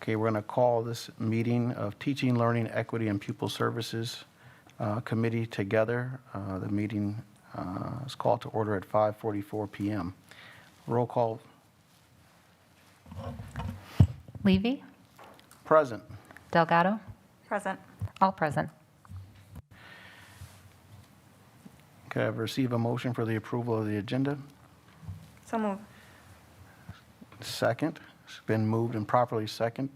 Okay, we're going to call this meeting of Teaching, Learning, Equity, and Pupil Services Committee together. The meeting is called to order at 5:44 p.m. Roll call. Levy? Present. Delgado? Present. All present. Okay, I've received a motion for the approval of the agenda. So move. Second. It's been moved and properly second.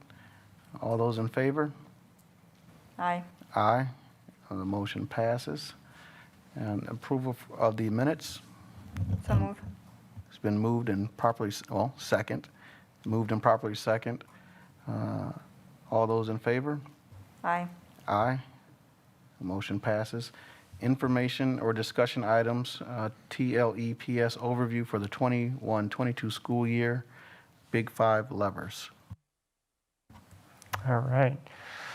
All those in favor? Aye. Aye. The motion passes. And approval of the minutes. So move. It's been moved and properly, well, second. Moved and properly second. All those in favor? Aye. Aye. The motion passes. Information or discussion items, TLE PS overview for the 21-22 school year, Big Five levers. All right.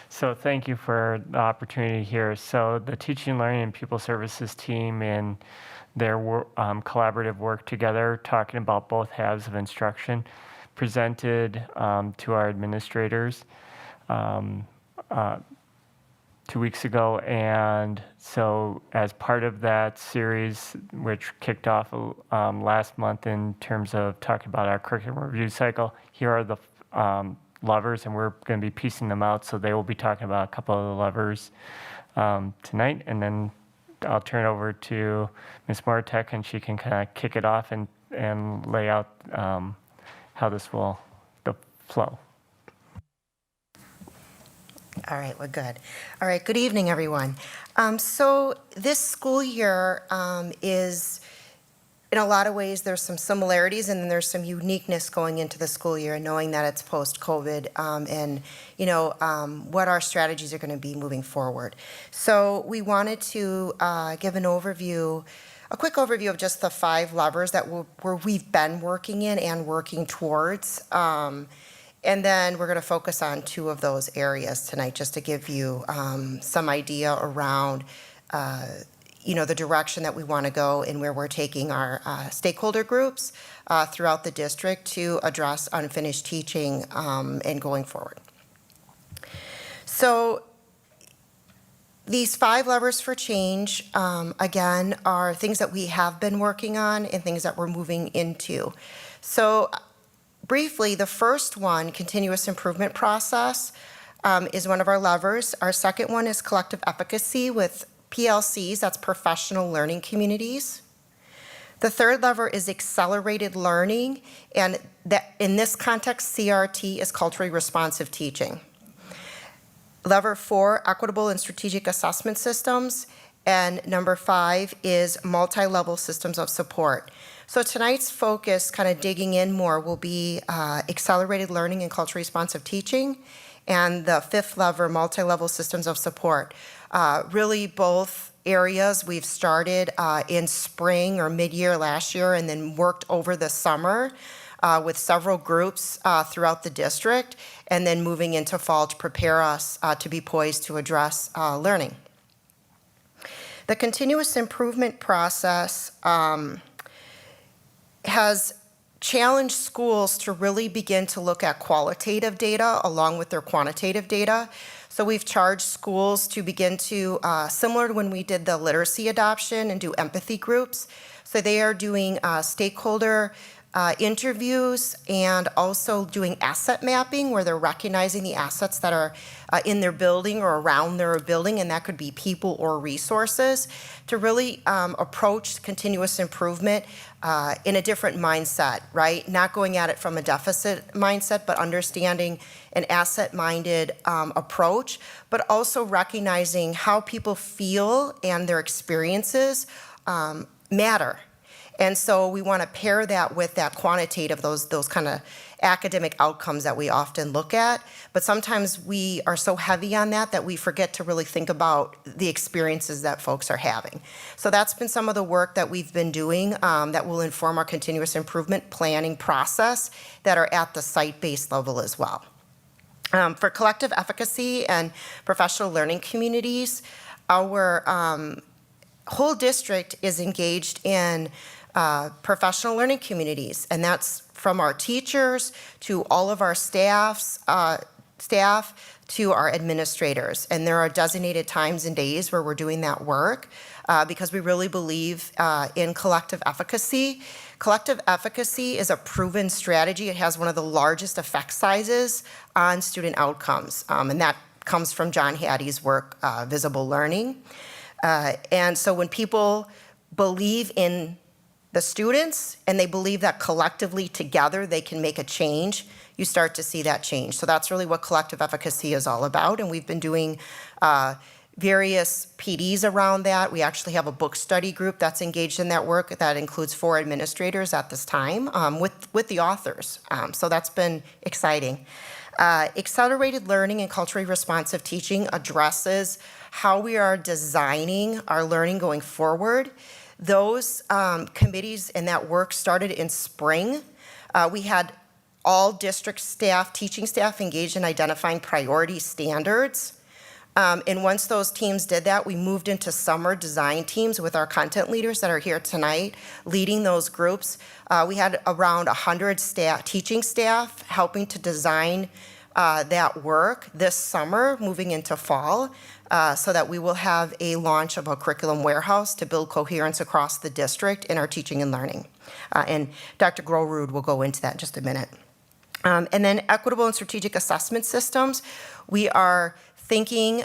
So thank you for the opportunity here. So the Teaching, Learning, and Pupil Services team and their collaborative work together, talking about both halves of instruction, presented to our administrators 2 weeks ago. And so as part of that series, which kicked off last month in terms of talking about our curriculum review cycle, here are the levers, and we're going to be piecing them out. So they will be talking about a couple of the levers tonight, and then I'll turn it over to Ms. Martek, and she can kind of kick it off and lay out how this will flow. All right, we're good. All right, good evening, everyone. So this school year is, in a lot of ways, there's some similarities and then there's some uniqueness going into the school year, knowing that it's post-COVID and, you know, what our strategies are going to be moving forward. So we wanted to give an overview, a quick overview of just the 5 levers that we've been working in and working towards. And then we're going to focus on 2 of those areas tonight, just to give you some idea around, you know, the direction that we want to go and where we're taking our stakeholder groups throughout the district to address unfinished teaching and going forward. So these 5 levers for change, again, are things that we have been working on and things that we're moving into. So briefly, the first one, continuous improvement process, is one of our levers. Our second one is collective efficacy with PLCs, that's professional learning communities. The third lever is accelerated learning, and that in this context, CRT is culturally responsive teaching. Lever 4, equitable and strategic assessment systems, and number 5 is multi-level systems of support. So tonight's focus, kind of digging in more, will be accelerated learning and culturally responsive teaching, and the 5th lever, multi-level systems of support. Really both areas we've started in spring or mid-year last year and then worked over the summer with several groups throughout the district, and then moving into fall to prepare us to be poised to address learning. The continuous improvement process has challenged schools to really begin to look at qualitative data along with their quantitative data. So we've charged schools to begin to, similar to when we did the literacy adoption, and do empathy groups. So they are doing stakeholder interviews and also doing asset mapping, where they're recognizing the assets that are in their building or around their building, and that could be people or resources, to really approach continuous improvement in a different mindset, right? Not going at it from a deficit mindset, but understanding an asset-minded approach, but also recognizing how people feel and their experiences matter. And so we want to pair that with that quantitative, those kind of academic outcomes that we often look at. But sometimes we are so heavy on that we forget to really think about the experiences that folks are having. So that's been some of the work that we've been doing that will inform our continuous improvement planning process that are at the site-based level as well. For collective efficacy and professional learning communities, our whole district is engaged in professional learning communities, and that's from our teachers to all of our staffs staff to our administrators. And there are designated times and days where we're doing that work because we really believe in collective efficacy. Collective efficacy is a proven strategy. It has one of the largest effect sizes on student outcomes, and that comes from John Hattie's work, Visible Learning. And so when people believe in the students and they believe that collectively together they can make a change, you start to see that change. So that's really what collective efficacy is all about, and we've been doing various PDs around that. We actually have a book study group that's engaged in that work that includes 4 administrators at this time with the authors. So that's been exciting. Accelerated learning and culturally responsive teaching addresses how we are designing our learning going forward. Those committees and that work started in spring. We had all district staff, teaching staff engaged in identifying priority standards. And once those teams did that, we moved into summer design teams with our content leaders that are here tonight, leading those groups. We had around 100 teaching staff helping to design that work this summer, moving into fall, so that we will have a launch of a curriculum warehouse to build coherence across the district in our teaching and learning. And Dr. Grorud will go into that in just a minute. And then equitable and strategic assessment systems. We are thinking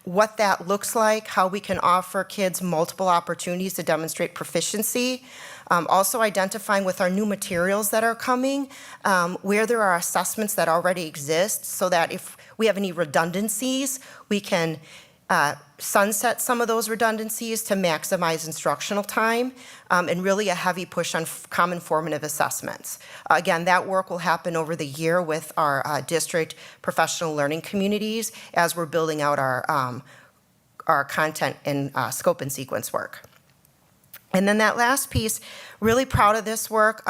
what that looks like, how we can offer kids multiple opportunities to demonstrate proficiency. Also identifying with our new materials that are coming, where there are assessments that already exist so that if we have any redundancies, we can sunset some of those redundancies to maximize instructional time, and really a heavy push on common formative assessments. Again, that work will happen over the year with our district professional learning communities as we're building out our content and scope and sequence work. And then that last piece, really proud of this work.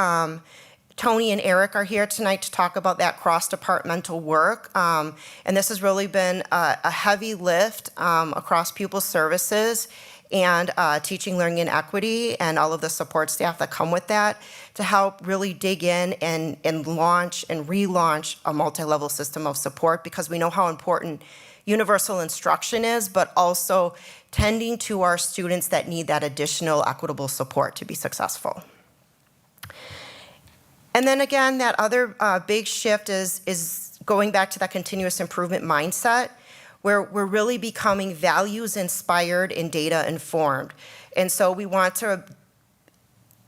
Tony and Eric are here tonight to talk about that cross-departmental work. And this has really been a heavy lift across pupil services and teaching, learning, and equity, and all of the support staff that come with that to help really dig in and launch and relaunch a multi-level system of support, because we know how important universal instruction is, but also tending to our students that need that additional equitable support to be successful. And then again, that other big shift is going back to that continuous improvement mindset, where we're really becoming values inspired and data informed. And so we want to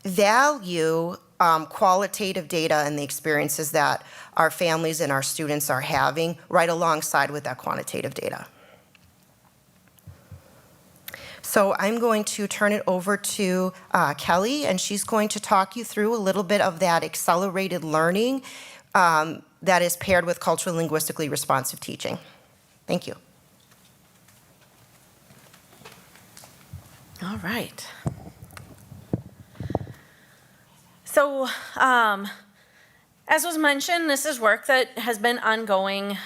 value qualitative data and the experiences that our families and our students are having right alongside with that quantitative data. So I'm going to turn it over to Kelly, and she's going to talk you through a little bit of that accelerated learning that is paired with culturally linguistically responsive teaching. Thank you. All right. So, as was mentioned, this is work that has been ongoing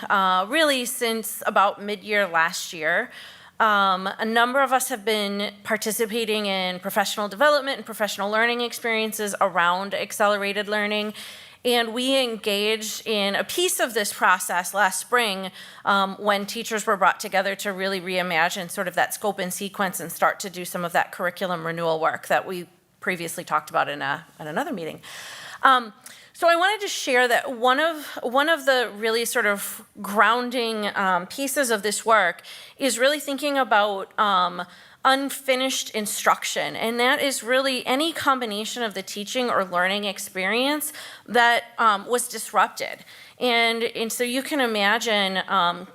really since about mid-year last year. A number of us have been participating in professional development and professional learning experiences around accelerated learning. And we engaged in a piece of this process last spring when teachers were brought together to really reimagine sort of that scope and sequence and start to do some of that curriculum renewal work that we previously talked about in another meeting. So I wanted to share that one of the really sort of grounding pieces of this work is really thinking about unfinished instruction, and that is really any combination of the teaching or learning experience that was disrupted. And so you can imagine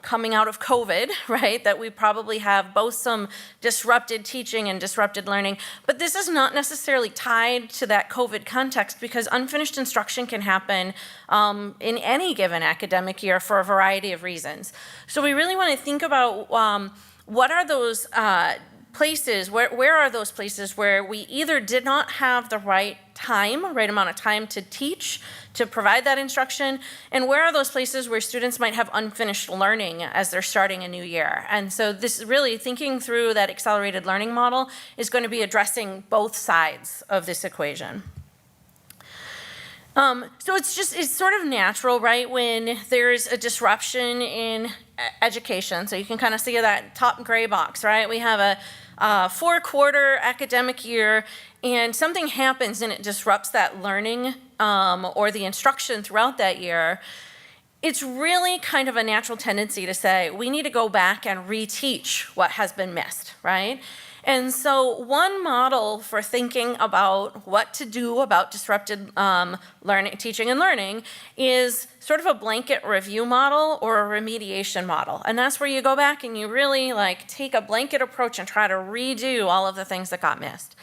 coming out of COVID, right, that we probably have both some disrupted teaching and disrupted learning, but this is not necessarily tied to that COVID context because unfinished instruction can happen in any given academic year for a variety of reasons. So we really want to think about what are those places, where are those places where we either did not have the right amount of time to teach, to provide that instruction, and where are those places where students might have unfinished learning as they're starting a new year. And so this is really thinking through that accelerated learning model is going to be addressing both sides of this equation. So it's sort of natural, right, when there's a disruption in education. So you can kind of see that top gray box, right? We have a 4-quarter academic year, and something happens and it disrupts that learning or the instruction throughout that year. It's really kind of a natural tendency to say, we need to go back and reteach what has been missed, right? And so one model for thinking about what to do about disrupted teaching and learning is sort of a blanket review model or a remediation model. And that's where you go back and you really take a blanket approach and try to redo all of the things that got missed.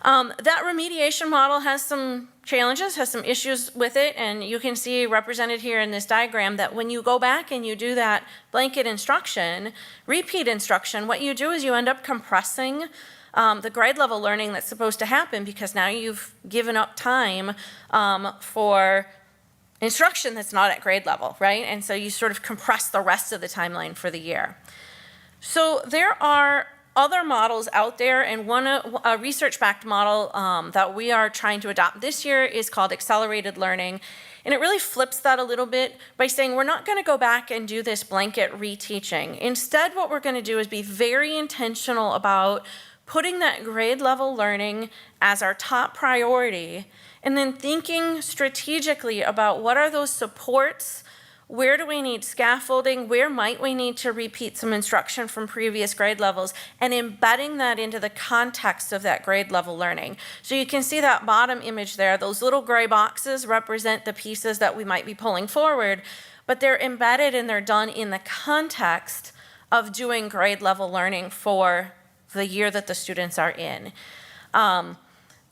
That remediation model has some challenges, has some issues with it, and you can see represented here in this diagram that when you go back and you do that blanket instruction, repeat instruction, what you do is you end up compressing the grade level learning that's supposed to happen because now you've given up time for instruction that's not at grade level, right? And so you sort of compress the rest of the timeline for the year. So there are other models out there, and a research-backed model that we are trying to adopt this year is called accelerated learning. And it really flips that a little bit by saying we're not going to go back and do this blanket reteaching. Instead, what we're going to do is be very intentional about putting that grade level learning as our top priority, and then thinking strategically about what are those supports. Where do we need scaffolding? Where might we need to repeat some instruction from previous grade levels, and embedding that into the context of that grade level learning? So you can see that bottom image there. Those little gray boxes represent the pieces that we might be pulling forward, but they're embedded and they're done in the context of doing grade level learning for the year that the students are in. And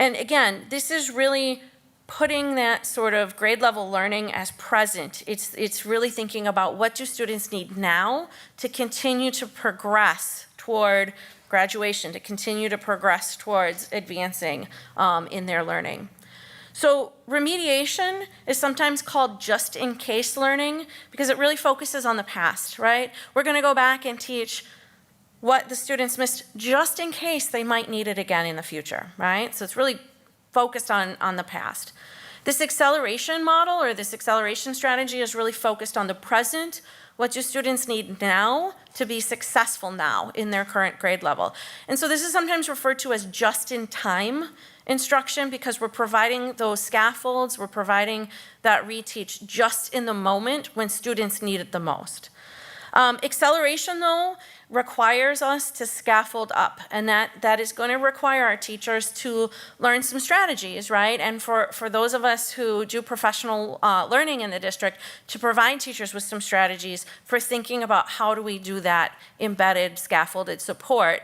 again, this is really putting that sort of grade level learning as present. It's really thinking about what do students need now to continue to progress toward graduation, to continue to progress towards advancing in their learning. So remediation is sometimes called just-in-case learning because it really focuses on the past, right? We're going to go back and teach what the students missed just in case they might need it again in the future, right? So it's really focused on the past. This acceleration model or this acceleration strategy is really focused on the present. What do students need now to be successful now in their current grade level? And so this is sometimes referred to as just-in-time instruction because we're providing those scaffolds, we're providing that reteach just in the moment when students need it the most. Acceleration, though, requires us to scaffold up, and that is going to require our teachers to learn some strategies, right? And for those of us who do professional learning in the district, to provide teachers with some strategies for thinking about how do we do that embedded, scaffolded support.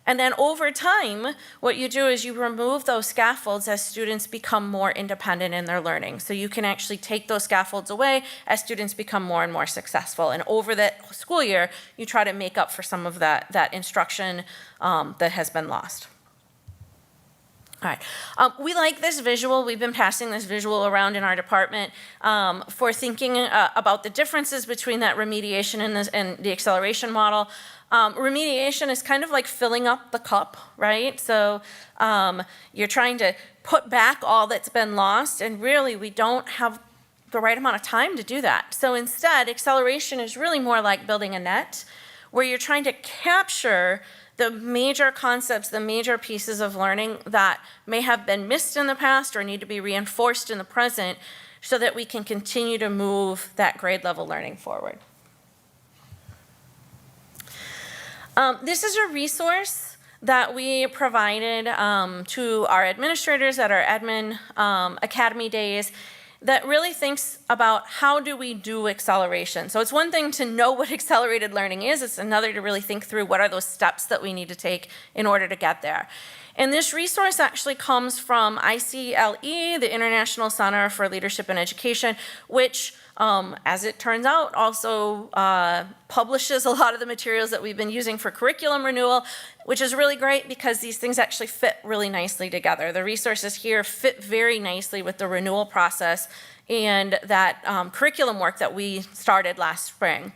And then over time, what you do is you remove those scaffolds as students become more independent in their learning. So you can actually take those scaffolds away as students become more and more successful. And over the school year, you try to make up for some of that instruction that has been lost. All right, we like this visual. We've been passing this visual around in our department for thinking about the differences between that remediation and the acceleration model. Remediation is kind of like filling up the cup, right? So you're trying to put back all that's been lost, and really we don't have the right amount of time to do that. So instead, acceleration is really more like building a net, where you're trying to capture the major concepts, the major pieces of learning that may have been missed in the past or need to be reinforced in the present so that we can continue to move that grade level learning forward. This is a resource that we provided to our administrators at our Admin Academy days that really thinks about how do we do acceleration. So it's one thing to know what accelerated learning is, it's another to really think through what are those steps that we need to take in order to get there. And this resource actually comes from ICLE, the International Center for Leadership and Education, which, as it turns out, also publishes a lot of the materials that we've been using for curriculum renewal, which is really great because these things actually fit really nicely together. The resources here fit very nicely with the renewal process and that curriculum work that we started last spring.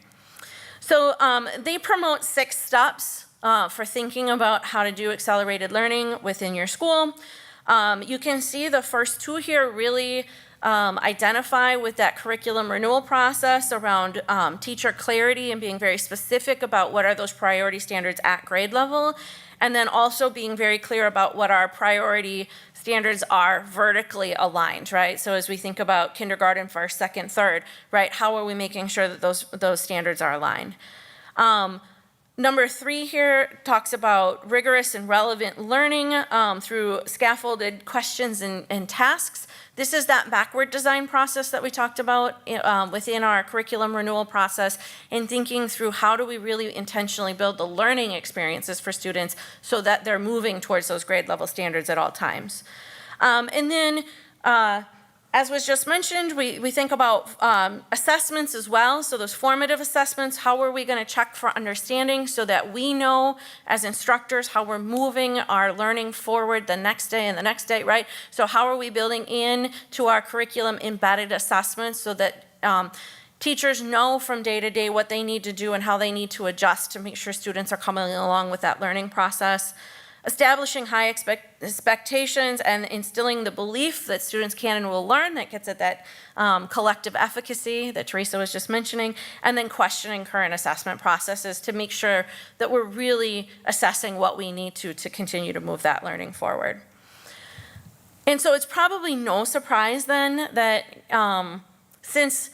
So they promote 6 steps for thinking about how to do accelerated learning within your school. You can see the first two here really identify with that curriculum renewal process around teacher clarity and being very specific about what are those priority standards at grade level, and then also being very clear about what our priority standards are vertically aligned, right? So as we think about kindergarten, first, second, third, right, how are we making sure that those standards are aligned? Number 3 here talks about rigorous and relevant learning through scaffolded questions and tasks. This is that backward design process that we talked about within our curriculum renewal process, and thinking through how do we really intentionally build the learning experiences for students so that they're moving towards those grade level standards at all times. And then, as was just mentioned, we think about assessments as well. So those formative assessments, how are we going to check for understanding so that we know as instructors how we're moving our learning forward the next day and the next day, right? So how are we building in to our curriculum embedded assessments so that teachers know from day to day what they need to do and how they need to adjust to make sure students are coming along with that learning process. Establishing high expectations and instilling the belief that students can and will learn, that gets at that collective efficacy that Teresa was just mentioning, and then questioning current assessment processes to make sure that we're really assessing what we need to continue to move that learning forward. And so it's probably no surprise then that since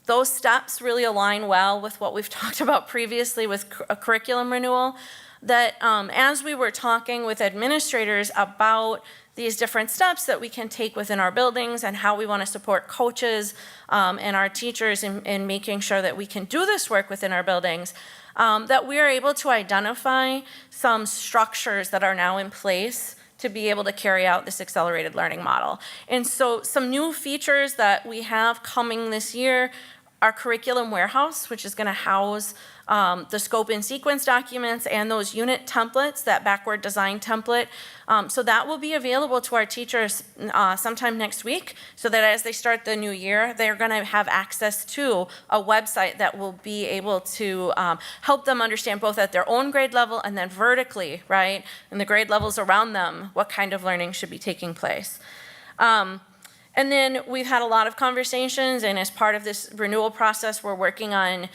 those steps really align well with what we've talked about previously with a curriculum renewal, that as we were talking with administrators about these different steps that we can take within our buildings and how we want to support coaches and our teachers in making sure that we can do this work within our buildings, that we are able to identify some structures that are now in place to be able to carry out this accelerated learning model. And so some new features that we have coming this year, our curriculum warehouse, which is going to house the scope and sequence documents and those unit templates, that backward design template. So that will be available to our teachers sometime next week, so that as they start the new year, they're going to have access to a website that will be able to help them understand both at their own grade level and then vertically, right, and the grade levels around them, what kind of learning should be taking place. And then we've had a lot of conversations, and as part of this renewal process, we're working on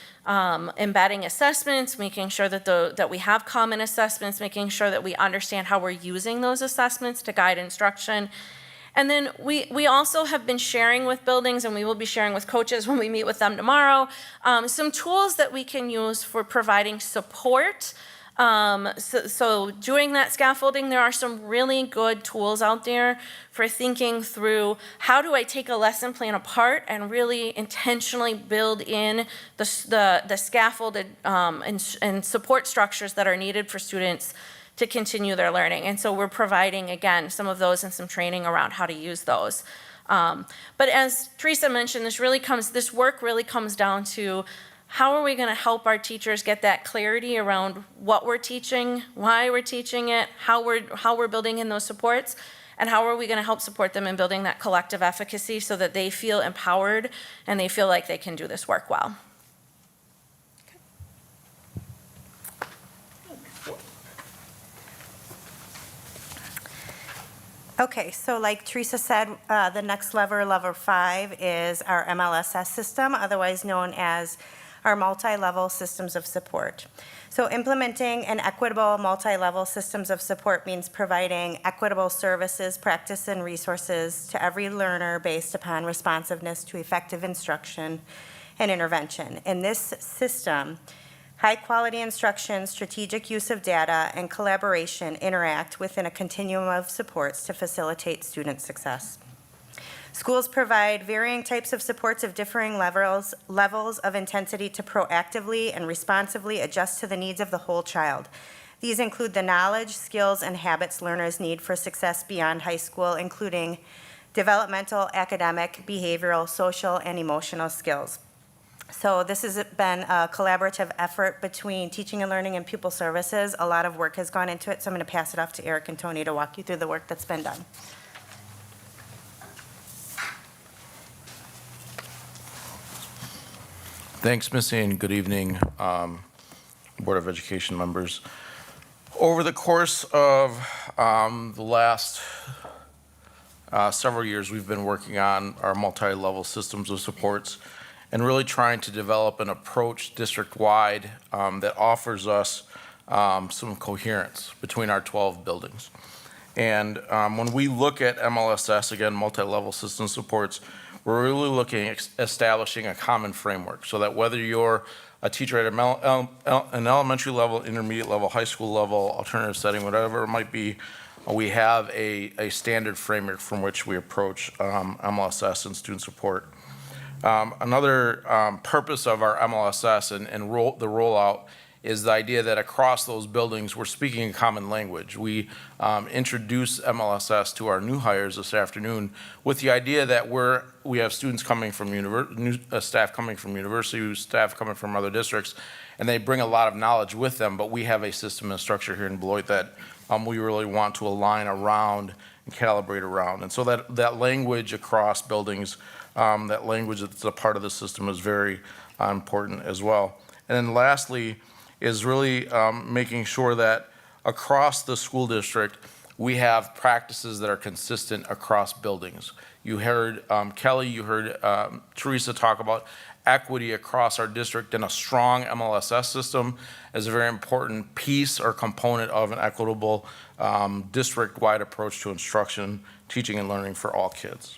embedding assessments, making sure that we have common assessments, making sure that we understand how we're using those assessments to guide instruction. And then we also have been sharing with buildings, and we will be sharing with coaches when we meet with them tomorrow, some tools that we can use for providing support. So doing that scaffolding, there are some really good tools out there for thinking through how do I take a lesson plan apart and really intentionally build in the scaffolded and support structures that are needed for students to continue their learning. And so we're providing, again, some of those and some training around how to use those. But as Teresa mentioned, this work really comes down to how are we going to help our teachers get that clarity around what we're teaching, why we're teaching it, how we're building in those supports, and how are we going to help support them in building that collective efficacy so that they feel empowered and they feel like they can do this work well. Okay, so like Teresa said, the next level 5, is our MLSS system, otherwise known as our multi-level systems of support. So implementing an equitable multi-level systems of support means providing equitable services, practice, and resources to every learner based upon responsiveness to effective instruction and intervention. In this system, high-quality instruction, strategic use of data, and collaboration interact within a continuum of supports to facilitate student success. Schools provide varying types of supports of differing levels of intensity to proactively and responsively adjust to the needs of the whole child. These include the knowledge, skills, and habits learners need for success beyond high school, including developmental, academic, behavioral, social, and emotional skills. So this has been a collaborative effort between teaching and learning and pupil services. A lot of work has gone into it, so I'm going to pass it off to Eric and Tony to walk you through the work that's been done. Thanks, Missy, and good evening, Board of Education members. Over the course of the last several years, we've been working on our multi-level systems of supports and really trying to develop an approach district-wide that offers us some coherence between our 12 buildings. And when we look at MLSS, again, multi-level system supports, we're really looking at establishing a common framework so that whether you're a teacher at an elementary level, intermediate level, high school level, alternative setting, whatever it might be, we have a standard framework from which we approach MLSS and student support. Another purpose of our MLSS and the rollout is the idea that across those buildings, we're speaking a common language. We introduced MLSS to our new hires this afternoon with the idea that we have students coming from staff coming from university, staff coming from other districts, and they bring a lot of knowledge with them, but we have a system and structure here in Beloit that we really want to align around and calibrate around. And so that language across buildings, that language that's a part of the system is very important as well. And then lastly, is really making sure that across the school district, we have practices that are consistent across buildings. You heard Kelly, you heard Teresa talk about equity across our district, and a strong MLSS system is a very important piece or component of an equitable district-wide approach to instruction, teaching, and learning for all kids.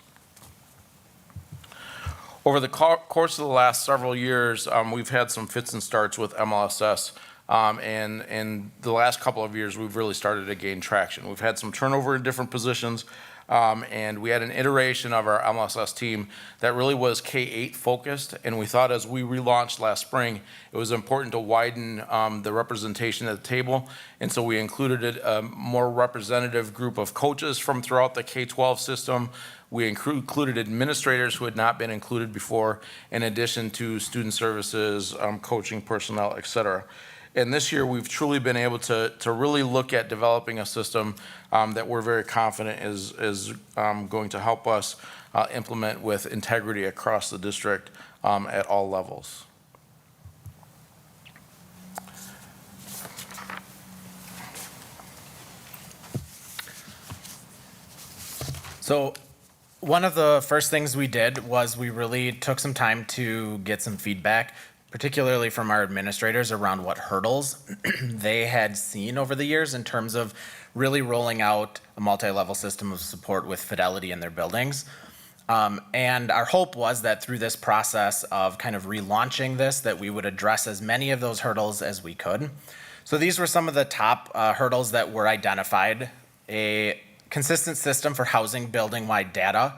Over the course of the last several years, we've had some fits and starts with MLSS, and the last couple of years, we've really started to gain traction. We've had some turnover in different positions, and we had an iteration of our MLSS team that really was K-8 focused, and we thought as we relaunched last spring, it was important to widen the representation at the table, and so we included a more representative group of coaches from throughout the K-12 system. We included administrators who had not been included before, in addition to student services, coaching personnel, et cetera. And this year, we've truly been able to really look at developing a system that we're very confident is going to help us implement with integrity across the district at all levels. So one of the first things we did was we really took some time to get some feedback, particularly from our administrators, around what hurdles they had seen over the years in terms of really rolling out a multi-level system of support with fidelity in their buildings. And our hope was that through this process of kind of relaunching this, that we would address as many of those hurdles as we could. So these were some of the top hurdles that were identified. A consistent system for housing building-wide data,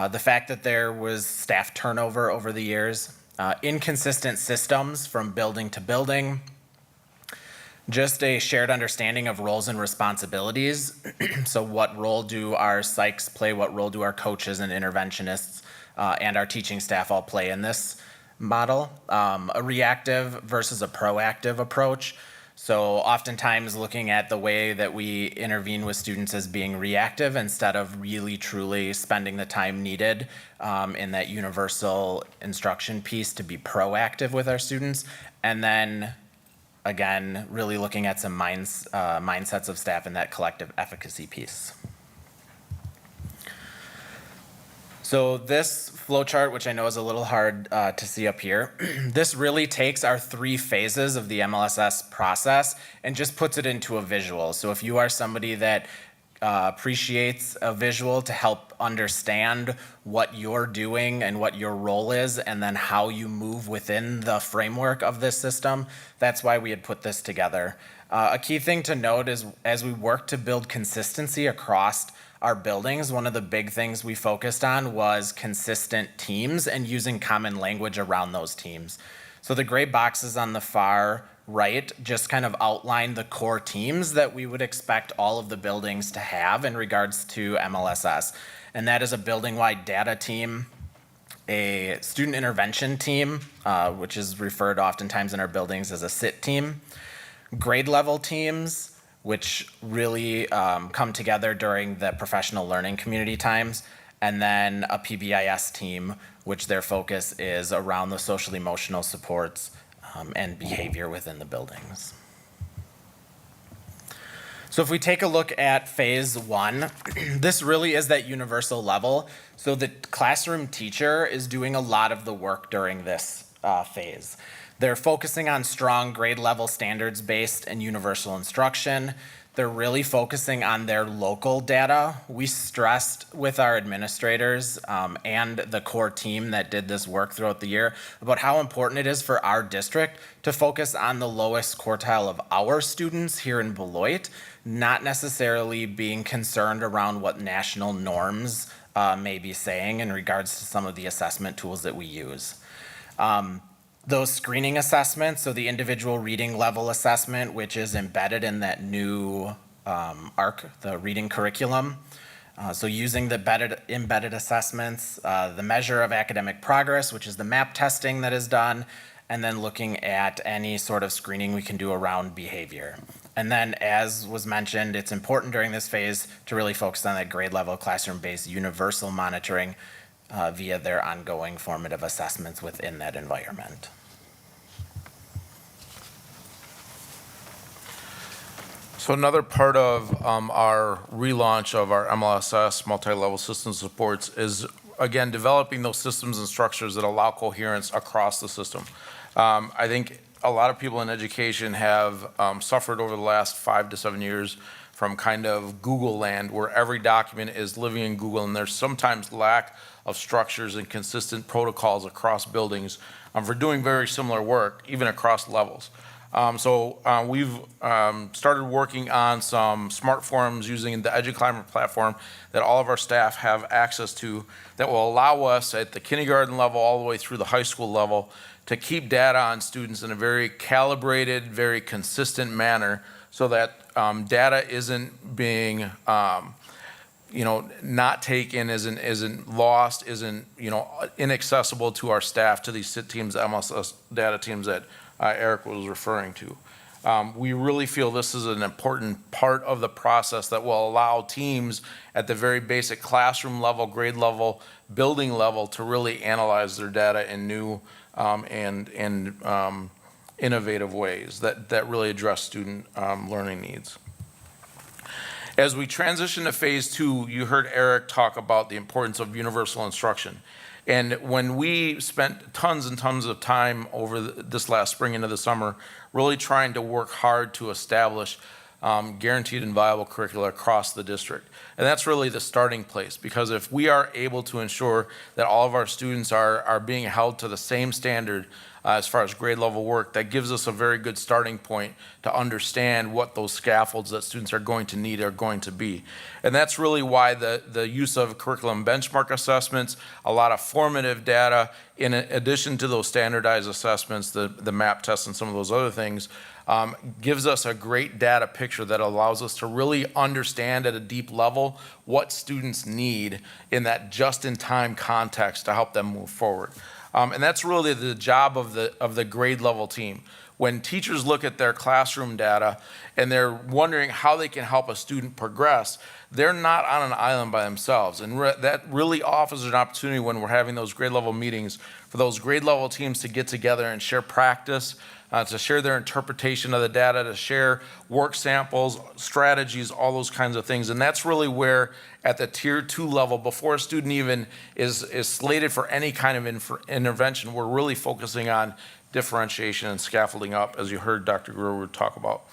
the fact that there was staff turnover over the years, inconsistent systems from building to building, just a shared understanding of roles and responsibilities. So what role do our psychs play? What role do our coaches and interventionists and our teaching staff all play in this model? A reactive versus a proactive approach. So oftentimes looking at the way that we intervene with students as being reactive instead of really truly spending the time needed in that universal instruction piece to be proactive with our students. And then again, really looking at some mindsets of staff in that collective efficacy piece. So this flow chart, which I know is a little hard to see up here, this really takes our 3 phases of the MLSS process and just puts it into a visual. So if you are somebody that appreciates a visual to help understand what you're doing and what your role is, and then how you move within the framework of this system, that's why we had put this together. A key thing to note is as we work to build consistency across our buildings, one of the big things we focused on was consistent teams and using common language around those teams. So the gray boxes on the far right just kind of outline the core teams that we would expect all of the buildings to have in regards to MLSS. And that is a building-wide data team, a student intervention team, which is referred oftentimes in our buildings as a SIT team, grade level teams, which really come together during the professional learning community times, and then a PBIS team, which their focus is around the social emotional supports and behavior within the buildings. So if we take a look at phase one, this really is that universal level. So the classroom teacher is doing a lot of the work during this phase. They're focusing on strong grade level standards-based and universal instruction. They're really focusing on their local data. We stressed with our administrators and the core team that did this work throughout the year about how important it is for our district to focus on the lowest quartile of our students here in Beloit, not necessarily being concerned around what national norms may be saying in regards to some of the assessment tools that we use. Those screening assessments, so the individual reading level assessment, which is embedded in that new ARC, the reading curriculum. So using the embedded assessments, the measure of academic progress, which is the MAP testing that is done, and then looking at any sort of screening we can do around behavior. And then, as was mentioned, it's important during this phase to really focus on that grade level classroom-based universal monitoring via their ongoing formative assessments within that environment. So another part of our relaunch of our MLSS, multi-level system supports, is again developing those systems and structures that allow coherence across the system. I think a lot of people in education have suffered over the last 5 to 7 years from kind of Google land, where every document is living in Google, and there's sometimes lack of structures and consistent protocols across buildings for doing very similar work, even across levels. So we've started working on some smart forms using the EduClimber platform that all of our staff have access to that will allow us at the kindergarten level all the way through the high school level to keep data on students in a very calibrated, very consistent manner so that data isn't being not taken, isn't lost, isn't inaccessible to our staff, to these SIT teams, MLSS data teams that Eric was referring to. We really feel this is an important part of the process that will allow teams at the very basic classroom level, grade level, building level to really analyze their data in new and innovative ways that really address student learning needs. As we transition to phase 2, you heard Eric talk about the importance of universal instruction. And when we spent tons and tons of time over this last spring into the summer, really trying to work hard to establish guaranteed and viable curricula across the district. And that's really the starting place, because if we are able to ensure that all of our students are being held to the same standard as far as grade level work, that gives us a very good starting point to understand what those scaffolds that students are going to need are going to be. And that's really why the use of curriculum benchmark assessments, a lot of formative data, in addition to those standardized assessments, the MAP tests and some of those other things, gives us a great data picture that allows us to really understand at a deep level what students need in that just-in-time context to help them move forward. And that's really the job of the grade level team. When teachers look at their classroom data and they're wondering how they can help a student progress, they're not on an island by themselves. And that really offers an opportunity when we're having those grade level meetings for those grade level teams to get together and share practice, to share their interpretation of the data, to share work samples, strategies, all those kinds of things. And that's really where, at the tier 2 level, before a student even is slated for any kind of intervention, we're really focusing on differentiation and scaffolding up, as you heard Dr. Gruber talk about.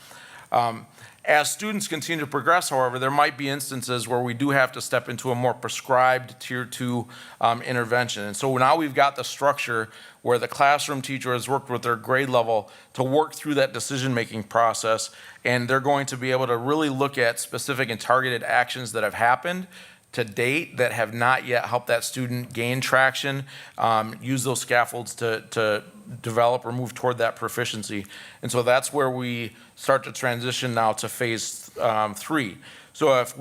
As students continue to progress, however, there might be instances where we do have to step into a more prescribed tier 2 intervention. And so now we've got the structure where the classroom teacher has worked with their grade level to work through that decision-making process, and they're going to be able to really look at specific and targeted actions that have happened to date that have not yet helped that student gain traction, use those scaffolds to develop or move toward that proficiency. And so that's where we start to transition now to phase 3. So if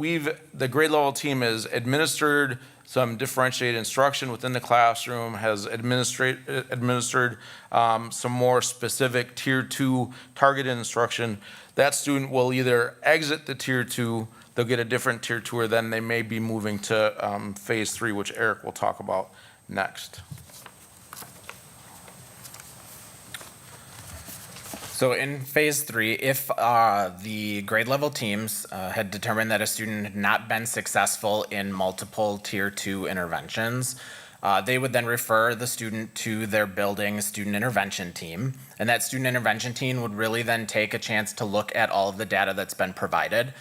the grade level team has administered some differentiated instruction within the classroom, has administered some more specific tier 2 targeted instruction, that student will either exit the tier 2, they'll get a different tier 2, or then they may be moving to phase 3, which Eric will talk about next. So in phase 3, if the grade level teams had determined that a student had not been successful in multiple tier 2 interventions, they would then refer the student to their building student intervention team. And that student intervention team would really then take a chance to look at all of the data that's been provided.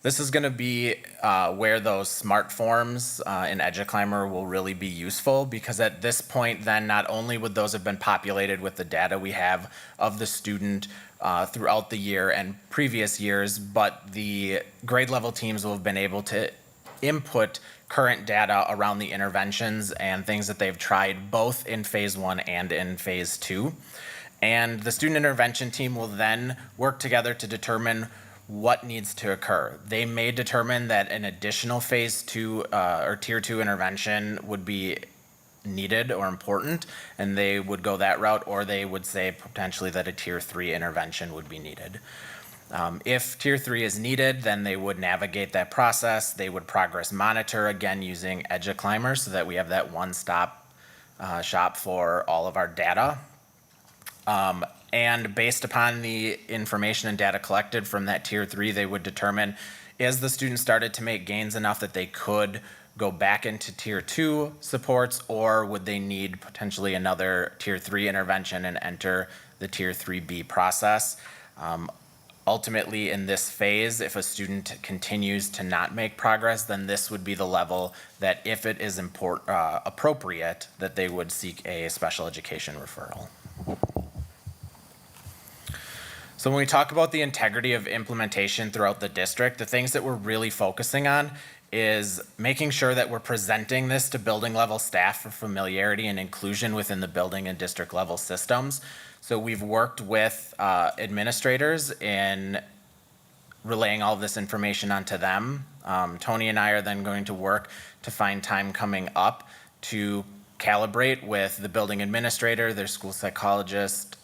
This is going to be where those smart forms in EduClimber will really be useful, because at this point then not only would those have been populated with the data we have of the student throughout the year and previous years, but the grade level teams will have been able to input current data around the interventions and things that they've tried both in phase 1 and in phase 2. And the student intervention team will then work together to determine what needs to occur. They may determine that an additional phase 2 or tier 2 intervention would be needed or important, and they would go that route, or they would say potentially that a tier 3 intervention would be needed. If tier 3 is needed, then they would navigate that process. They would progress monitor, again using EduClimber, so that we have that one-stop shop for all of our data. And based upon the information and data collected from that tier 3, they would determine, is the student started to make gains enough that they could go back into tier 2 supports, or would they need potentially another tier 3 intervention and enter the tier 3B process? Ultimately, in this phase, if a student continues to not make progress, then this would be the level that, if it is appropriate, that they would seek a special education referral. So when we talk about the integrity of implementation throughout the district, the things that we're really focusing on is making sure that we're presenting this to building level staff for familiarity and inclusion within the building and district level systems. So we've worked with administrators in relaying all of this information onto them. Tony and I are then going to work to find time coming up to calibrate with the building administrator, their school psychologist,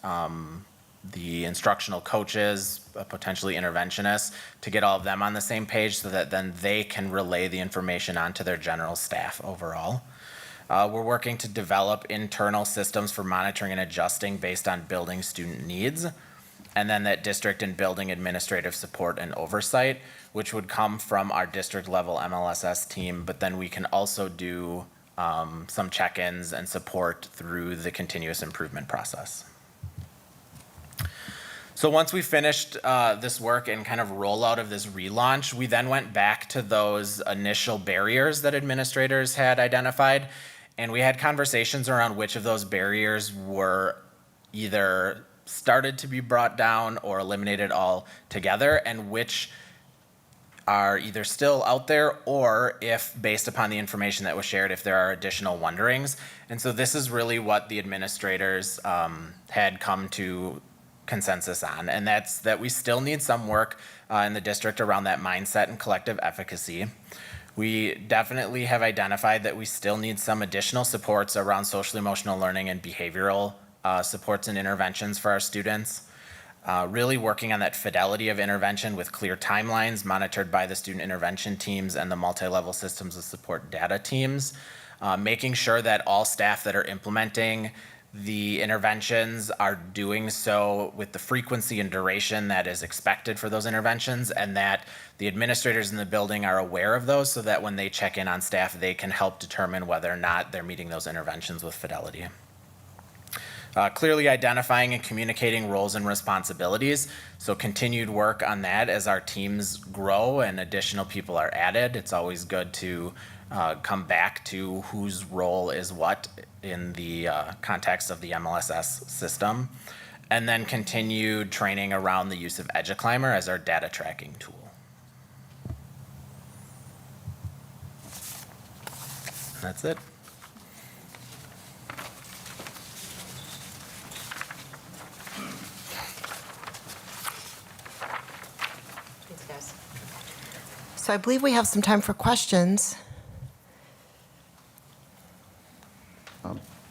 the instructional coaches, potentially interventionists, to get all of them on the same page so that then they can relay the information onto their general staff overall. We're working to develop internal systems for monitoring and adjusting based on building student needs, and then that district and building administrative support and oversight, which would come from our district level MLSS team, but then we can also do some check-ins and support through the continuous improvement process. So once we finished this work and kind of rollout of this relaunch, we then went back to those initial barriers that administrators had identified, and we had conversations around which of those barriers were either started to be brought down or eliminated altogether, and which are either still out there, or if, based upon the information that was shared, if there are additional wonderings. And so this is really what the administrators had come to consensus on, and that's that we still need some work in the district around that mindset and collective efficacy. We definitely have identified that we still need some additional supports around social emotional learning and behavioral supports and interventions for our students. Really working on that fidelity of intervention with clear timelines monitored by the student intervention teams and the multi-level systems of support data teams. Making sure that all staff that are implementing the interventions are doing so with the frequency and duration that is expected for those interventions, and that the administrators in the building are aware of those so that when they check in on staff, they can help determine whether or not they're meeting those interventions with fidelity. Clearly identifying and communicating roles and responsibilities. So continued work on that as our teams grow and additional people are added. It's always good to come back to whose role is what in the context of the MLSS system. And then continued training around the use of EduClimber as our data tracking tool. That's it. Thanks, guys. So I believe we have some time for questions.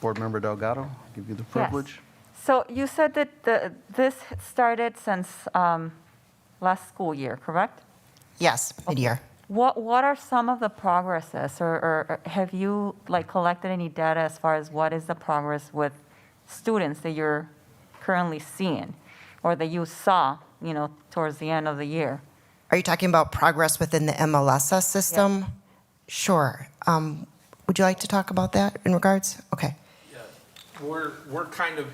Board Member Delgado, I'll give you the privilege. So you said that this started since last school year, correct? Yes, mid-year. What are some of the progresses, or have you collected any data as far as what is the progress with students that you're currently seeing? or that you saw, towards the end of the year? Are you talking about progress within the MLSS system? Sure. Would you like to talk about that in regards? Okay. We're kind of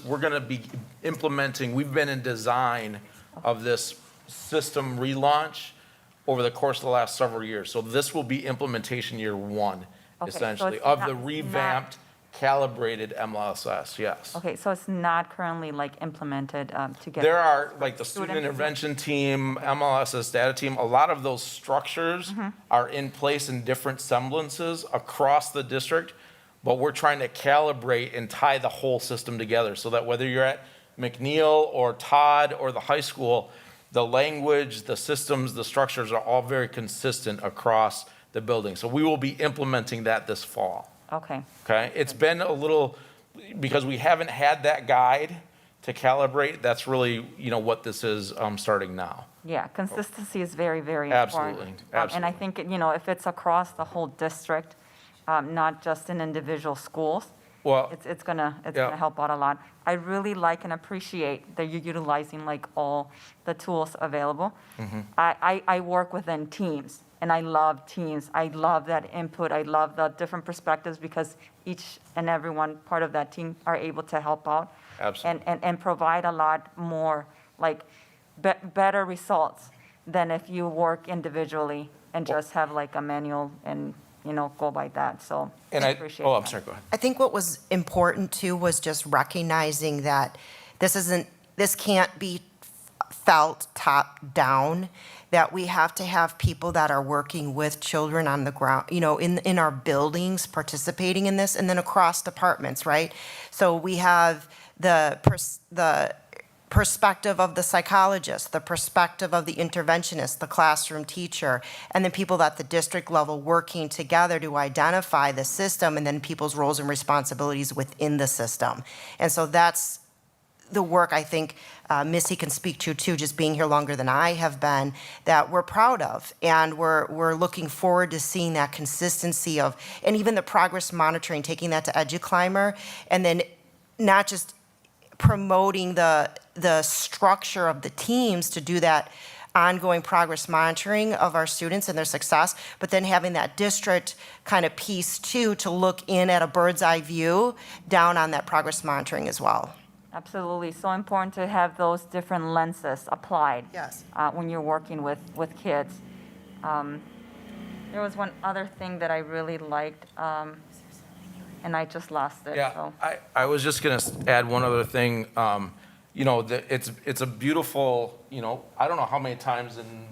we're going to be implementing, we've been in design of this system relaunch over the course of the last several years. So this will be implementation year one, Okay, so essentially, it's of not- the revamped, calibrated MLSS, yes. Okay, so it's not currently like implemented together? There are, like the student Students. intervention team, MLSS data team, a lot of those structures are in place in different semblances across the district, but we're trying to calibrate and tie the whole system together so that whether you're at McNeil or Todd or the high school, the language, the systems, the structures are all very consistent across the building. So we will be implementing that this fall. Okay, Okay, it's been a little, because we haven't had that guide to calibrate, that's really, what this is starting now. yeah, consistency is very, very important. Absolutely, And I absolutely. think, if it's across the whole district, not just in individual schools, Well, it's gonna Yeah. help out a lot. I really like and appreciate that you're utilizing like all the tools available. Mm-hmm. I work within teams, and I love teams. I love that input. I love the different perspectives because each and every one part of that team are able to help out. Absolutely. And provide a lot more, like, better results than if you work individually and just have like a manual and, go by that. So I and appreciate I'm that. sorry, go ahead. I think what was important too was just recognizing that this can't be felt top down, that we have to have people that are working with children on the ground, in our buildings, participating in this, and then across departments, right? So we have the perspective of the psychologist, the perspective of the interventionist, the classroom teacher, and then people at the district level working together to identify the system and then people's roles and responsibilities within the system. And so that's the work I think Missy can speak to too, just being here longer than I have been, that we're proud of. And we're looking forward to seeing that consistency of, and even the progress monitoring, taking that to EduClimber, and then not just promoting the structure of the teams to do that ongoing progress monitoring of our students and their success, but then having that district kind of piece too, to look in at a bird's eye view down on that progress monitoring as well. Absolutely. So important to have those different lenses applied. Yes. When you're working with kids. There was one other thing that I really liked, and I just lost it. Yeah, So. I was just going to add one other thing. It's a beautiful, I don't know how many times in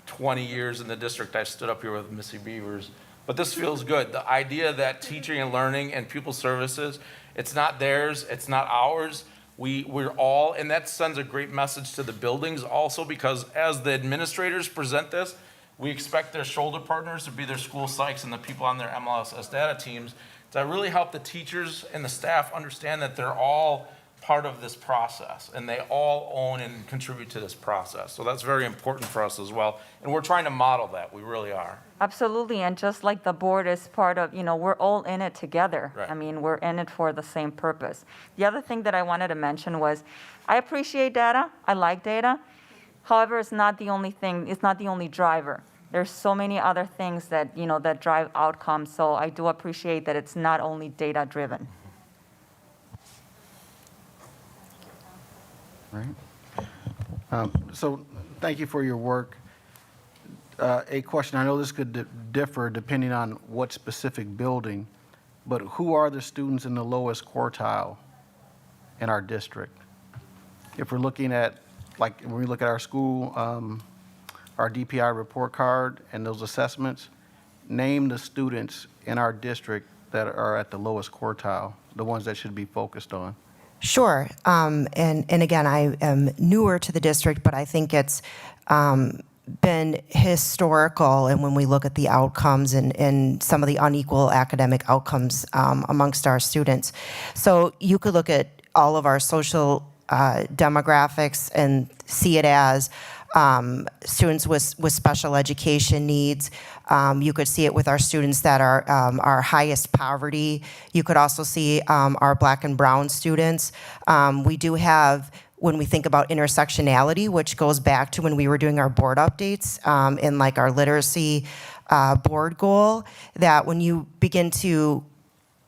20 years in the district I stood up here with Missy Beavers, but this feels good. The idea that teaching and learning and pupil services, it's not theirs, it's not ours. We're all, and that sends a great message to the buildings also, because as the administrators present this, we expect their shoulder partners to be their school psychs and the people on their MLSS data teams to really help the teachers and the staff understand that they're all part of this process and they all own and contribute to this process. So that's very important for us as well. And we're trying to model that. We really are. Absolutely, and just like the board is part of, we're all in it together. Right. I mean, we're in it for the same purpose. The other thing that I wanted to mention was, I appreciate data, I like data. However, it's not the only thing, it's not the only driver. There's so many other things that, that drive outcomes, so I do appreciate that it's not only data-driven. Right. So thank you for your work. A question, I know this could differ depending on what specific building, but who are the students in the lowest quartile in our district? If we're looking at, like, when we look at our school, our DPI report card and those assessments, name the students in our district that are at the lowest quartile, the ones that should be focused on. Sure. And again, I am newer to the district, but I think it's been historical. And when we look at the outcomes and some of the unequal academic outcomes amongst our students. So you could look at all of our social demographics and see it as students with special education needs. You could see it with our students that are our highest poverty. You could also see our Black and Brown students. We do have when we think about intersectionality, which goes back to when we were doing our board updates in like our literacy board goal, that when you begin to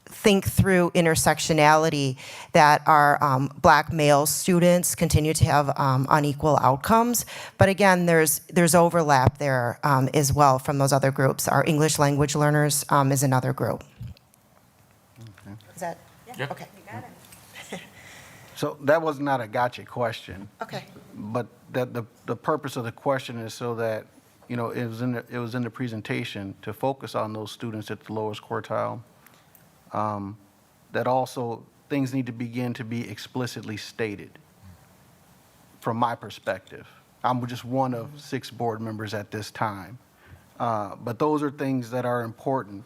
think through intersectionality, that our Black male students continue to have unequal outcomes. But again, there's overlap there as well from those other groups. Our English language learners is another group. Is that? Yep. Okay. So that was not a gotcha question, Okay. but that the purpose of the question is so that, you know, it was in the presentation to focus on those students at the lowest quartile. That also things need to begin to be explicitly stated from my perspective. I'm just one of 6 board members at this time. But those are things that are important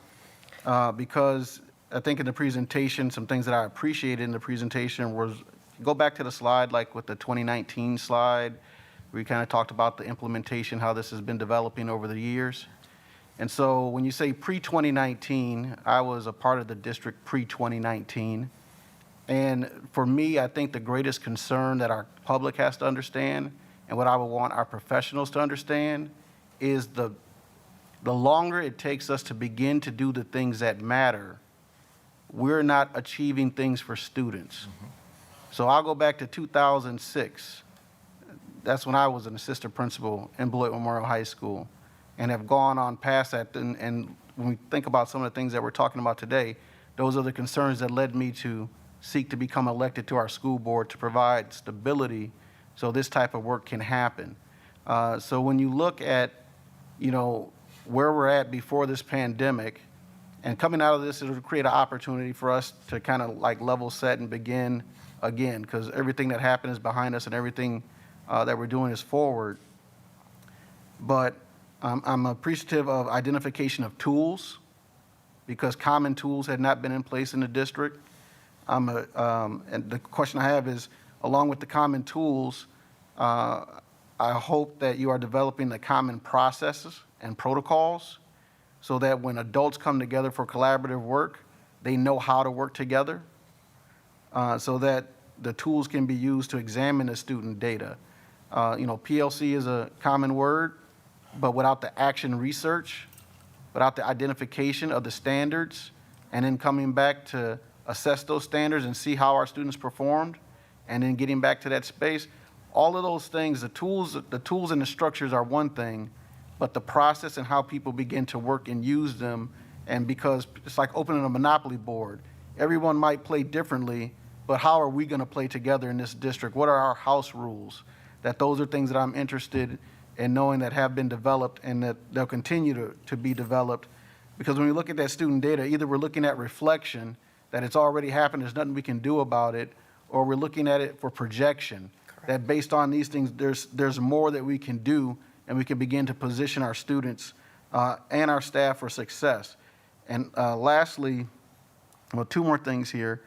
because I think in the presentation, some things that I appreciated in the presentation was, go back to the slide, like with the 2019 slide, we kind of talked about the implementation, how this has been developing over the years. And so when you say pre-2019, I was a part of the district pre-2019. And for me, I think the greatest concern that our public has to understand, and what I would want our professionals to understand, is the longer it takes us to begin to do the things that matter, we're not achieving things for students. So I'll go back to 2006. That's when I was an assistant principal in Beloit Memorial High School, and have gone on past that. And when we think about some of the things that we're talking about today, those are the concerns that led me to seek to become elected to our school board to provide stability so this type of work can happen. So when you look at, you know, where we're at before this pandemic, and coming out of this, it'll create an opportunity for us to kind of like level set and begin again, because everything that happened is behind us and everything that we're doing is forward. But I'm appreciative of identification of tools, because common tools had not been in place in the district. And the question I have is, along with the common tools, I hope that you are developing the common processes and protocols so that when adults come together for collaborative work, they know how to work together, so that the tools can be used to examine the student data. You know, PLC is a common word, but without the action research, without the identification of the standards, and then coming back to assess those standards and see how our students performed, and then getting back to that space, all of those things, the tools and the structures are one thing, but the process and how people begin to work and use them, and because it's like opening a Monopoly board. Everyone might play differently, but how are we gonna play together in this district? What are our house rules? That those are things that I'm interested in knowing that have been developed and that they'll continue to be developed. Because when we look at that student data, either we're looking at reflection, that it's already happened, there's nothing we can do about it, or we're looking at it for projection. Correct. That based on these things, there's more that we can do, and we can begin to position our students and our staff for success. And lastly, well, 2 more things here.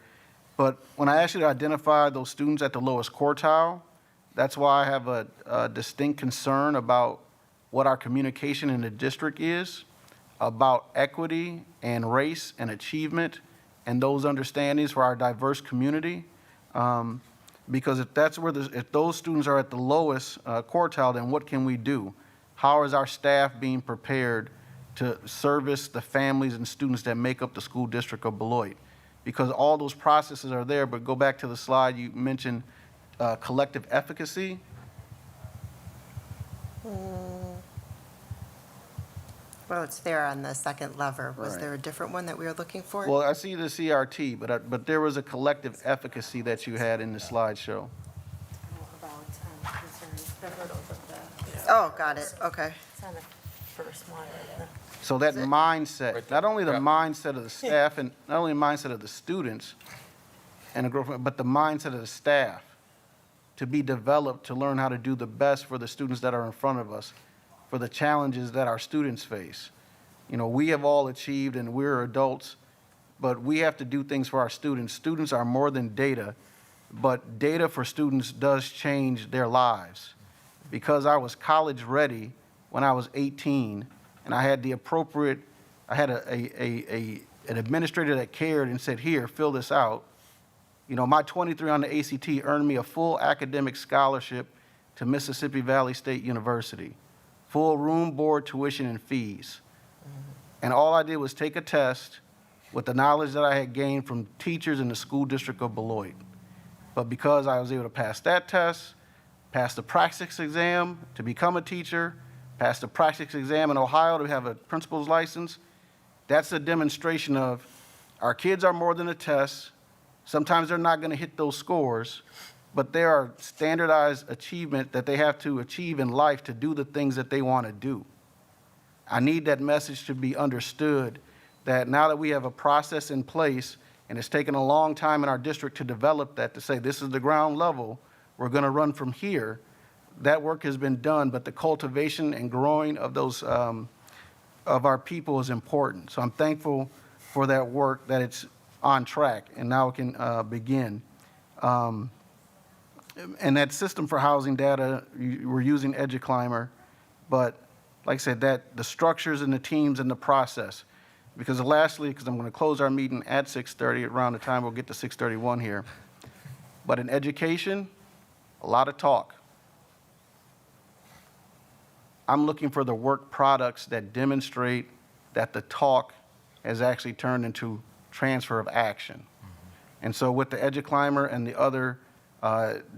But when I asked you to identify those students at the lowest quartile, that's why I have a distinct concern about what our communication in the district is about equity and race and achievement and those understandings for our diverse community. Because if that's where if those students are at the lowest quartile, then what can we do? How is our staff being prepared to service the families and students that make up the school district of Beloit? Because all those processes are there, but go back to the slide you mentioned, collective efficacy. Well, it's there on the second lever. Was Right. there a different one that we were looking for? Well, I see the CRT, but there was a collective efficacy that you had in the slideshow. About concerns, the hurdles of the, Oh, got it, okay. it's on the first one. So that mindset, not only the Yeah. mindset of the staff and not only the mindset of the students and the growth, but the mindset of the staff to be developed to learn how to do the best for the students that are in front of us, for the challenges that our students face. You know, we have all achieved and we're adults, but we have to do things for our students. Students are more than data, but data for students does change their lives. Because I was college ready when I was 18, and I had the appropriate, I had an administrator that cared and said, here, fill this out. You know, my 23 on the ACT earned me a full academic scholarship to Mississippi Valley State University, full room, board, tuition, and fees. And all I did was take a test with the knowledge that I had gained from teachers in the school district of Beloit. But because I was able to pass that test, pass the praxis exam to become a teacher, pass the praxis exam in Ohio to have a principal's license, that's a demonstration of our kids are more than a test. Sometimes they're not going to hit those scores, but there are standardized achievement that they have to achieve in life to do the things that they want to do. I need that message to be understood, that now that we have a process in place, and it's taken a long time in our district to develop that, to say this is the ground level, we're going to run from here. That work has been done, but the cultivation and growing of those of our people is important. So I'm thankful for that work, that it's on track, and now it can begin. And that system for housing data, we're using EduClimber, but like I said, that the structures and the teams and the process. Because lastly, because I'm going to close our meeting at 6:30, around the time we'll get to 6:31 here. But in education, a lot of talk. I'm looking for the work products that demonstrate that the talk has actually turned into transfer of action. And so with the EduClimber and the other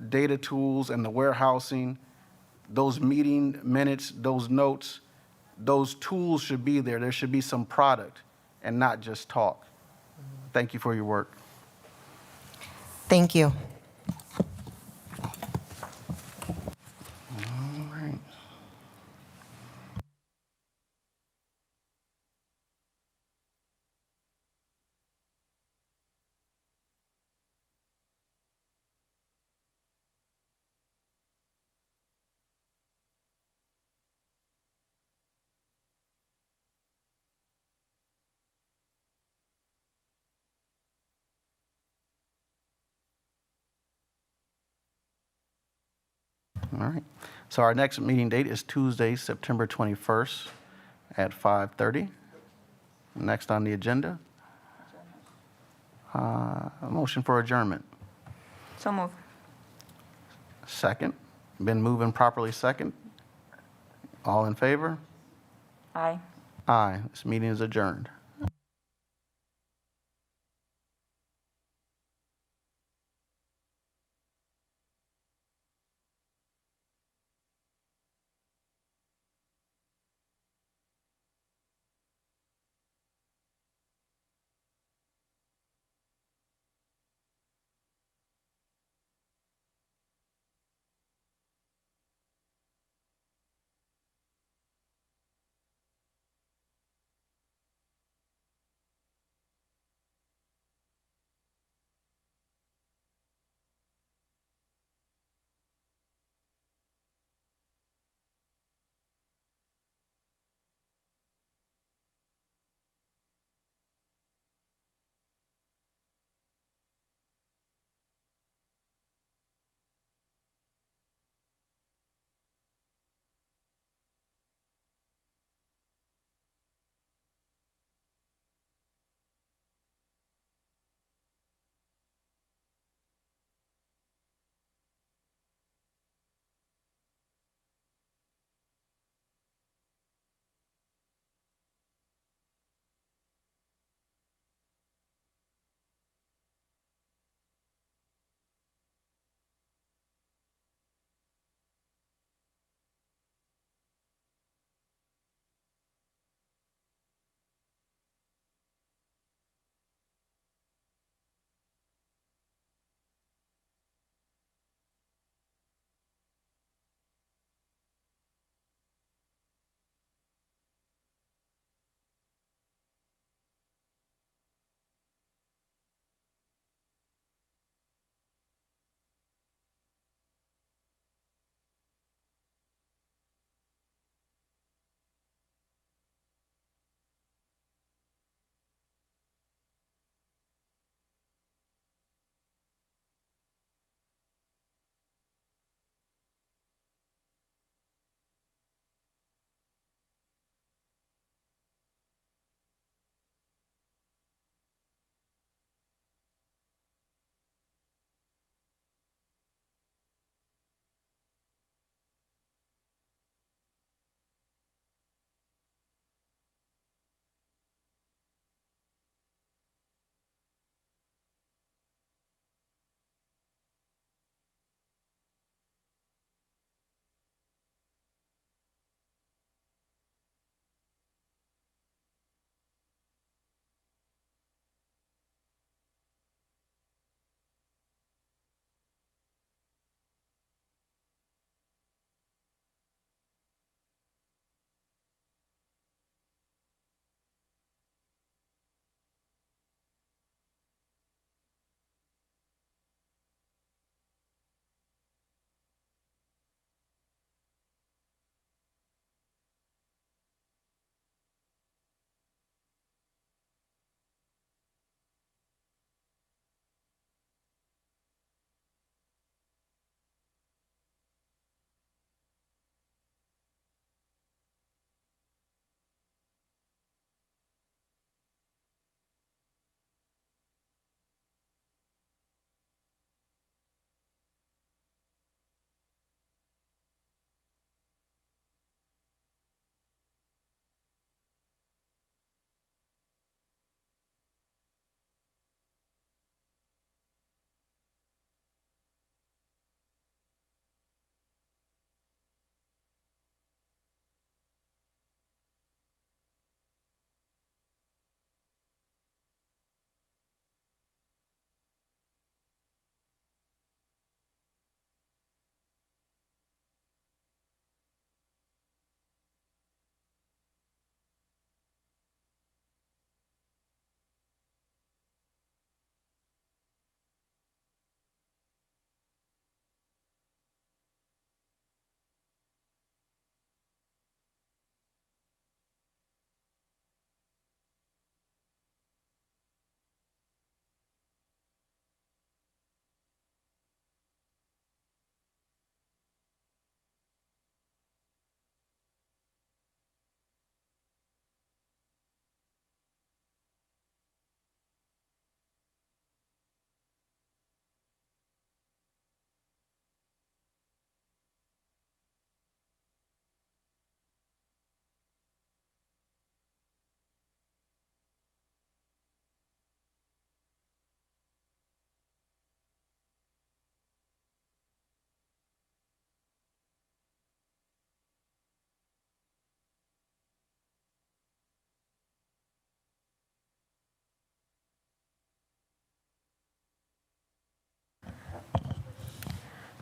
data tools and the warehousing, those meeting minutes, those notes, those tools should be there. There should be some product and not just talk. Thank you for your work. Thank you. All right. All right. So our next meeting date is Tuesday, September 21st at 5:30. Next on the agenda, a motion for adjournment. So move. Second. Been moving properly second. All in favor? Aye. Aye. This meeting is adjourned.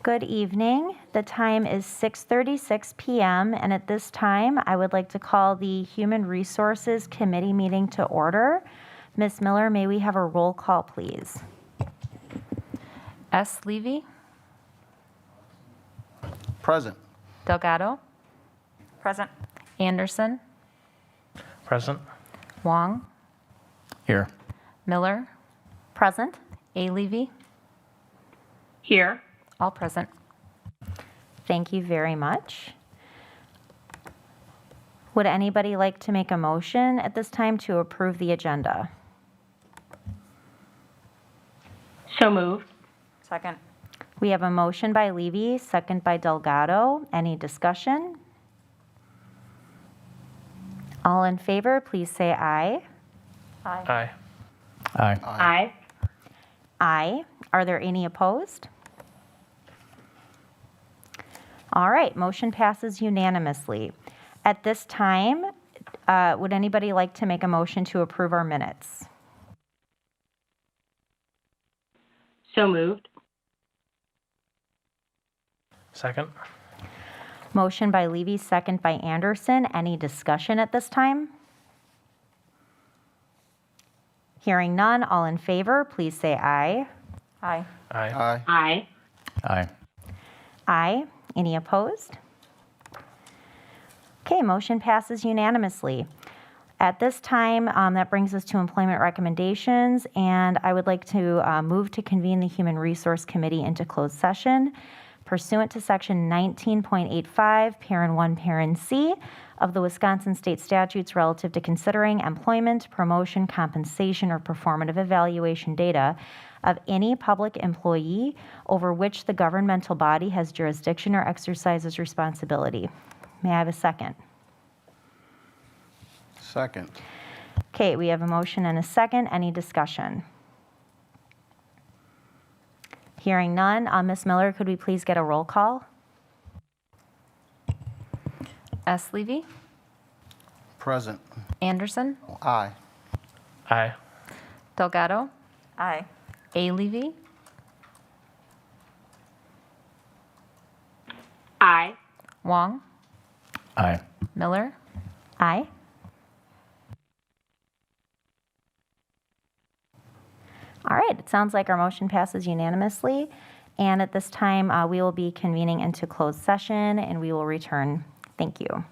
Good evening. The time is 6:36 p.m. and at this time, I would like to call the Human Resources Committee meeting to order. Ms. Miller, may we have a roll call, please? S. Levy, Present. Delgado, Present. Anderson, Present. Wong, Here. Miller, Present. A. Levy, Here. all present. Thank you very much. Would anybody like to make a motion at this time to approve the agenda? So moved. Second. We have a motion by Levy, second by Delgado. Any discussion? All in favor, please say aye. Aye. Aye. Aye. Aye. Are there any opposed? All right, motion passes unanimously. At this time, would anybody like to make a motion to approve our minutes? So moved. Second. Motion by Levy, second by Anderson. Any discussion at this time? Hearing none, all in favor, please say aye. Aye. Aye. Aye. Aye. Aye. Aye. Any opposed? Okay, motion passes unanimously. At this time, that brings us to employment recommendations, and I would like to move to convene the Human Resource Committee into closed session pursuant to Section 19.85, Parent 1, Parent C of the Wisconsin State Statutes relative to considering employment, promotion, compensation, or performative evaluation data of any public employee over which the governmental body has jurisdiction or exercises responsibility. May I have a second? Second. Okay, we have a motion and a second. Any discussion? Hearing none. Ms. Miller, could we please get a roll call? S. Levy, Present. Anderson, Aye. Aye. Delgado, Aye. A. Levy, Aye. Wong, Aye. Miller, Aye. All right, it sounds like our motion passes unanimously. And at this time, we will be convening into closed session and we will return. Thank you.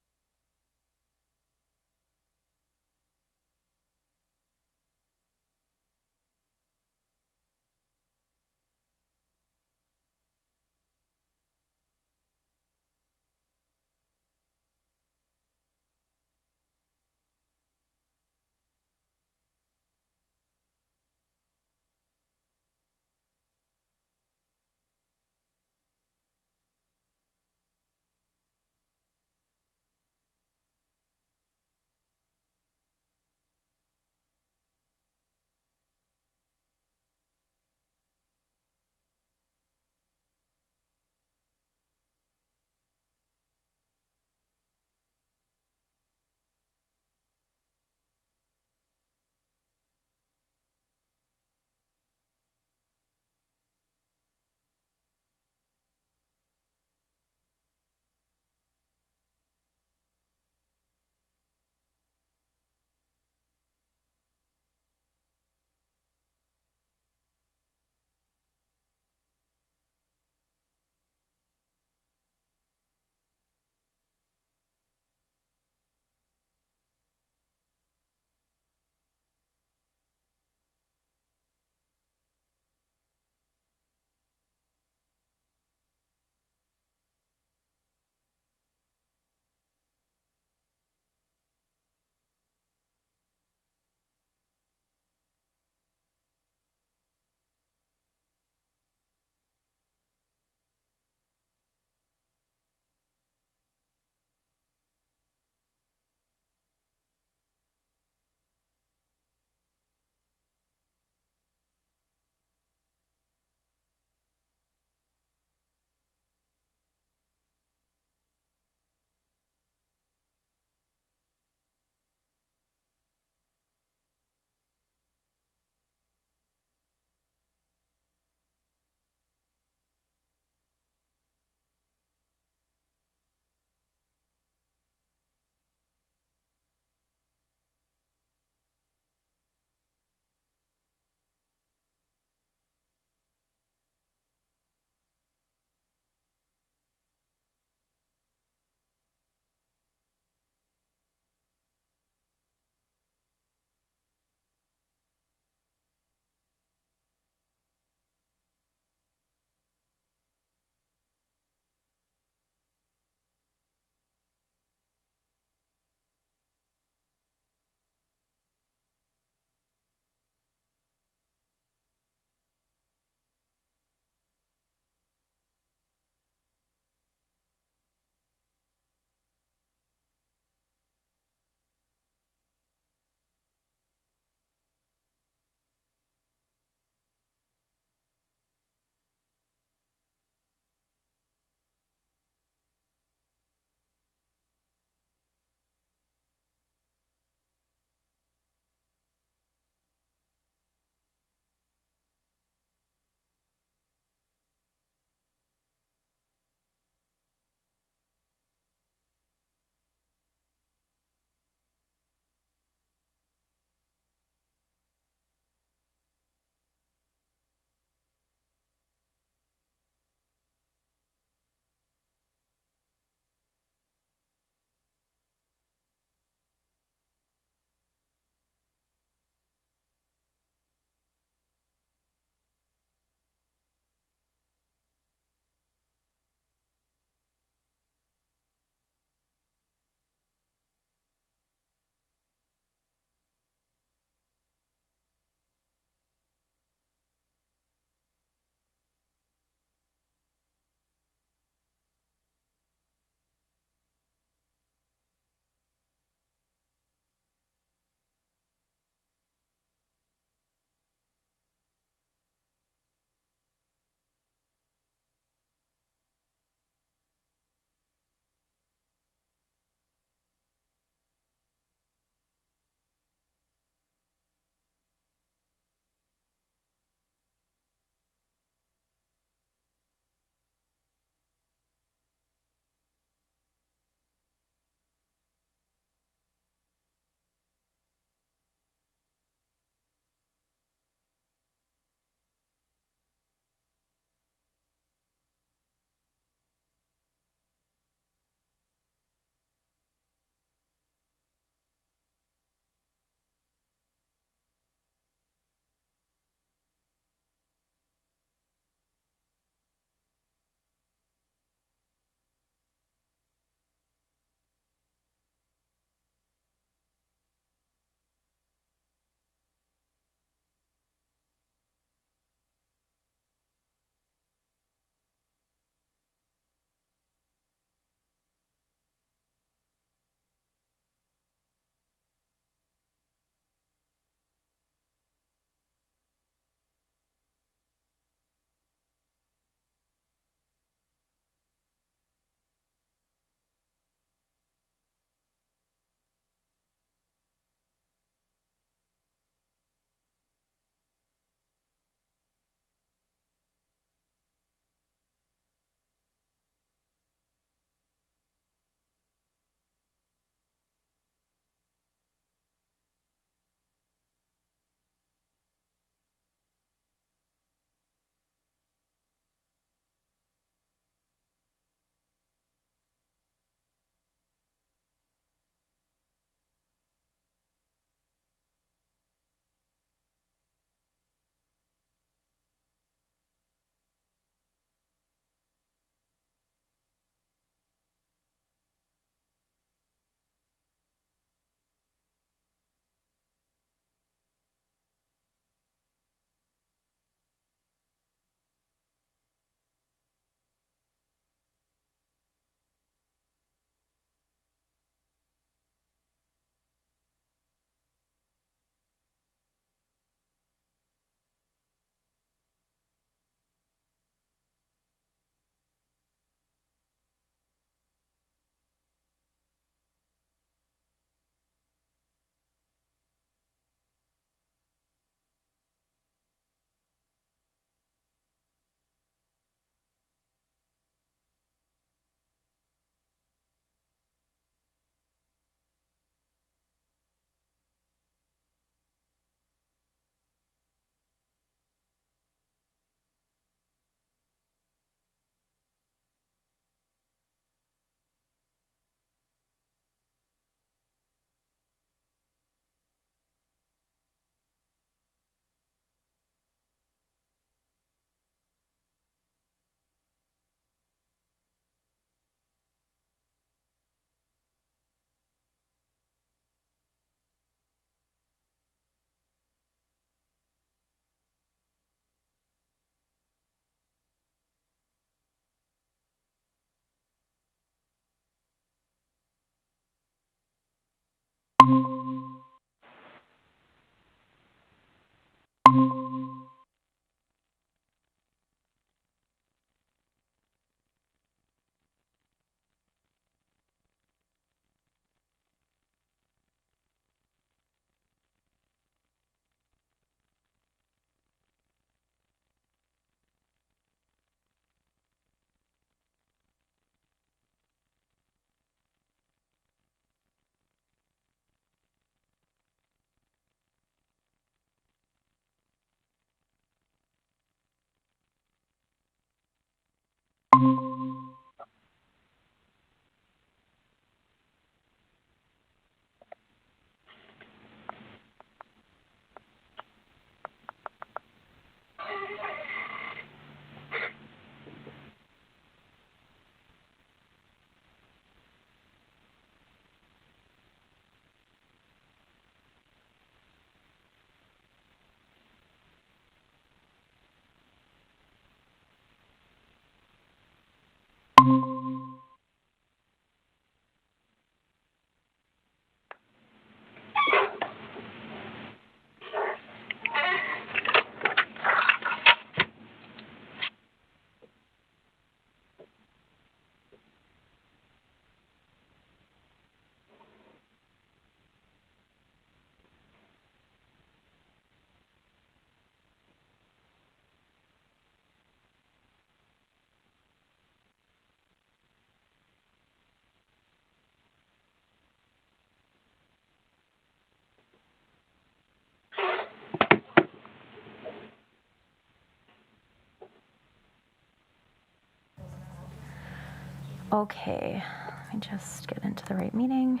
Okay, let me just get into the right meeting.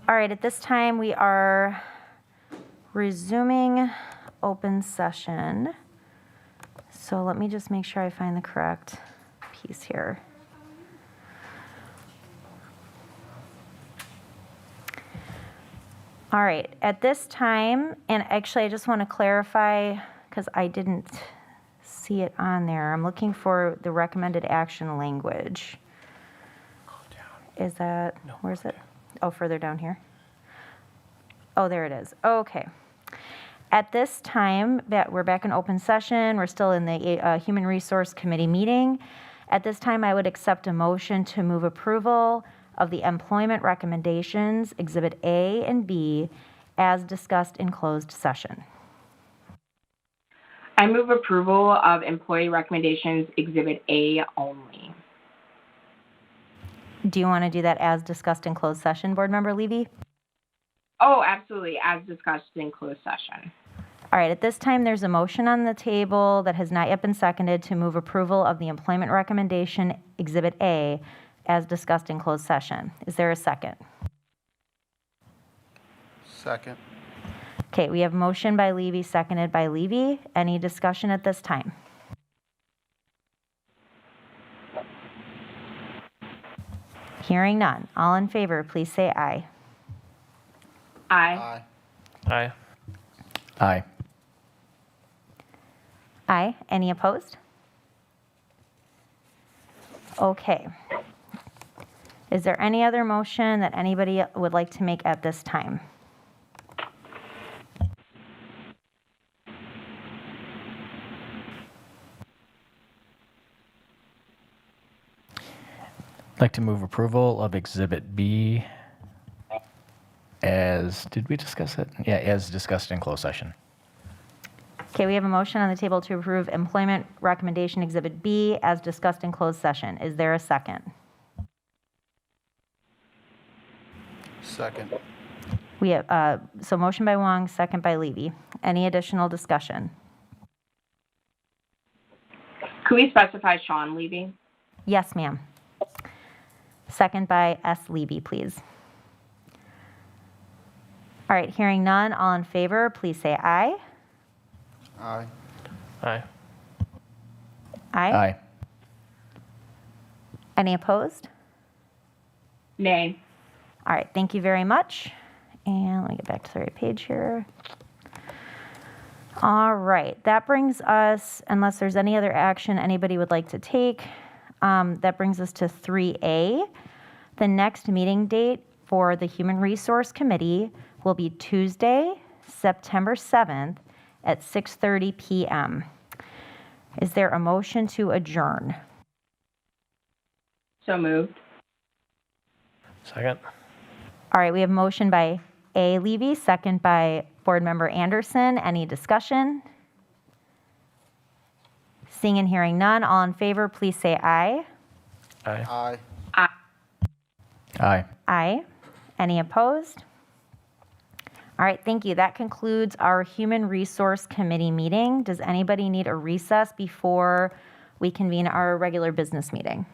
All right, at this time, we are resuming open session. So let me just make sure I find the correct piece here. All right, at this time, and actually I just want to clarify, because I didn't see it on there. I'm looking for the recommended action language. Is that, where's it? Oh, further down here. Oh, there it is. Okay. At this time, we're back in open session. We're still in the Human Resource Committee meeting. At this time, I would accept a motion to move approval of the employment recommendations, Exhibit A and B, as discussed in closed session. I move approval of employee recommendations Exhibit A only. Do you want to do that as discussed in closed session, Board Member Levy? Oh, absolutely, as discussed in closed session. All right, at this time, there's a motion on the table that has not yet been seconded to move approval of the employment recommendation, Exhibit A, as discussed in closed session. Is there a second? Second. Okay, we have motion by Levy, seconded by Levy. Any discussion at this time? Hearing none. All in favor, please say aye. Aye. Aye. Aye. Aye. Any opposed? Okay. Is there any other motion that anybody would like to make at this time? I'd like to move approval of Exhibit B as, did we discuss it? Yeah, as discussed in closed session. Okay, we have a motion on the table to approve employment recommendation Exhibit B as discussed in closed session. Is there a second? Second. We have, so motion by Wong, second by Levy. Any additional discussion? Could we specify Sean Levy? Yes, ma'am. Second by S. Levy, please. All right, hearing none, all in favor, please say aye. Aye. Aye. Aye. Aye. Any opposed? Nay. All right, thank you very much. And let me get back to the right page here. All right, that brings us, unless there's any other action anybody would like to take, that brings us to 3A. The next meeting date for the Human Resource Committee will be Tuesday, September 7th at 6:30 p.m. Is there a motion to adjourn? So moved. Second. All right, we have motion by A. Levy, second by Board Member Anderson. Any discussion? Seeing and hearing none, all in favor, please say aye. Aye. Aye. Aye. Aye. Any opposed? All right, thank you. That concludes our Human Resource Committee meeting. Does anybody need a recess before we convene our regular business meeting?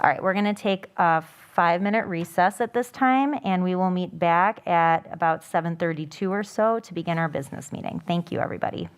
All right, we're going to take a 5-minute recess at this time, and we will meet back at about 7:32 or so to begin our business meeting. Thank you, everybody.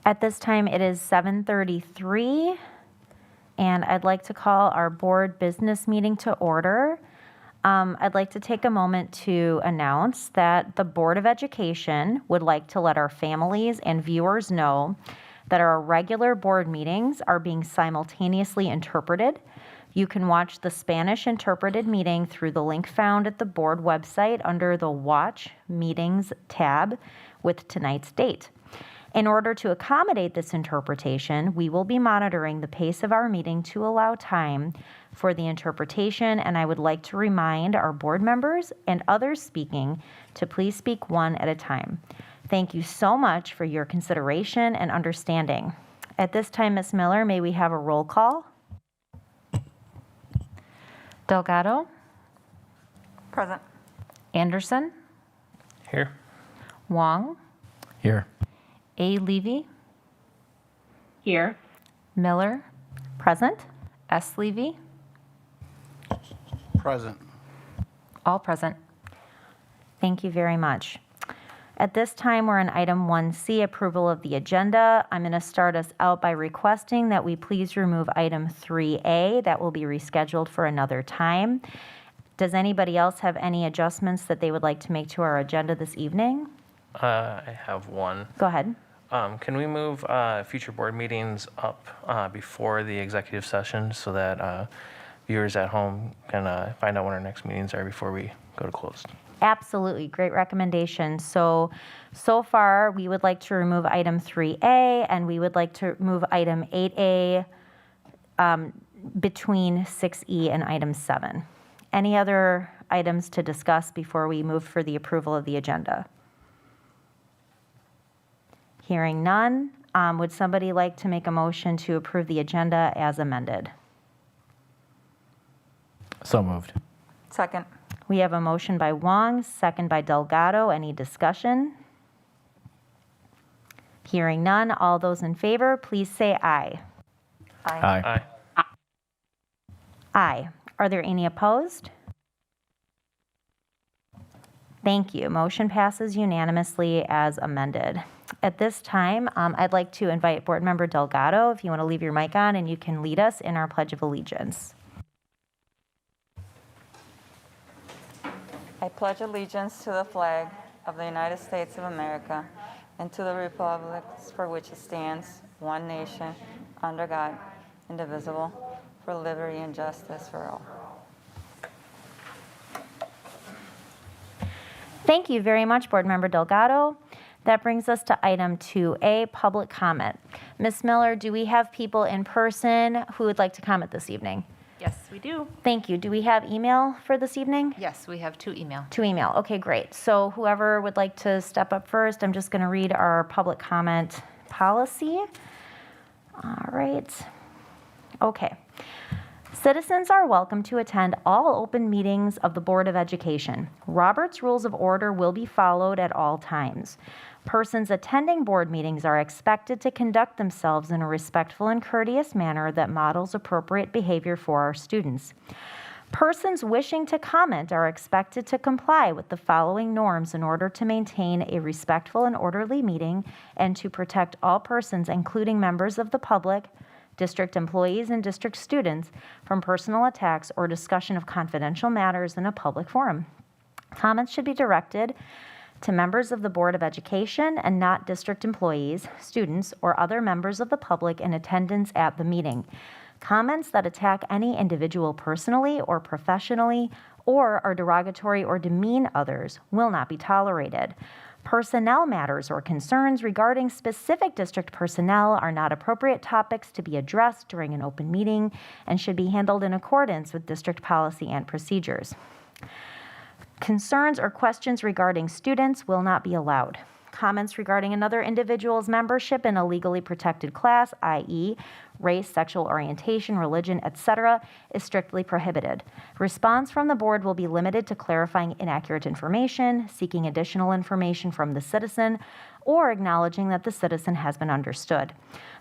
At this time, it is 7:33, and I'd like to call our board business meeting to order. I'd like to take a moment to announce that the Board of Education would like to let our families and viewers know that our regular board meetings are being simultaneously interpreted. You can watch the Spanish interpreted meeting through the link found at the board website under the Watch Meetings tab with tonight's date. In order to accommodate this interpretation, we will be monitoring the pace of our meeting to allow time for the interpretation, and I would like to remind our board members and others speaking to please speak one at a time. Thank you so much for your consideration and understanding. At this time, Ms. Miller, may we have a roll call? Delgado, Present. Anderson, Here. Wong, Here. A. Levy, Here. Miller, Present? S. Levy, Present. all present. Thank you very much. At this time, we're on item 1C, approval of the agenda. I'm going to start us out by requesting that we please remove item 3A. That will be rescheduled for another time. Does anybody else have any adjustments that they would like to make to our agenda this evening? I have one. Go ahead. Can we move future board meetings up before the executive session so that viewers at home can find out when our next meetings are before we go to closed? Absolutely, great recommendation. So far, we would like to remove item 3A, and we would like to move item 8A between 6E and item 7. Any other items to discuss before we move for the approval of the agenda? Hearing none, would somebody like to make a motion to approve the agenda as amended? So moved. Second. We have a motion by Wong, second by Delgado. Any discussion? Hearing none, all those in favor, please say aye. Aye. Aye. Aye. Are there any opposed? Thank you. Motion passes unanimously as amended. At this time, I'd like to invite Board Member Delgado, if you want to leave your mic on, and you can lead us in our Pledge of Allegiance. I pledge allegiance to the flag of the United States of America and to the republics for which it stands, one nation, under God, indivisible, for liberty and justice for all. Thank you very much, Board Member Delgado. That brings us to item 2A, public comment. Ms. Miller, do we have people in person who would like to comment this evening? Yes, we do. Thank you. Do we have email for this evening? Yes, we have 2 email. 2 email. Okay, great. So whoever would like to step up first, I'm just going to read our public comment policy. All right. Okay. Citizens are welcome to attend all open meetings of the Board of Education. Robert's Rules of Order will be followed at all times. Persons attending board meetings are expected to conduct themselves in a respectful and courteous manner that models appropriate behavior for our students. Persons wishing to comment are expected to comply with the following norms in order to maintain a respectful and orderly meeting and to protect all persons, including members of the public, district employees, and district students, from personal attacks or discussion of confidential matters in a public forum. Comments should be directed to members of the Board of Education and not district employees, students, or other members of the public in attendance at the meeting. Comments that attack any individual personally or professionally or are derogatory or demean others will not be tolerated. Personnel matters or concerns regarding specific district personnel are not appropriate topics to be addressed during an open meeting and should be handled in accordance with district policy and procedures. Concerns or questions regarding students will not be allowed. Comments regarding another individual's membership in a legally protected class, i.e., race, sexual orientation, religion, etc., is strictly prohibited. Response from the board will be limited to clarifying inaccurate information, seeking additional information from the citizen, or acknowledging that the citizen has been understood.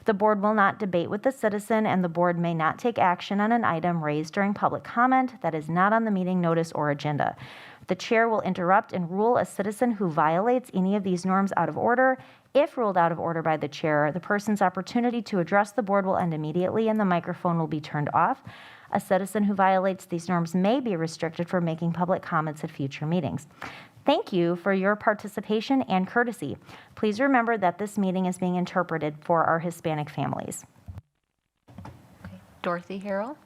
The board will not debate with the citizen, and the board may not take action on an item raised during public comment that is not on the meeting notice or agenda. The chair will interrupt and rule a citizen who violates any of these norms out of order If ruled out of order by the chair, the person's opportunity to address the board will end immediately and the microphone will be turned off. A citizen who violates these norms may be restricted from making public comments at future meetings. Thank you for your participation and courtesy. Please remember that this meeting is being interpreted for our Hispanic families. Dorothy Harrell.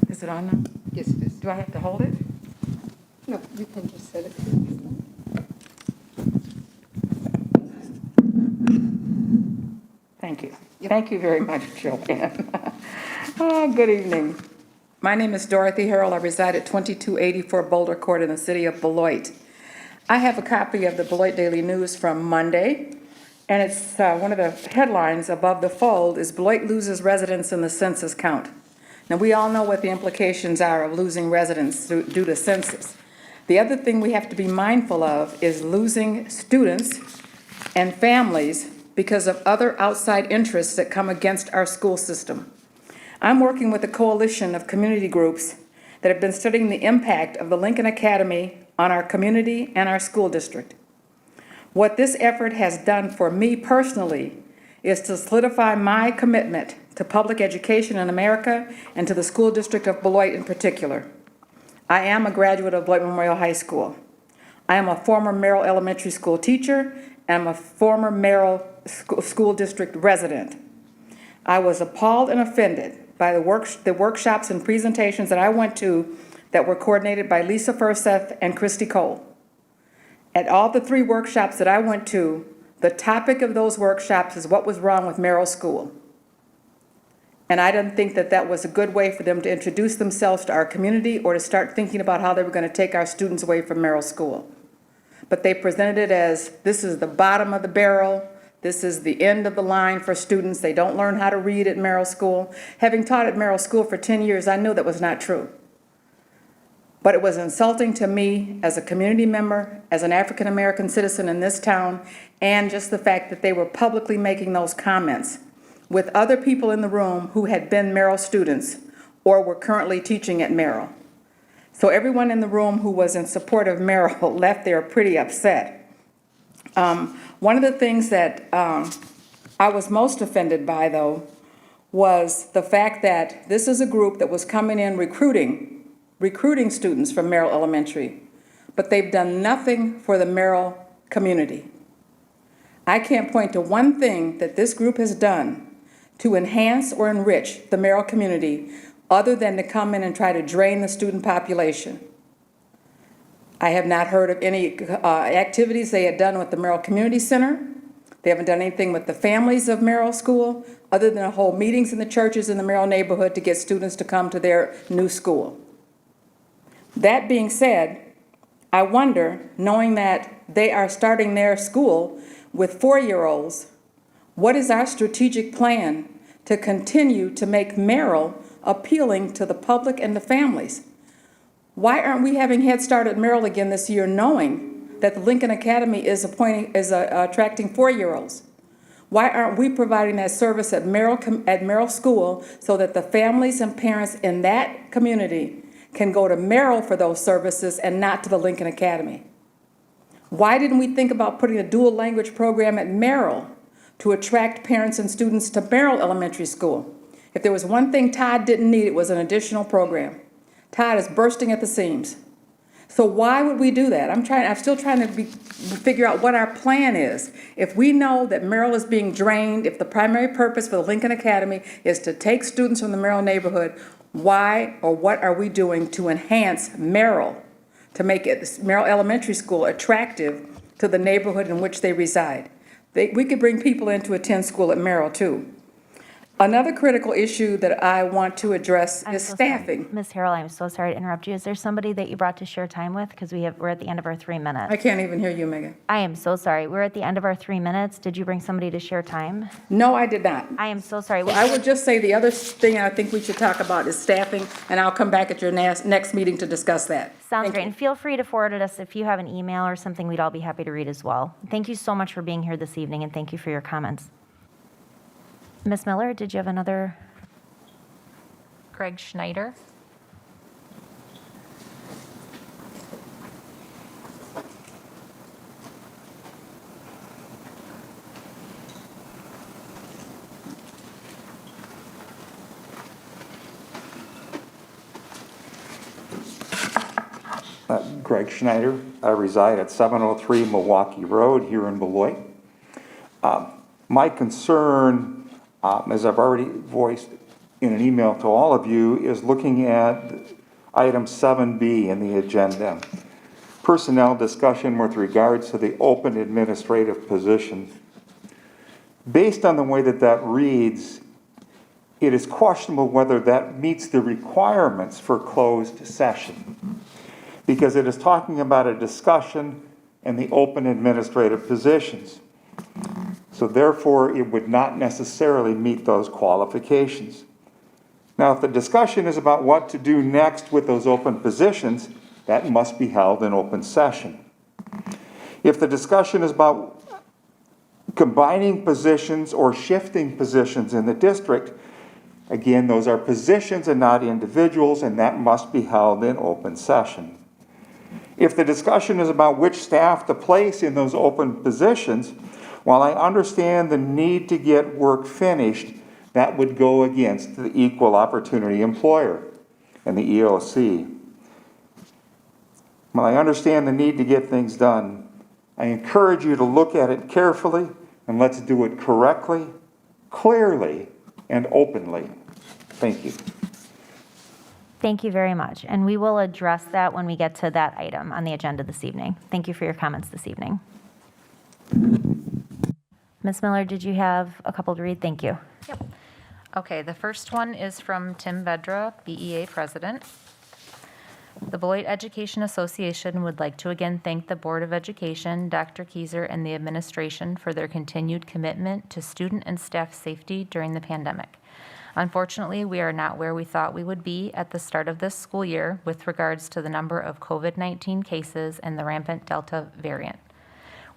Is it on now? Yes, it is. Do I have to hold it? No, you can just set it. Thank you. Thank you very much, Joanne. Good evening. My name is Dorothy Harrell. I reside at 2284 Boulder Court in the city of Beloit. I have a copy of the Beloit Daily News from Monday, and it's one of the headlines above the fold is Beloit loses residents in the census count. Now, we all know what the implications are of losing residents due to census. The other thing we have to be mindful of is losing students and families because of other outside interests that come against our school system. I'm working with a coalition of community groups that have been studying the impact of the Lincoln Academy on our community and our school district. What this effort has done for me personally is to solidify my commitment to public education in America and to the school district of Beloit in particular. I am a graduate of Beloit Memorial High School. I am a former Merrill Elementary School teacher and I'm a former Merrill School District resident. I was appalled and offended by the workshops and presentations that I went to that were coordinated by Lisa Furseth and Christy Cole. At all the 3 workshops that I went to, the topic of those workshops is what was wrong with Merrill School. And I didn't think that that was a good way for them to introduce themselves to our community or to start thinking about how they were going to take our students away from Merrill School. But they presented it as this is the bottom of the barrel. This is the end of the line for students. They don't learn how to read at Merrill School. Having taught at Merrill School for 10 years, I knew that was not true. But it was insulting to me as a community member, as an African American citizen in this town, and just the fact that they were publicly making those comments with other people in the room who had been Merrill students or were currently teaching at Merrill. So everyone in the room who was in support of Merrill left there pretty upset. One of the things that I was most offended by, though, was the fact that this is a group that was coming in recruiting students from Merrill Elementary, but they've done nothing for the Merrill community. I can't point to one thing that this group has done to enhance or enrich the Merrill community other than to come in and try to drain the student population. I have not heard of any activities they had done with the Merrill Community Center. They haven't done anything with the families of Merrill School other than hold meetings in the churches in the Merrill neighborhood to get students to come to their new school. That being said, I wonder, knowing that they are starting their school with 4-year-olds, what is our strategic plan to continue to make Merrill appealing to the public and the families? Why aren't we having Head Start at Merrill again this year, knowing that the Lincoln Academy is attracting 4-year-olds? Why aren't we providing that service at Merrill School so that the families and parents in that community can go to Merrill for those services and not to the Lincoln Academy? Why didn't we think about putting a dual language program at Merrill to attract parents and students to Merrill Elementary School? If there was one thing Todd didn't need, it was an additional program. Todd is bursting at the seams. So why would we do that? I'm still trying to figure out what our plan is. If we know that Merrill is being drained, if the primary purpose for the Lincoln Academy is to take students from the Merrill neighborhood, why or what are we doing to enhance Merrill, to make it Merrill Elementary School attractive to the neighborhood in which they reside? We could bring people in to attend school at Merrill too. Another critical issue that I want to address is staffing. Ms. Harrell, I'm so sorry to interrupt you. Is there somebody that you brought to share time with? Because we're at the end of our 3 minutes. I can't even hear you, Megan. I am so sorry. We're at the end of our 3 minutes. Did you bring somebody to share time? No, I did not. I am so sorry. I would just say the other thing I think we should talk about is staffing, and I'll come back at your next meeting to discuss that. Sounds Thank great. you. And feel free to forward it us if you have an email or something. We'd all be happy to read as well. Thank you so much for being here this evening, and thank you for your comments. Ms. Miller, did you have another? Greg Schneider. Greg Schneider. I reside at 703 Milwaukee Road here in Beloit. My concern, as I've already voiced in an email to all of you, is looking at item 7B in the agenda. Personnel discussion with regards to the open administrative position. Based on the way that that reads, it is questionable whether that meets the requirements for closed session, because it is talking about a discussion in the open administrative positions. So therefore, it would not necessarily meet those qualifications. Now, if the discussion is about what to do next with those open positions, that must be held in open session. If the discussion is about combining positions or shifting positions in the district, again, those are positions and not individuals, and that must be held in open session. If the discussion is about which staff to place in those open positions, while I understand the need to get work finished, that would go against the equal opportunity employer and the EOC. While I understand the need to get things done, I encourage you to look at it carefully, and let's do it correctly, clearly, and openly. Thank you. Thank you very much. And we will address that when we get to that item on the agenda this evening. Thank you for your comments this evening. Ms. Miller, did you have a couple to read? Thank you. Yep. Okay, the first one is from Tim Vedra, BEA President. The Beloit Education Association would like to again thank the Board of Education, Dr. Kieser, and the administration for their continued commitment to student and staff safety during the pandemic. Unfortunately, we are not where we thought we would be at the start of this school year with regards to the number of COVID-19 cases and the rampant Delta variant.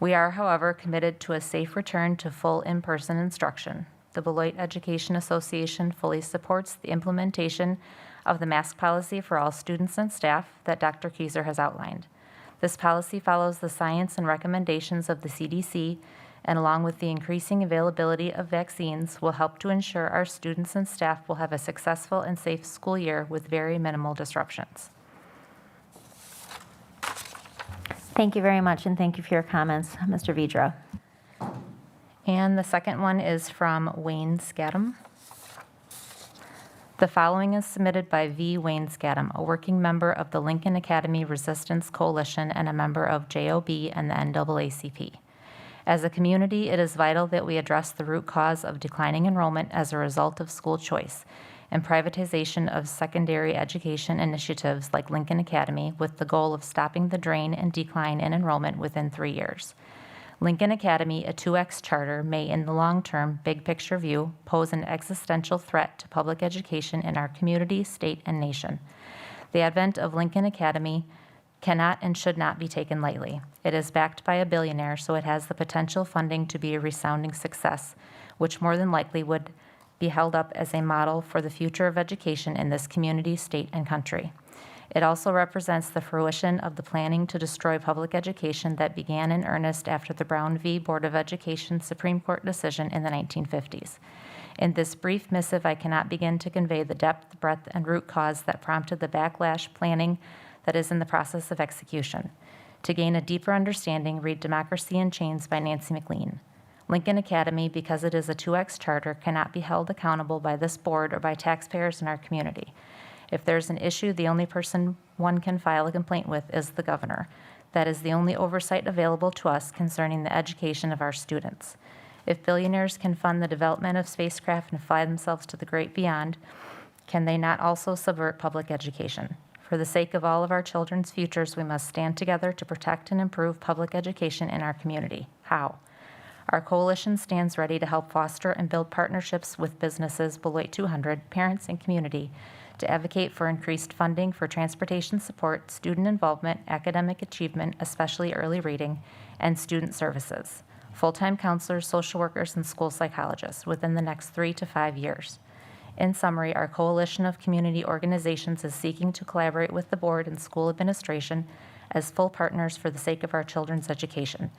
We are, however, committed to a safe return to full in-person instruction. The Beloit Education Association fully supports the implementation of the mask policy for all students and staff that Dr. Kieser has outlined. This policy follows the science and recommendations of the CDC, and along with the increasing availability of vaccines, will help to ensure our students and staff will have a successful and safe school year with very minimal disruptions. Thank you very much, and thank you for your comments, Mr. Vedra. And the second one is from Wayne Scadam. The following is submitted by V. Wayne Scadam, a working member of the Lincoln Academy Resistance Coalition and a member of JOB and the NAACP. As a community, it is vital that we address the root cause of declining enrollment as a result of school choice and privatization of secondary education initiatives like Lincoln Academy, with the goal of stopping the drain and decline in enrollment within 3 years. Lincoln Academy, a 2X charter, may, in the long-term, big picture view, pose an existential threat to public education in our community, state, and nation. The advent of Lincoln Academy cannot and should not be taken lightly. It is backed by a billionaire, so it has the potential funding to be a resounding success, which more than likely would be held up as a model for the future of education in this community, state, and country. It also represents the fruition of the planning to destroy public education that began in earnest after the Brown v. Board of Education Supreme Court decision in the 1950s. In this brief missive, I cannot begin to convey the depth, breadth, and root cause that prompted the backlash planning that is in the process of execution. To gain a deeper understanding, read Democracy in Chains by Nancy McLean. Lincoln Academy, because it is a 2X charter, cannot be held accountable by this board or by taxpayers in our community. If there's an issue, the only person one can file a complaint with is the governor. That is the only oversight available to us concerning the education of our students. If billionaires can fund the development of spacecraft and fly themselves to the great beyond, can they not also subvert public education? For the sake of all of our children's futures, we must stand together to protect and improve public education in our community. How? Our coalition stands ready to help foster and build partnerships with businesses, Beloit 200, parents, and community to advocate for increased funding for transportation support, student involvement, academic achievement, especially early reading, and student services, full-time counselors, social workers, and school psychologists within the next 3 to 5 years. In summary, our coalition of community organizations is seeking to collaborate with the board and school administration as full partners for the sake of our children's education.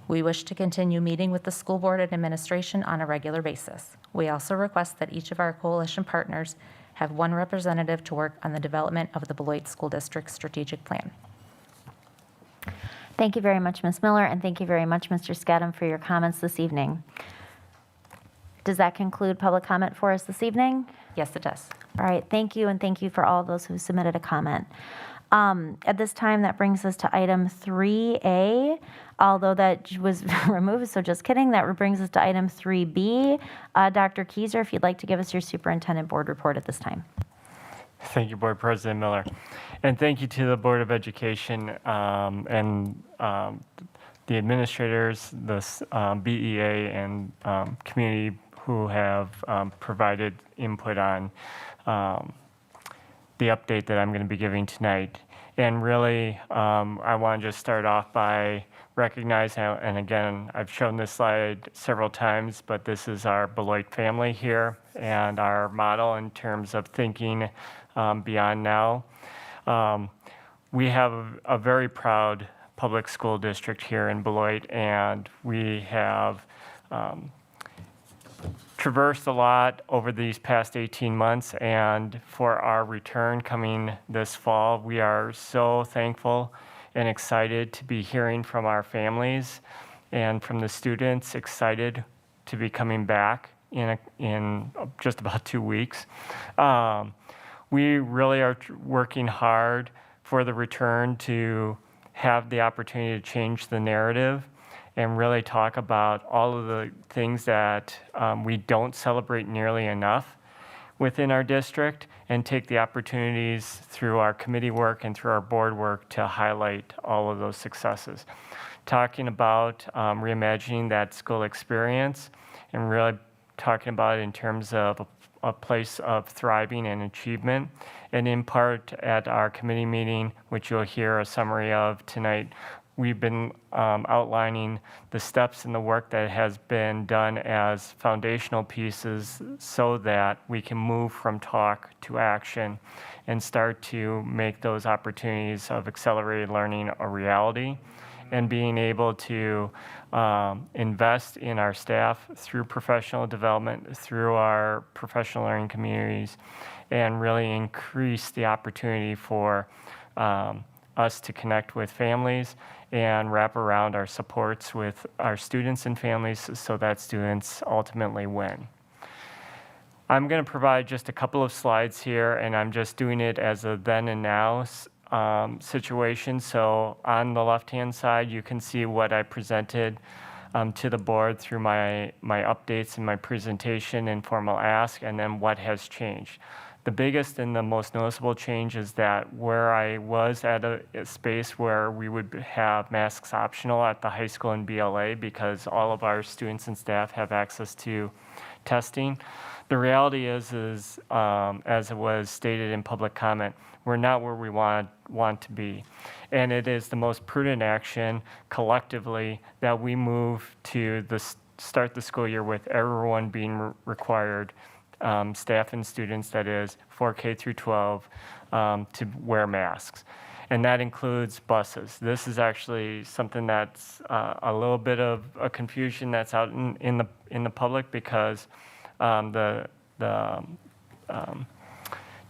We wish to continue meeting with the school board and administration on a regular basis. We also request that each of our coalition partners have one representative to work on the development of the Beloit School District Strategic Plan. Thank you very much, Ms. Miller, and thank you very much, Mr. Scadam, for your comments this evening. Does that conclude public comment for us this evening? Yes, it does. All right, thank you, and thank you for all those who submitted a comment. At this time, that brings us to item 3A, although that was removed, so just kidding. That brings us to item 3B. Dr. Keyser, if you'd like to give us your superintendent board report at this time. Thank you, Board President Miller. And thank you to the Board of Education and the administrators, the BEA, and community who have provided input on the update that I'm going to be giving tonight. And really, I want to just start off by recognizing, and again, I've shown this slide several times, but this is our Beloit family here and our model in terms of thinking beyond now. We have a very proud public school district here in Beloit, and we have traversed a lot over these past 18 months, and for our return coming this fall, we are so thankful and excited to be hearing from our families and from the students, excited to be coming back in just about 2 weeks. We really are working hard for the return to have the opportunity to change the narrative and really talk about all of the things that we don't celebrate nearly enough within our district, and take the opportunities through our committee work and through our board work to highlight all of those successes. Talking about reimagining that school experience and really talking about it in terms of a place of thriving and achievement. And in part at our committee meeting, which you'll hear a summary of tonight, we've been outlining the steps in the work that has been done as foundational pieces so that we can move from talk to action and start to make those opportunities of accelerated learning a reality, and being able to invest in our staff through professional development, through our professional learning communities, and really increase the opportunity for us to connect with families and wrap around our supports with our students and families so that students ultimately win. I'm going to provide just a couple of slides here, and I'm just doing it as a then and now situation. So on the left-hand side, you can see what I presented to the board through my updates and my presentation and formal ask, and then what has changed. The biggest and the most noticeable change is that where I was at a space where we would have masks optional at the high school and BLA because all of our students and staff have access to testing. The reality is as it was stated in public comment, we're not where we want to be. And it is the most prudent action collectively that we move to start the school year with everyone being required, staff and students, that is, for K through 12, to wear masks. And that includes buses. This is actually something that's a little bit of a confusion that's out in the public because the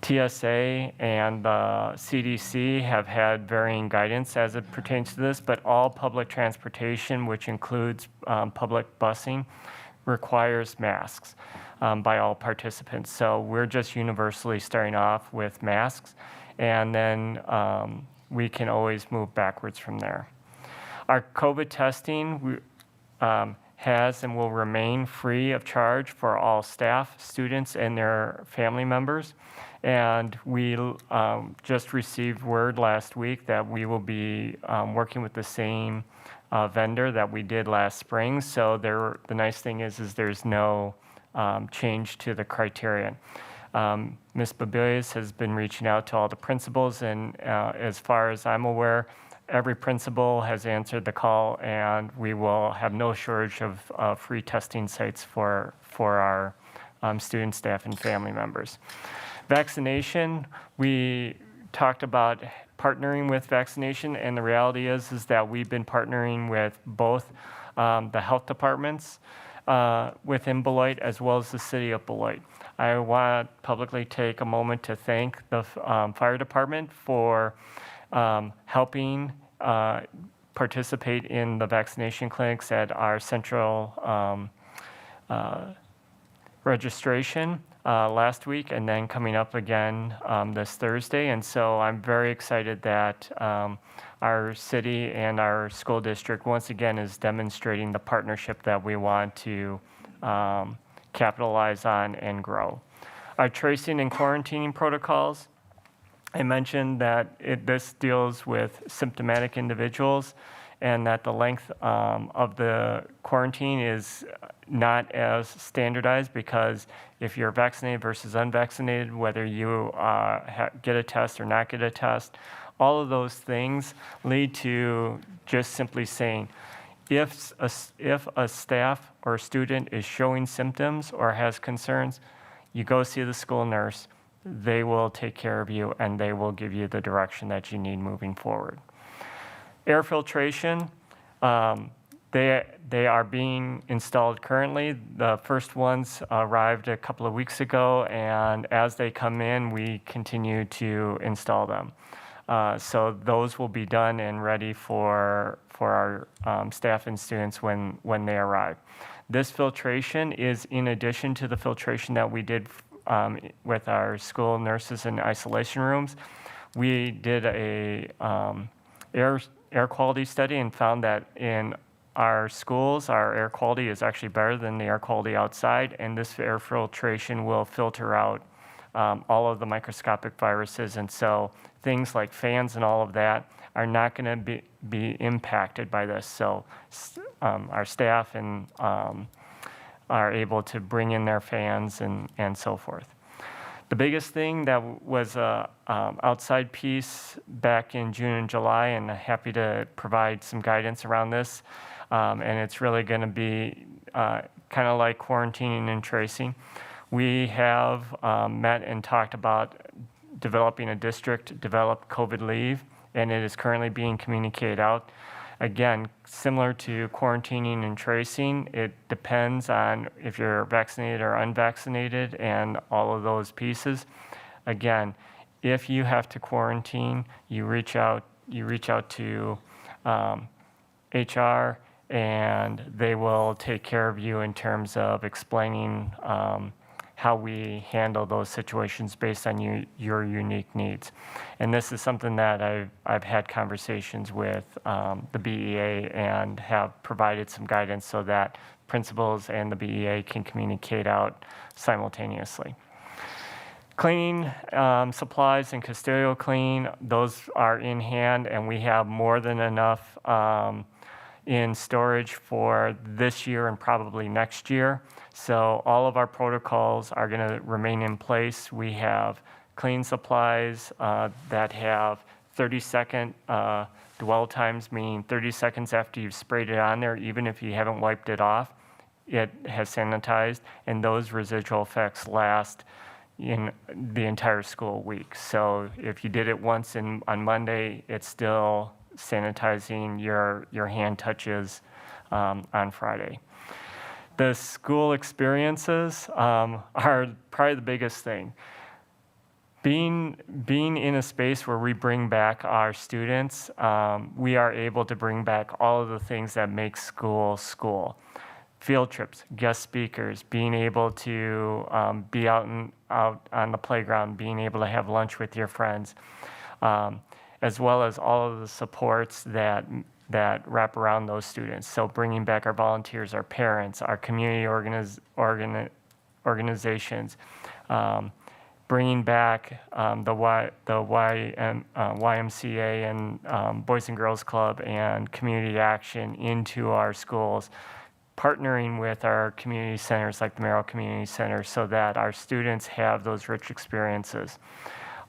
TSA and the CDC have had varying guidance as it pertains to this, but all public transportation, which includes public busing, requires masks by all participants. So we're just universally starting off with masks, and then we can always move backwards from there. Our COVID testing has and will remain free of charge for all staff, students, and their family members. And we just received word last week that we will be working with the same vendor that we did last spring. So the nice thing is there's no change to the criterion. Ms. Babilius has been reaching out to all the principals, and as far as I'm aware, every principal has answered the call, and we will have no shortage of free testing sites for our students, staff, and family members. Vaccination, we talked about partnering with Vaccination, and the reality is that we've been partnering with both the health departments within Beloit as well as the city of Beloit. I want to publicly take a moment to thank the fire department for helping participate in the vaccination clinics at our central registration last week, and then coming up again this Thursday. And so I'm very excited that our city and our school district once again is demonstrating the partnership that we want to capitalize on and grow. Our tracing and quarantining protocols, I mentioned that this deals with symptomatic individuals, and that the length of the quarantine is not as standardized, because if you're vaccinated versus unvaccinated, whether you get a test or not get a test, all of those things lead to just simply saying, if a staff or a student is showing symptoms or has concerns, you go see the school nurse. They will take care of you, and they will give you the direction that you need moving forward. Air filtration, they are being installed currently. The first ones arrived a couple of weeks ago, and as they come in, we continue to install them. So those will be done and ready for our staff and students when they arrive. This filtration is in addition to the filtration that we did with our school nurses in isolation rooms. We did a air quality study and found that in our schools, our air quality is actually better than the air quality outside, and this air filtration will filter out all of the microscopic viruses, and so things like fans and all of that are not going to be impacted by this. So our staff and are able to bring in their fans and so forth. The biggest thing that was a outside piece back in June and July, and I'm happy to provide some guidance around this, and it's really going to be kind of like quarantining and tracing. We have met and talked about developing a district-developed COVID leave, and it is currently being communicated out. Again, similar to quarantining and tracing, it depends on if you're vaccinated or unvaccinated and all of those pieces. Again, if you have to quarantine, you reach out to HR, and they will take care of you in terms of explaining how we handle those situations based on your unique needs. And this is something that I've had conversations with the BEA and have provided some guidance so that principals and the BEA can communicate out simultaneously. Cleaning supplies and custodial clean, those are in hand, and we have more than enough in storage for this year and probably next year. So all of our protocols are going to remain in place. We have clean supplies that have 30-second dwell times, meaning 30 seconds after you've sprayed it on there, even if you haven't wiped it off, it has sanitized, and those residual effects last in the entire school week. So if you did it once on Monday, it's still sanitizing your hand touches on Friday. The school experiences are probably the biggest thing. Being in a space where we bring back our students, we are able to bring back all of the things that make school school. Field trips, guest speakers, being able to be out on the playground, being able to have lunch with your friends, as well as all of the supports that that wrap around those students. So bringing back our volunteers, our parents, our community organizations, bringing back YMCA and Boys and Girls Club and community action into our schools, partnering with our community centers like the Merrill Community Center so that our students have those rich experiences.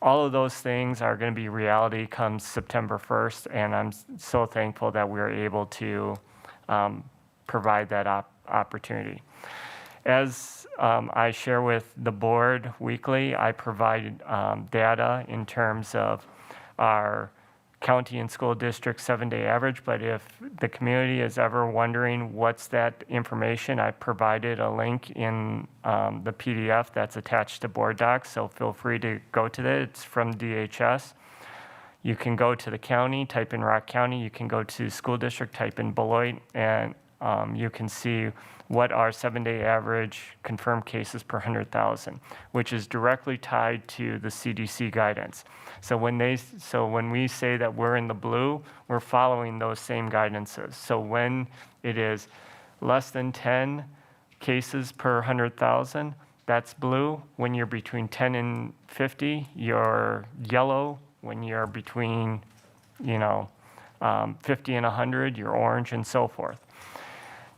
All of those things are going to be reality come September 1st, and I'm so thankful that we're able to provide that opportunity. As I share with the board weekly, I provide data in terms of our county and school district 7-day average, but if the community is ever wondering what's that information, I provided a link in the PDF that's attached to board docs, so feel free to go to that. It's from DHS. You can go to the county, type in Rock County, you can go to school district, type in Beloit, and you can see what our 7-day average confirmed cases per 100,000, which is directly tied to the CDC guidance. So when we say that we're in the blue, we're following those same guidances. So when it is less than 10 cases per 100,000, that's blue. When you're between 10 and 50, you're yellow. When you're between 50 and 100, you're orange, and so forth.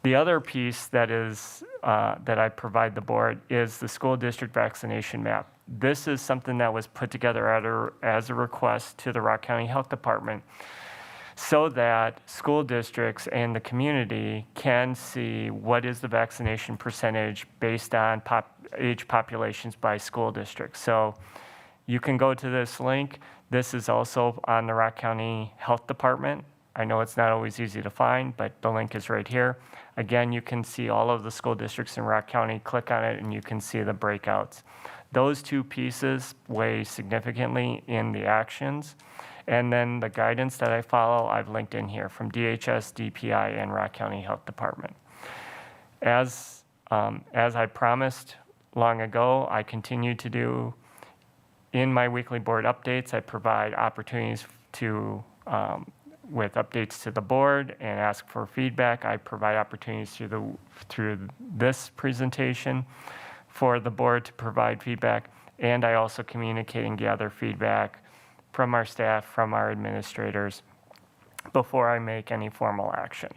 The other piece that I provide the board is the school district vaccination map. This is something that was put together as a request to the Rock County Health Department so that school districts and the community can see what is the vaccination percentage based on age populations by school district. So you can go to this link. This is also on the Rock County Health Department. I know it's not always easy to find, but the link is right here. Again, you can see all of the school districts in Rock County. Click on it and you can see the breakouts. Those two pieces weigh significantly in the actions. And then the guidance that I follow, I've linked in here from DHS, DPI, and Rock County Health Department. As I promised long ago, I continue to do in my weekly board updates. I provide opportunities to with updates to the board and ask for feedback. I provide opportunities through this presentation for the board to provide feedback, and I also communicate and gather feedback from our staff, from our administrators, before I make any formal action.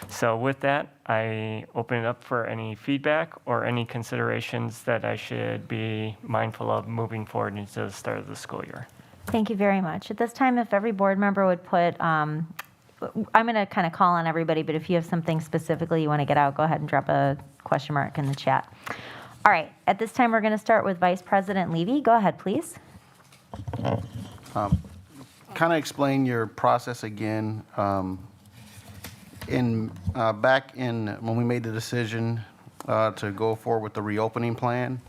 So with that, I open it up for any feedback or any considerations that I should be mindful of moving forward into the start of the school year. Thank you very much. At this time, if every board member would put, I'm going to kind of call on everybody, but if you have something specifically you want to get out, go ahead and drop a question mark in the chat. All right, at this time, we're going to start with Vice President Levy. Go ahead, please. Kind of explain your process again. Back in when we made the decision to go forward with the reopening plan,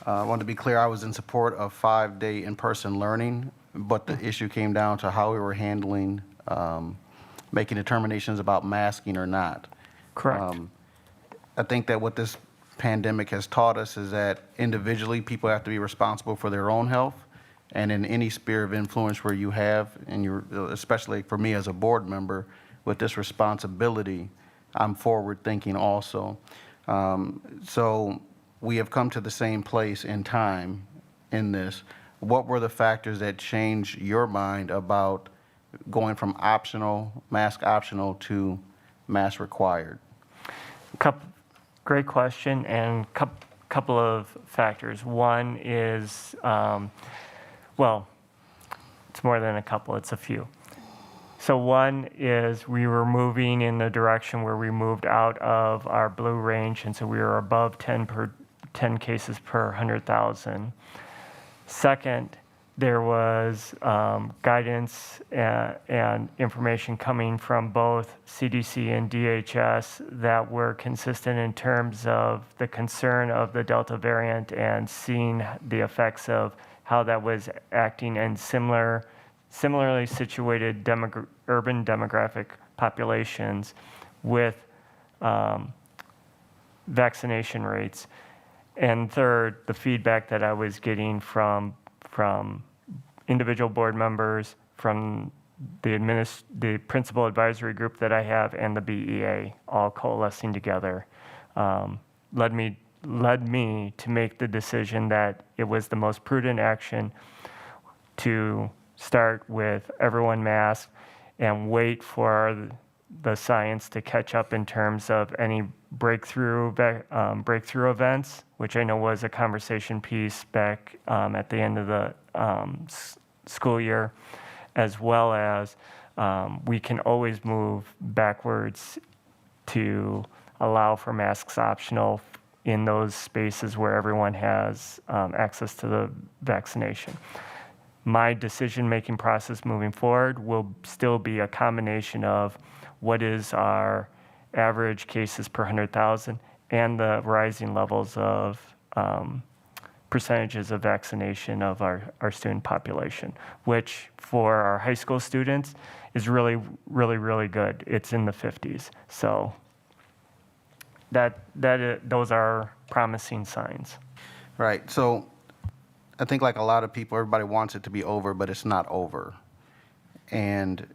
I wanted to be clear, I was in support of 5-day in-person learning, but the issue came down to how we were handling making determinations about masking or not. Correct. I think that what this pandemic has taught us is that individually people have to be responsible for their own health, and in any sphere of influence where you have, and you're, especially for me as a board member, with this responsibility, I'm forward thinking also. So we have come to the same place in time in this. What were the factors that changed your mind about going from mask optional to mask required? Great question, and couple of factors. One is, well, it's more than a couple, it's a few. So one is we were moving in the direction where we moved out of our blue range, and so we were above 10 cases per 100,000. Second, there was guidance and information coming from both CDC and DHS that were consistent in terms of the concern of the Delta variant and seeing the effects of how that was acting in similarly situated urban demographic populations with vaccination rates. And third, the feedback that I was getting from individual board members, from the principal advisory group that I have and the BEA all coalescing together led me to make the decision that it was the most prudent action to start with everyone masked and wait for the science to catch up in terms of any breakthrough events, which I know was a conversation piece back at the end of the school year, as well as we can always move backwards to allow for masks optional in those spaces where everyone has access to the vaccination. My decision-making process moving forward will still be a combination of what is our average cases per 100,000 and the rising levels of percentages of vaccination of our student population, which for our high school students is really, really, really good. It's in the 50s. So those are promising signs. Right. So I think like a lot of people, everybody wants it to be over, but it's not over. And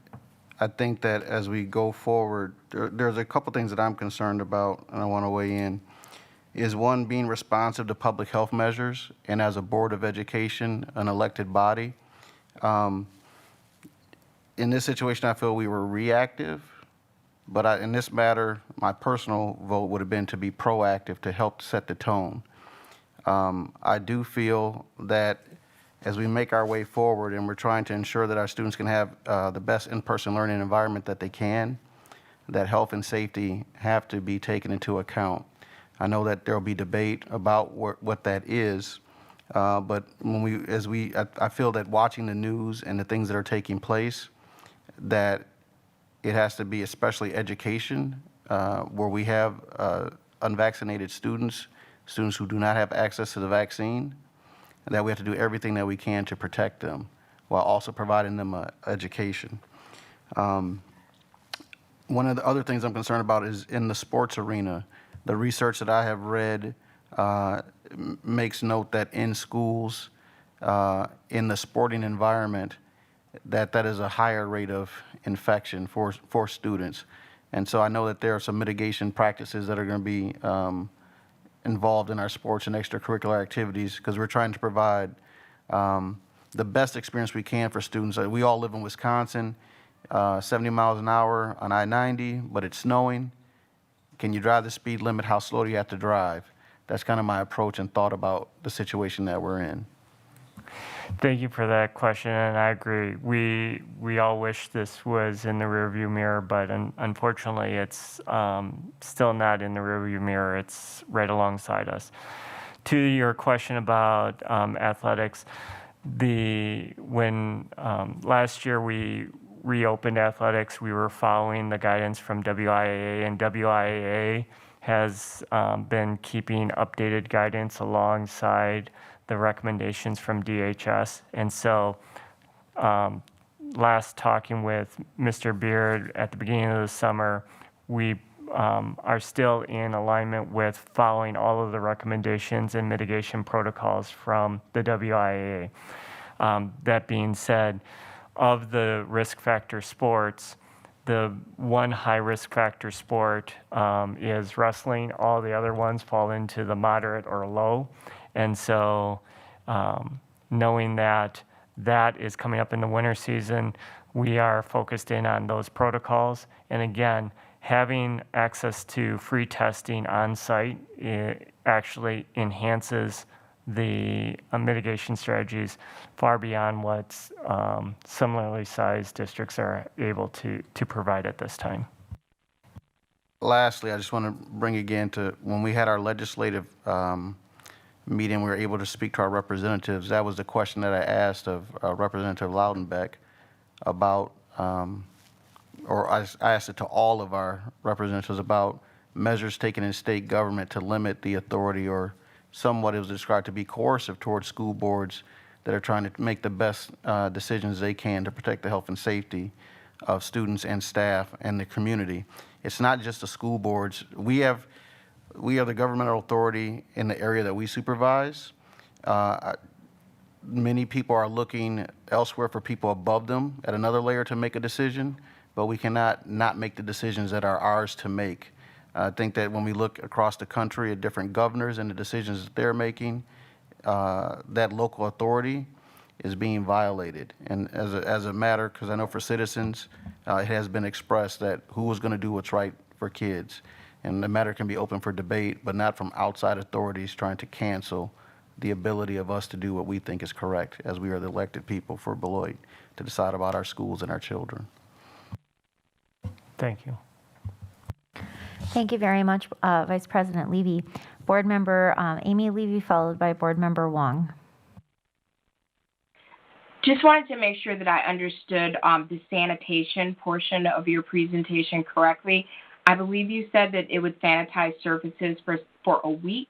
I think that as we go forward, there's a couple things that I'm concerned about, and I want to weigh in, is one, being responsive to public health measures, and as a Board of Education, an elected body. In this situation, I feel we were reactive, but in this matter, my personal vote would have been to be proactive to help set the tone. I do feel that as we make our way forward and we're trying to ensure that our students can have the best in-person learning environment that they can, that health and safety have to be taken into account. I know that there will be debate about what that is, but I feel that watching the news and the things that are taking place, that it has to be especially education, where we have unvaccinated students who do not have access to the vaccine, and that we have to do everything that we can to protect them while also providing them education. One of the other things I'm concerned about is in the sports arena. The research that I have read makes note that in schools, in the sporting environment, that is a higher rate of infection for students. And so I know that there are some mitigation practices that are going to be involved in our sports and extracurricular activities, because we're trying to provide the best experience we can for students. We all live in Wisconsin, 70 miles an hour on I-90, but it's snowing. Can you drive the speed limit? How slow do you have to drive? That's kind of my approach and thought about the situation that we're in. Thank you for that question, and I agree. We all wish this was in the rearview mirror, but unfortunately, it's still not in the rearview mirror. It's right alongside us. To your question about athletics, when last year we reopened athletics, we were following the guidance from WIAA, and WIAA has been keeping updated guidance alongside the recommendations from DHS. And so last talking with Mr. Beard at the beginning of the summer, we are still in alignment with following all of the recommendations and mitigation protocols from the WIAA. That being said, of the risk factor sports, the one high risk factor sport is wrestling. All the other ones fall into the moderate or low. And so knowing that that is coming up in the winter season, we are focused in on those protocols. And again, having access to free testing on site actually enhances the mitigation strategies far beyond what similarly sized districts are able to provide at this time. Lastly, I just want to bring again to when we had our legislative meeting, we were able to speak to our representatives. That was the question that I asked of Representative Loudenbeck about, or I asked it to all of our representatives about measures taken in state government to limit the authority, or somewhat it was described to be coercive towards school boards that are trying to make the best decisions they can to protect the health and safety of students and staff and the community. It's not just the school boards. We are the governmental authority in the area that we supervise. many people are looking elsewhere for people above them at another layer to make a decision, but we cannot not make the decisions that are ours to make. I think that when we look across the country at different governors and the decisions that they're making, that local authority is being violated. And as a matter, because I know for citizens, it has been expressed that who is going to do what's right for kids. And the matter can be open for debate, but not from outside authorities trying to cancel the ability of us to do what we think is correct, as we are the elected people for Beloit, to decide about our schools and our children. Thank you. Thank you very much, Vice President Levy. Board Member Amy Levy, followed by Board Member Wong. Just wanted to make sure that I understood the sanitation portion of your presentation correctly. I believe you said that it would sanitize surfaces for a week.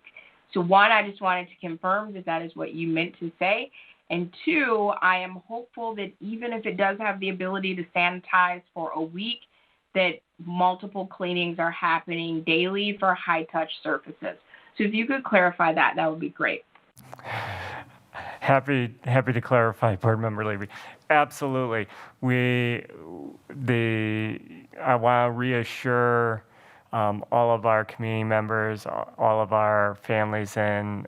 So one, I just wanted to confirm that that is what you meant to say. And two, I am hopeful that even if it does have the ability to sanitize for a week, that multiple cleanings are happening daily for high-touch surfaces. So if you could clarify that, that would be great. Happy to clarify, Board Member Levy. Absolutely. I want to reassure all of our community members, all of our families and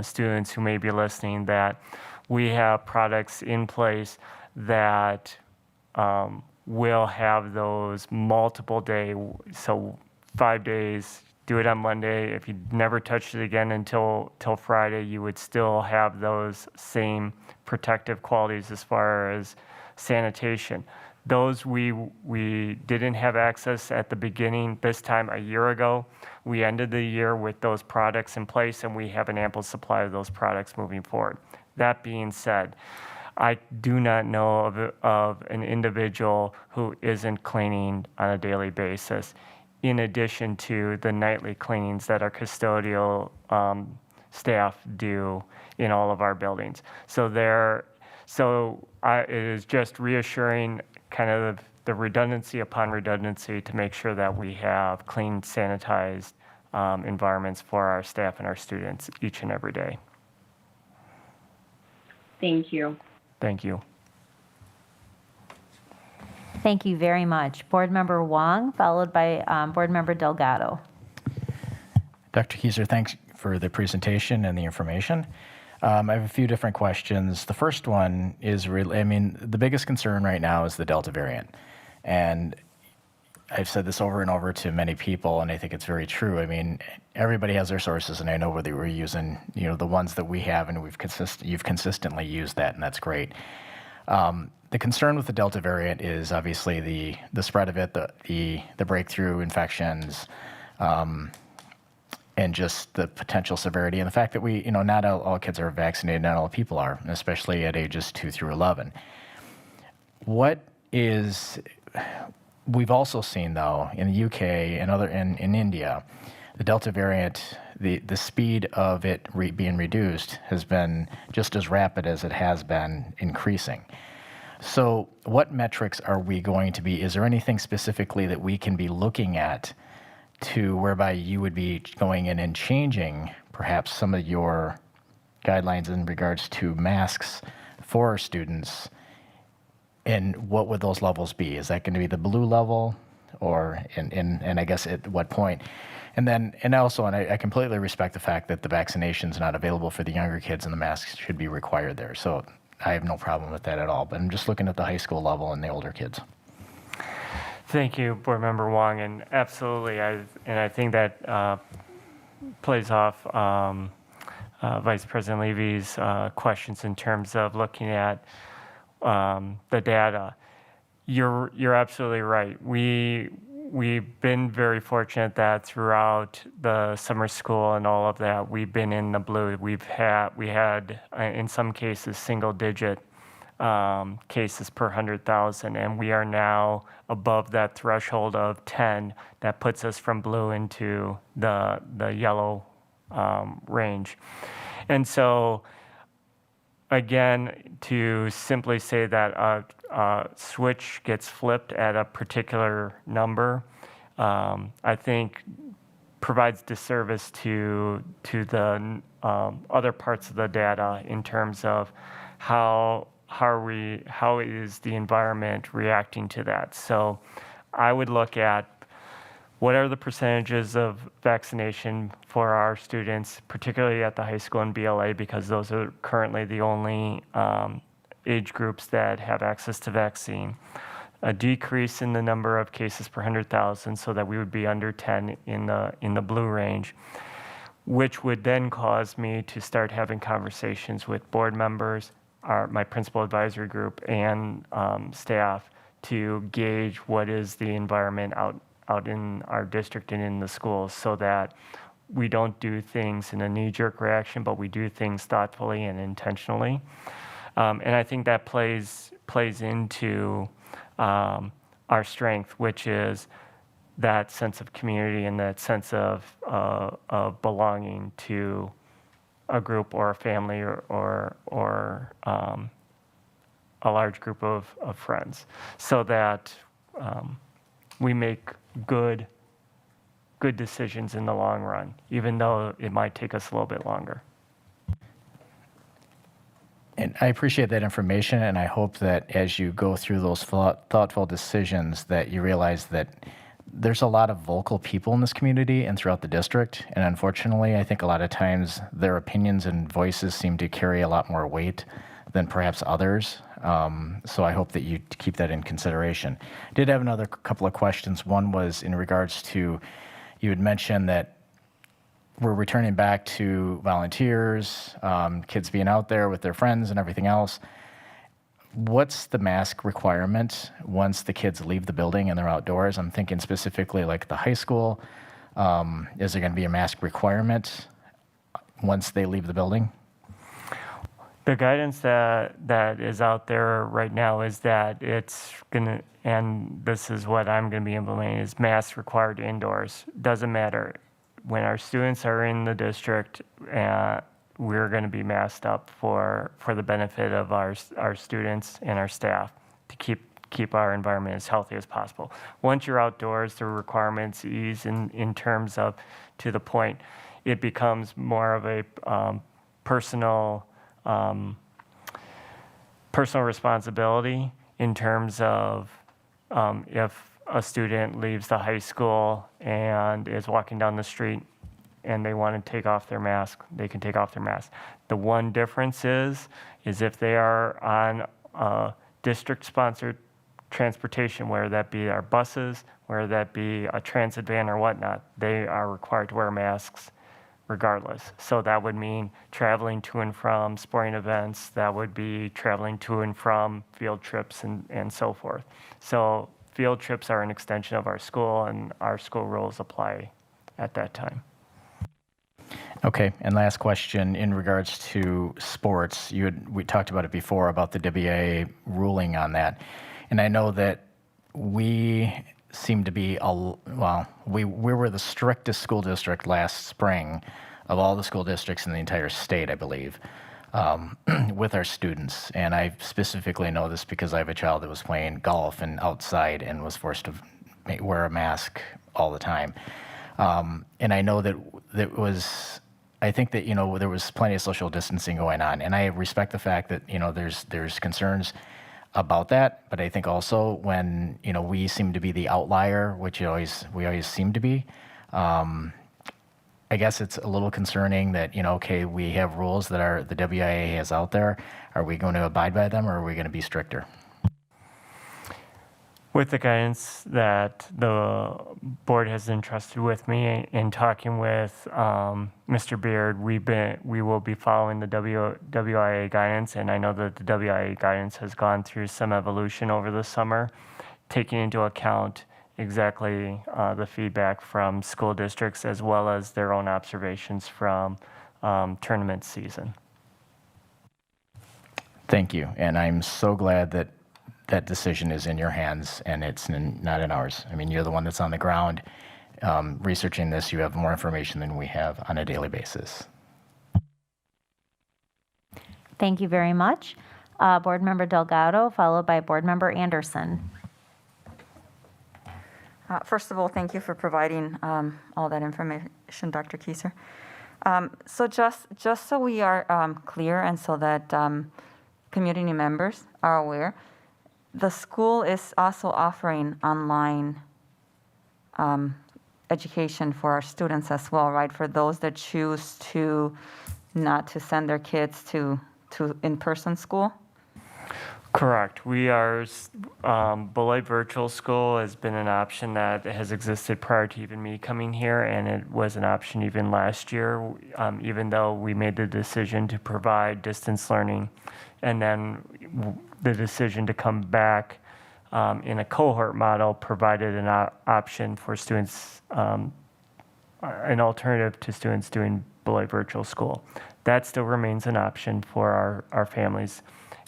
students who may be listening that we have products in place that will have those multiple day, so 5 days, do it on Monday. If you never touched it again until Friday, you would still have those same protective qualities as far as sanitation. Those we didn't have access at the beginning this time a year ago. We ended the year with those products in place, and we have an ample supply of those products moving forward. That being said, I do not know of an individual who isn't cleaning on a daily basis, in addition to the nightly cleanings that our custodial staff do in all of our buildings. So it is just reassuring kind of the redundancy upon redundancy to make sure that we have clean, sanitized environments for our staff and our students each and every day. Thank you. Thank you. Thank you very much. Board Member Wong, followed by Board Member Delgado. Dr. Kieser, thanks for the presentation and the information. I have a few different questions. The first one is really, the biggest concern right now is the Delta variant. And I've said this over and over to many people, and I think it's very true. Everybody has their sources, and I know whether we're using, the ones that we have, and you've consistently used that, and that's great. The concern with the Delta variant is obviously the spread of it, the breakthrough infections, and just the potential severity, and the fact that not all kids are vaccinated, not all people are, especially at ages 2 through 11. We've also seen, though, in the UK and in India, the Delta variant, the speed of it being reduced has been just as rapid as it has been increasing. So what metrics are we going to be, is there anything specifically that we can be looking at to whereby you would be going in and changing perhaps some of your guidelines in regards to masks for our students? And what would those levels be? Is that going to be the blue level, or and I guess at what point? And I completely respect the fact that the vaccination is not available for the younger kids, and the masks should be required there. So I have no problem with that at all. But I'm just looking at the high school level and the older kids. Thank you, Board Member Wong, and absolutely, I think that plays off Vice President Levy's questions in terms of looking at the data. You're absolutely right. We've been very fortunate that throughout the summer school and all of that, we've been in the blue. We had in some cases single-digit cases per 100,000, and we are now above that threshold of 10. That puts us from blue into the yellow range. And so, again, to simply say that a switch gets flipped at a particular number, I think provides disservice to the other parts of the data in terms of how is the environment reacting to that. So I would look at what are the percentages of vaccination for our students, particularly at the high school and BLA, because those are currently the only age groups that have access to vaccine. A decrease in the number of cases per 100,000 so that we would be under 10 in the blue range, which would then cause me to start having conversations with board members, my principal advisory group, and staff to gauge what is the environment out in our district and in the schools, so that we don't do things in a knee-jerk reaction, but we do things thoughtfully and intentionally. And I think that plays into our strength, which is that sense of community and that sense of belonging to a group or a family or a large group of friends, so that we make good decisions in the long run, even though it might take us a little bit longer. And I appreciate that information, and I hope that as you go through those thoughtful decisions that you realize that there's a lot of vocal people in this community and throughout the district, and unfortunately, I think a lot of times their opinions and voices seem to carry a lot more weight than perhaps others. So I hope that you keep that in consideration. I did have another couple of questions. One was in regards to, you had mentioned that we're returning back to volunteers, kids being out there with their friends and everything else. What's the mask requirement once the kids leave the building and they're outdoors? I'm thinking specifically like the high school. Is there going to be a mask requirement once they leave the building? The guidance that is out there right now is that it's gonna, and this is what I'm gonna be implementing, is masks required indoors. Doesn't matter. When our students are in the district, we're gonna be masked up for the benefit of our students and our staff to keep our environment as healthy as possible. Once you're outdoors, the requirements ease in terms of, to the point, it becomes more of a personal responsibility in terms of if a student leaves the high school and is walking down the street and they want to take off their mask, they can take off their mask. The one difference is if they are on a district-sponsored transportation, whether that be our buses, whether that be a transit van or whatnot, they are required to wear masks regardless. So that would mean traveling to and from sporting events, that would be traveling to and from field trips and so forth. So field trips are an extension of our school, and our school rules apply at that time. Okay, and last question in regards to sports. We talked about it before about the WIA ruling on that. And I know that we seem to be, we were the strictest school district last spring of all the school districts in the entire state, I believe, with our students. And I specifically know this because I have a child that was playing golf and outside and was forced to wear a mask all the time. And I know that was, I think that, there was plenty of social distancing going on. And I respect the fact that, there's concerns about that, but I think also when we seem to be the outlier, which we always seem to be, I guess it's a little concerning that okay, we have rules that the WIA has out there. Are we going to abide by them, or are we going to be stricter? With the guidance that the board has entrusted with me in talking with Mr. Beard, we will be following the WIA guidance, and I know that the WIA guidance has gone through some evolution over the summer, taking into account exactly the feedback from school districts as well as their own observations from tournament season. Thank you, and I'm so glad that that decision is in your hands and it's not in ours. I mean, you're the one that's on the ground researching this. You have more information than we have on a daily basis. Thank you very much. Board Member Delgado, followed by Board Member Anderson. First of all, thank you for providing all that information, Dr. Kieser. So just so we are clear and so that community members are aware, the school is also offering online education for our students as well, right? For those that choose to not to send their kids to in-person school? Correct. We are, Beloit Virtual School has been an option that has existed prior to even me coming here, and it was an option even last year, even though we made the decision to provide distance learning, and then the decision to come back in a cohort model provided an option for students, an alternative to students doing Beloit Virtual School. That still remains an option for our families.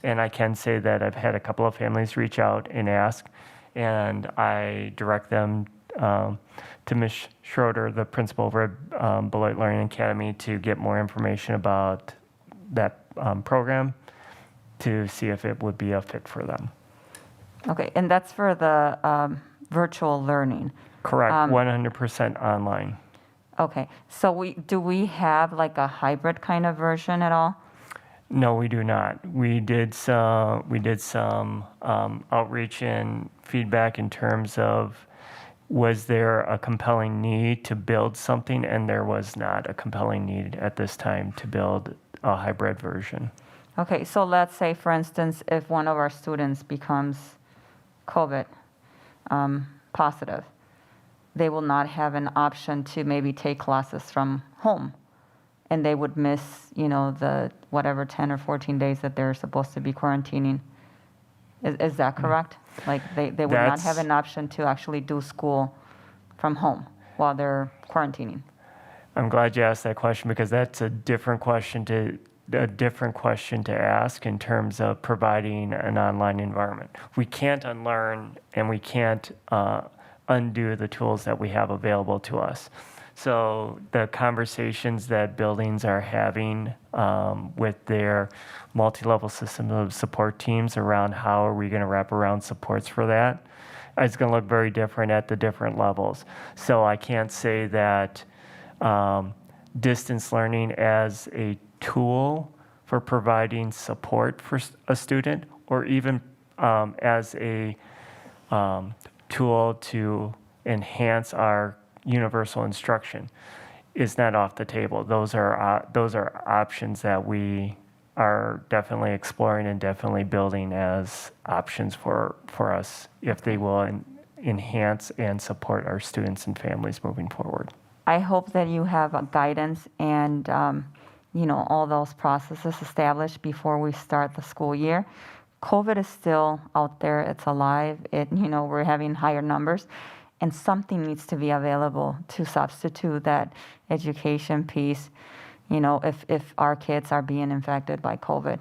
And I can say that I've had a couple of families reach out and ask, and I direct them to Ms. Schroeder, the principal over at Beloit Learning Academy, to get more information about that program to see if it would be a fit for them. Okay, and that's for the virtual learning. Correct, 100% online. Okay, so do we have like a hybrid kind of version at all? No, we do not. We did some outreach and feedback in terms of was there a compelling need to build something, and there was not a compelling need at this time to build a hybrid version. Okay, so let's say, for instance, if one of our students becomes COVID positive, they will not have an option to maybe take classes from home, and they would miss, the whatever 10 or 14 days that they're supposed to be quarantining. Is that correct? Like they would not have an option to actually do school from home while they're quarantining. I'm glad you asked that question, because that's a different question to ask in terms of providing an online environment. We can't unlearn and we can't undo the tools that we have available to us. So the conversations that buildings are having with their multi-level system of support teams around how are we going to wrap around supports for that, it's going to look very different at the different levels. So I can't say that distance learning as a tool for providing support for a student, or even as a tool to enhance our universal instruction, is not off the table. Those are options that we are definitely exploring and definitely building as options for us if they will enhance and support our students and families moving forward. I hope that you have a guidance and all those processes established before we start the school year. COVID is still out there; it's alive. We're having higher numbers, and something needs to be available to substitute that education piece. If our kids are being infected by COVID,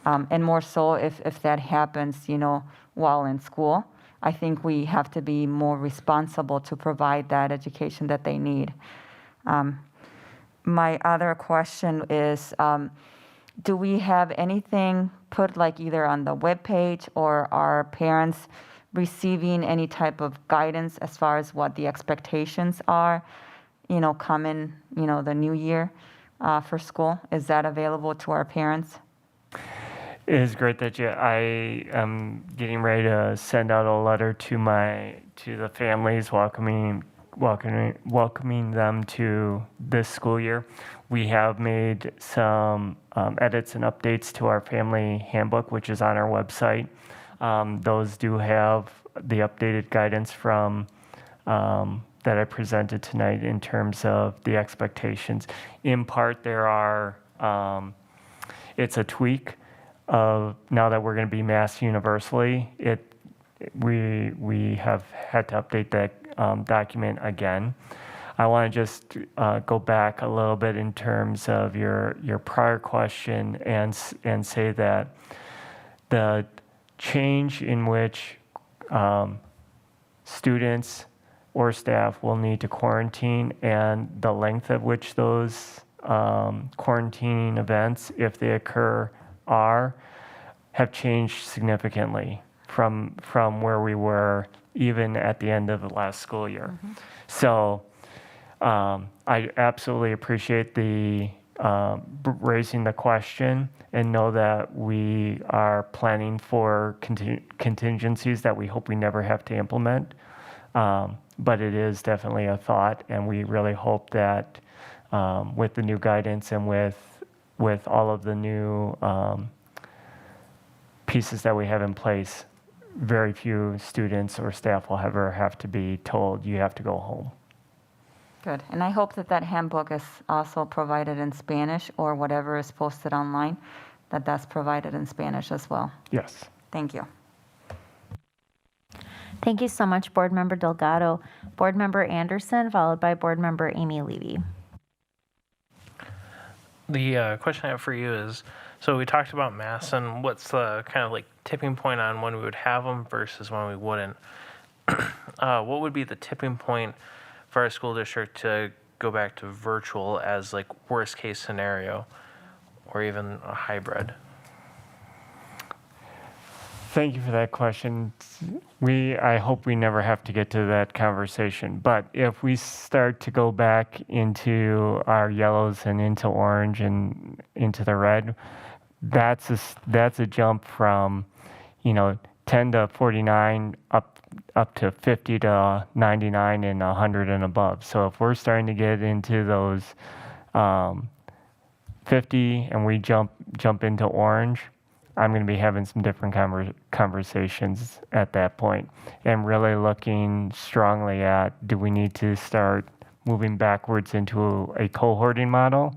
and more so if that happens, while in school. I think we have to be more responsible to provide that education that they need. My other question is, do we have anything put like either on the webpage, or are parents receiving any type of guidance as far as what the expectations are, coming, the new year for school? Is that available to our parents? It is great that I am getting ready to send out a letter to the families welcoming them to this school year. We have made some edits and updates to our family handbook, which is on our website. Those do have the updated guidance from that I presented tonight in terms of the expectations. In part, there are it's a tweak of now that we're going to be masked universally. We have had to update that document again. I want to just go back a little bit in terms of your prior question and say that the change in which students or staff will need to quarantine and the length at which those quarantining events, if they occur, have changed significantly from where we were even at the end of the last school year. So I absolutely appreciate the raising the question, and know that we are planning for contingencies that we hope we never have to implement. But it is definitely a thought, and we really hope that with the new guidance and with all of the new pieces that we have in place, very few students or staff will ever have to be told, you have to go home. Good. And I hope that that handbook is also provided in Spanish, or whatever is posted online, that that's provided in Spanish as well. Yes. Thank you. Thank you so much, Board Member Delgado. Board Member Anderson, followed by Board Member Amy Levy. The question I have for you is, so we talked about masks, and what's the kind of like tipping point on when we would have them versus when we wouldn't. What would be the tipping point for our school district to go back to virtual as like worst case scenario, or even a hybrid? Thank you for that question. I hope we never have to get to that conversation. But if we start to go back into our yellows and into orange and into the red, that's a jump from, 10 to 49 up to 50 to 99 and 100 and above. So if we're starting to get into those 50 and we jump into orange, I'm going to be having some different conversations at that point, and really looking strongly at, do we need to start moving backwards into a cohorting model?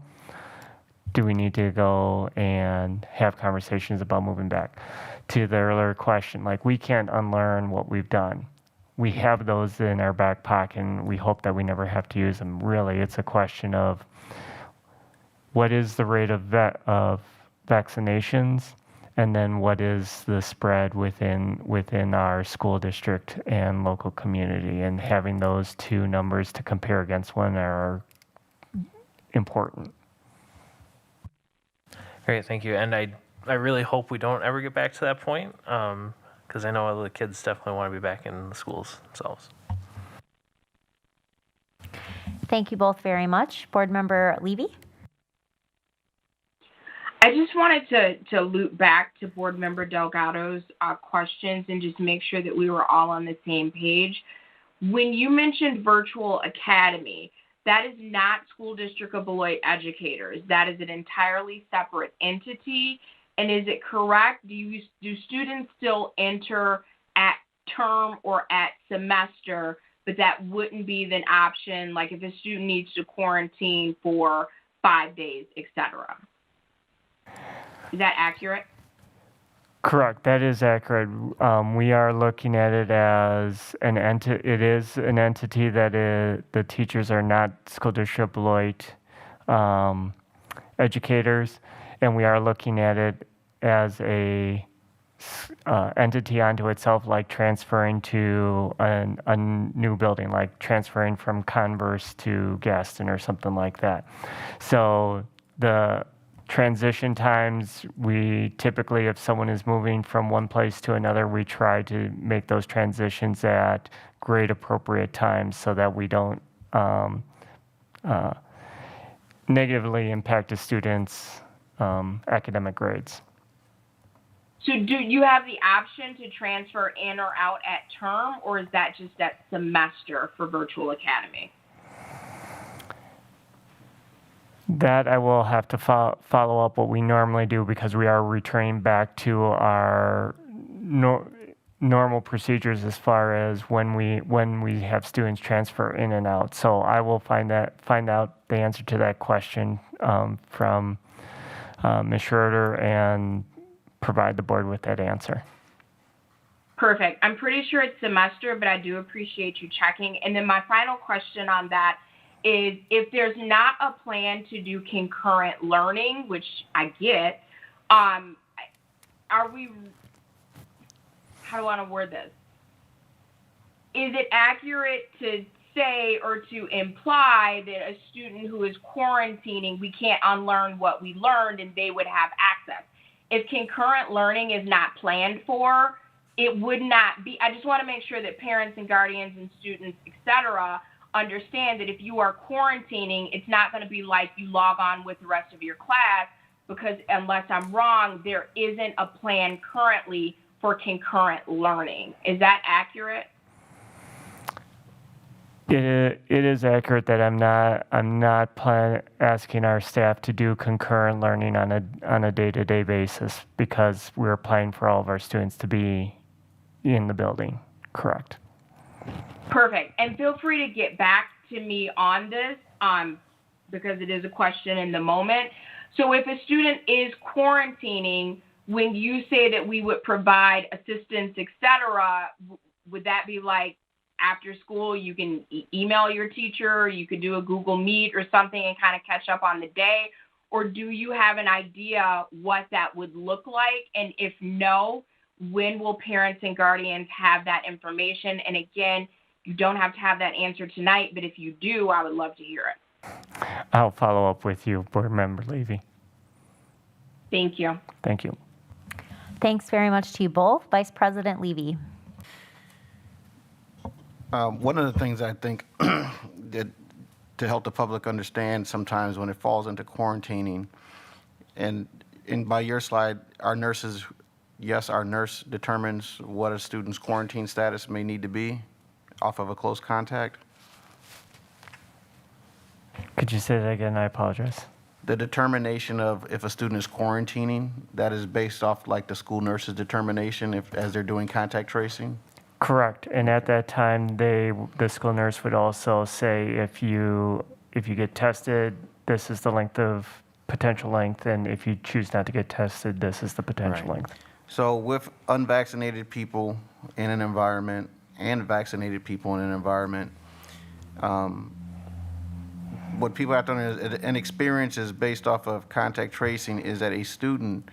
Do we need to go and have conversations about moving back? To the earlier question, like, we can't unlearn what we've done. We have those in our back pocket, and we hope that we never have to use them. Really, it's a question of what is the rate of vaccinations, and then what is the spread within our school district and local community, and having those two numbers to compare against one are important. Great, thank you. And I really hope we don't ever get back to that point, because I know the kids definitely want to be back in the schools themselves. Thank you both very much. Board Member Levy? I just wanted to loop back to Board Member Delgado's questions and just make sure that we were all on the same page. When you mentioned virtual academy, that is not School District of Beloit educators. That is an entirely separate entity. And is it correct? Do students still enter at term or at semester, but that wouldn't be the option, like if a student needs to quarantine for 5 days, et cetera? Is that accurate? Correct. That is accurate. We are looking at it as an entity. It is an entity that the teachers are not School District Beloit educators, and we are looking at it as a entity unto itself, like transferring to a new building, like transferring from Converse to Gaston or something like that. So the transition times, we typically, if someone is moving from one place to another, we try to make those transitions at grade appropriate times so that we don't negatively impact a student's academic grades. So do you have the option to transfer in or out at term, or is that just at semester for Virtual Academy? That I will have to follow up what we normally do, because we are returning back to our normal procedures as far as when we have students transfer in and out. So I will find out the answer to that question from Ms. Schroeder and provide the board with that answer. Perfect. I'm pretty sure it's semester, but I do appreciate you checking. And then my final question on that is, if there's not a plan to do concurrent learning, which I get, are we, how do I want to word this? Is it accurate to say or to imply that a student who is quarantining, we can't unlearn what we learned and they would have access? If concurrent learning is not planned for, it would not be, I just want to make sure that parents and guardians and students, et cetera, understand that if you are quarantining, it's not going to be like you log on with the rest of your class, because unless I'm wrong, there isn't a plan currently for concurrent learning. Is that accurate? It is accurate that I'm not asking our staff to do concurrent learning on a day-to-day basis, because we're planning for all of our students to be in the building. Correct. Perfect. And feel free to get back to me on this, because it is a question in the moment. So if a student is quarantining, when you say that we would provide assistance, et cetera, would that be like after school you can email your teacher, you could do a Google Meet or something and kind of catch up on the day? Or do you have an idea what that would look like? And if no, when will parents and guardians have that information? And again, you don't have to have that answer tonight, but if you do, I would love to hear it. I'll follow up with you, Board Member Levy. Thank you. Thank you. Thanks very much to you both. Vice President Levy. One of the things I think that to help the public understand sometimes when it falls into quarantining, and by your slide, our nurses, yes, our nurse determines what a student's quarantine status may need to be off of a close contact. Could you say that again? I apologize. The determination of if a student is quarantining, that is based off like the school nurse's determination as they're doing contact tracing? Correct. And at that time, the school nurse would also say, if you get tested, this is the potential length, and if you choose not to get tested, this is the potential length. So with unvaccinated people in an environment and vaccinated people in an environment, what people have to understand, an experience is based off of contact tracing, is that a student,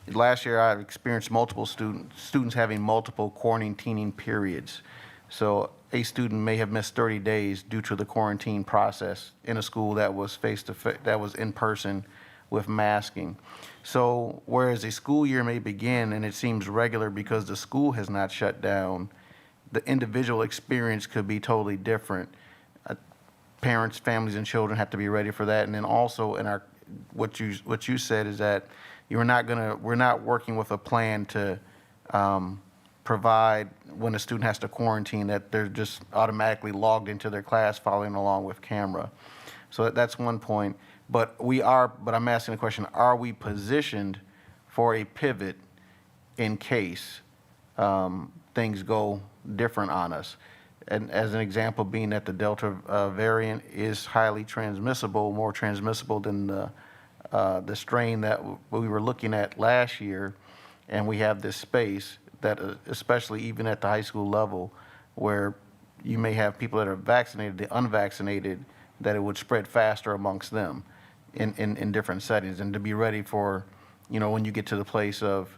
last year I experienced multiple students having multiple quarantining periods. So a student may have missed 30 days due to the quarantine process in a school that was face-to-face, that was in person with masking. So whereas a school year may begin and it seems regular because the school has not shut down, the individual experience could be totally different. Parents, families, and children have to be ready for that. And then also in what you said is that we're not working with a plan to provide when a student has to quarantine that they're just automatically logged into their class following along with camera. So that's one point. But I'm asking the question, are we positioned for a pivot in case things go different on us? And as an example being that the Delta variant is highly transmissible, more transmissible than the strain that we were looking at last year, and we have this space that, especially even at the high school level, where you may have people that are vaccinated, the unvaccinated, that it would spread faster amongst them in different settings, and to be ready for, when you get to the place of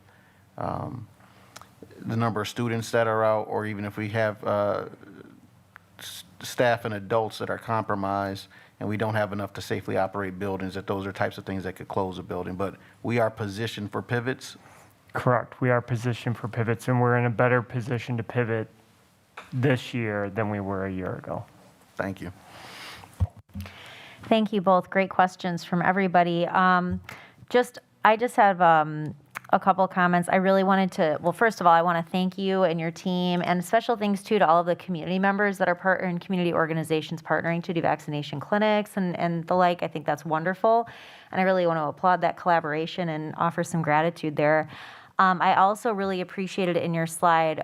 the number of students that are out, or even if we have staff and adults that are compromised and we don't have enough to safely operate buildings, that those are types of things that could close a building. But we are positioned for pivots. Correct. We are positioned for pivots, and we're in a better position to pivot this year than we were a year ago. Thank you. Thank you both. Great questions from everybody. I just have a couple comments. I really wanted to, well, first of all, I want to thank you and your team, and special thanks too to all of the community members that are in community organizations partnering to do vaccination clinics and the like. I think that's wonderful. And I really want to applaud that collaboration and offer some gratitude there. I also really appreciated in your slide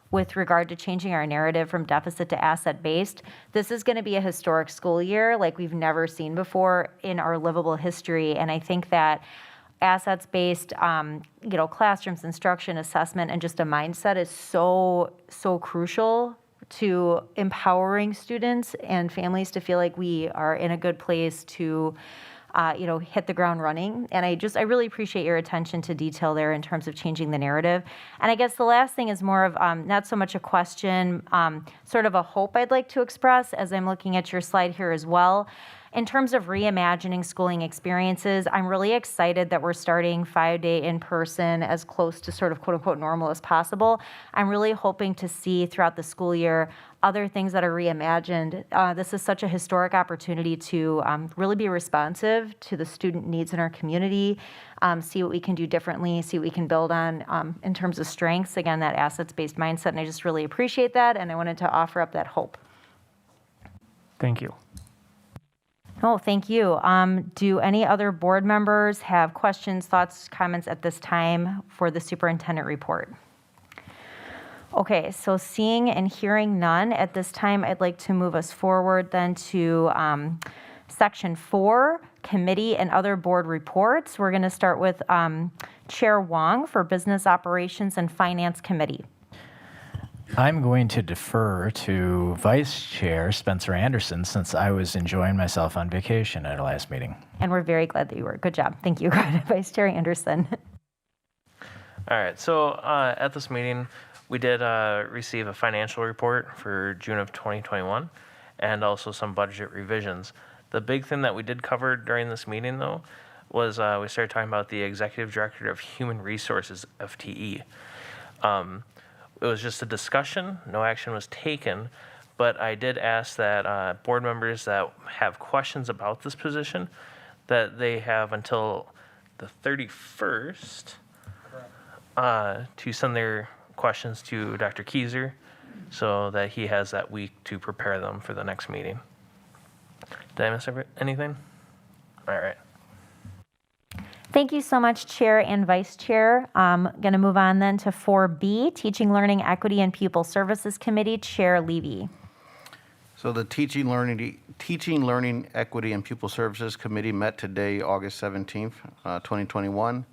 with regard to changing our narrative from deficit to asset-based. This is going to be a historic school year like we've never seen before in our livable history. And I think that assets-based, classrooms, instruction, assessment, and just a mindset is so crucial to empowering students and families to feel like we are in a good place to, hit the ground running. And I really appreciate your attention to detail there in terms of changing the narrative. And I guess the last thing is more of not so much a question, sort of a hope I'd like to express as I'm looking at your slide here as well. In terms of reimagining schooling experiences, I'm really excited that we're starting 5-day in-person as close to sort of quote-unquote normal as possible. I'm really hoping to see throughout the school year other things that are reimagined. This is such a historic opportunity to really be responsive to the student needs in our community, see what we can do differently, see what we can build on in terms of strengths, again, that assets-based mindset, and I just really appreciate that, and I wanted to offer up that hope. Thank you. Oh, thank you. Do any other board members have questions, thoughts, comments at this time for the superintendent report? Okay, so seeing and hearing none, at this time, I'd like to move us forward then to Section 4, Committee and Other Board Reports. We're going to start with Chair Wong for Business Operations and Finance Committee. I'm going to defer to Vice Chair Spencer Anderson since I was enjoying myself on vacation at our last meeting. And we're very glad that you were. Good job. Thank you, Vice Chair Anderson. All right, so at this meeting, we did receive a financial report for June of 2021 and also some budget revisions. The big thing that we did cover during this meeting, though, was we started talking about the Executive Director of Human Resources, FTE. It was just a discussion, no action was taken, but I did ask that board members that have questions about this position, that they have until the 31st to send their questions to Dr. Keyser so that he has that week to prepare them for the next meeting. Did I miss anything? All right. Thank you so much, Chair and Vice Chair. I'm going to move on then to 4B, Teaching, Learning, Equity, and Pupil Services Committee, Chair Levy. So the Teaching, Learning, Equity, and Pupil Services Committee met today, August 17th, 2021.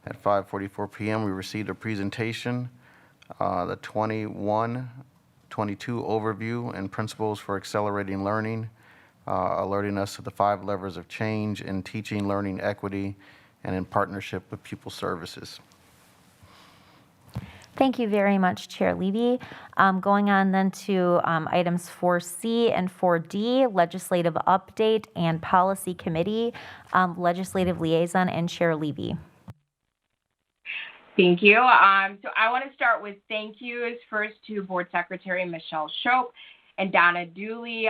At 5:44 p.m., we received a presentation, the 21-22 overview and principles for accelerating learning, alerting us to the 5 levers of change in teaching, learning, equity, and in partnership with Pupil Services. Thank you very much, Chair Levy. Going on then to items 4C and 4D, Legislative Update and Policy Committee, Legislative Liaison, and Chair Levy. Thank you. So I want to start with thank yous first to Board Secretary Michelle Shope and Donna Dooley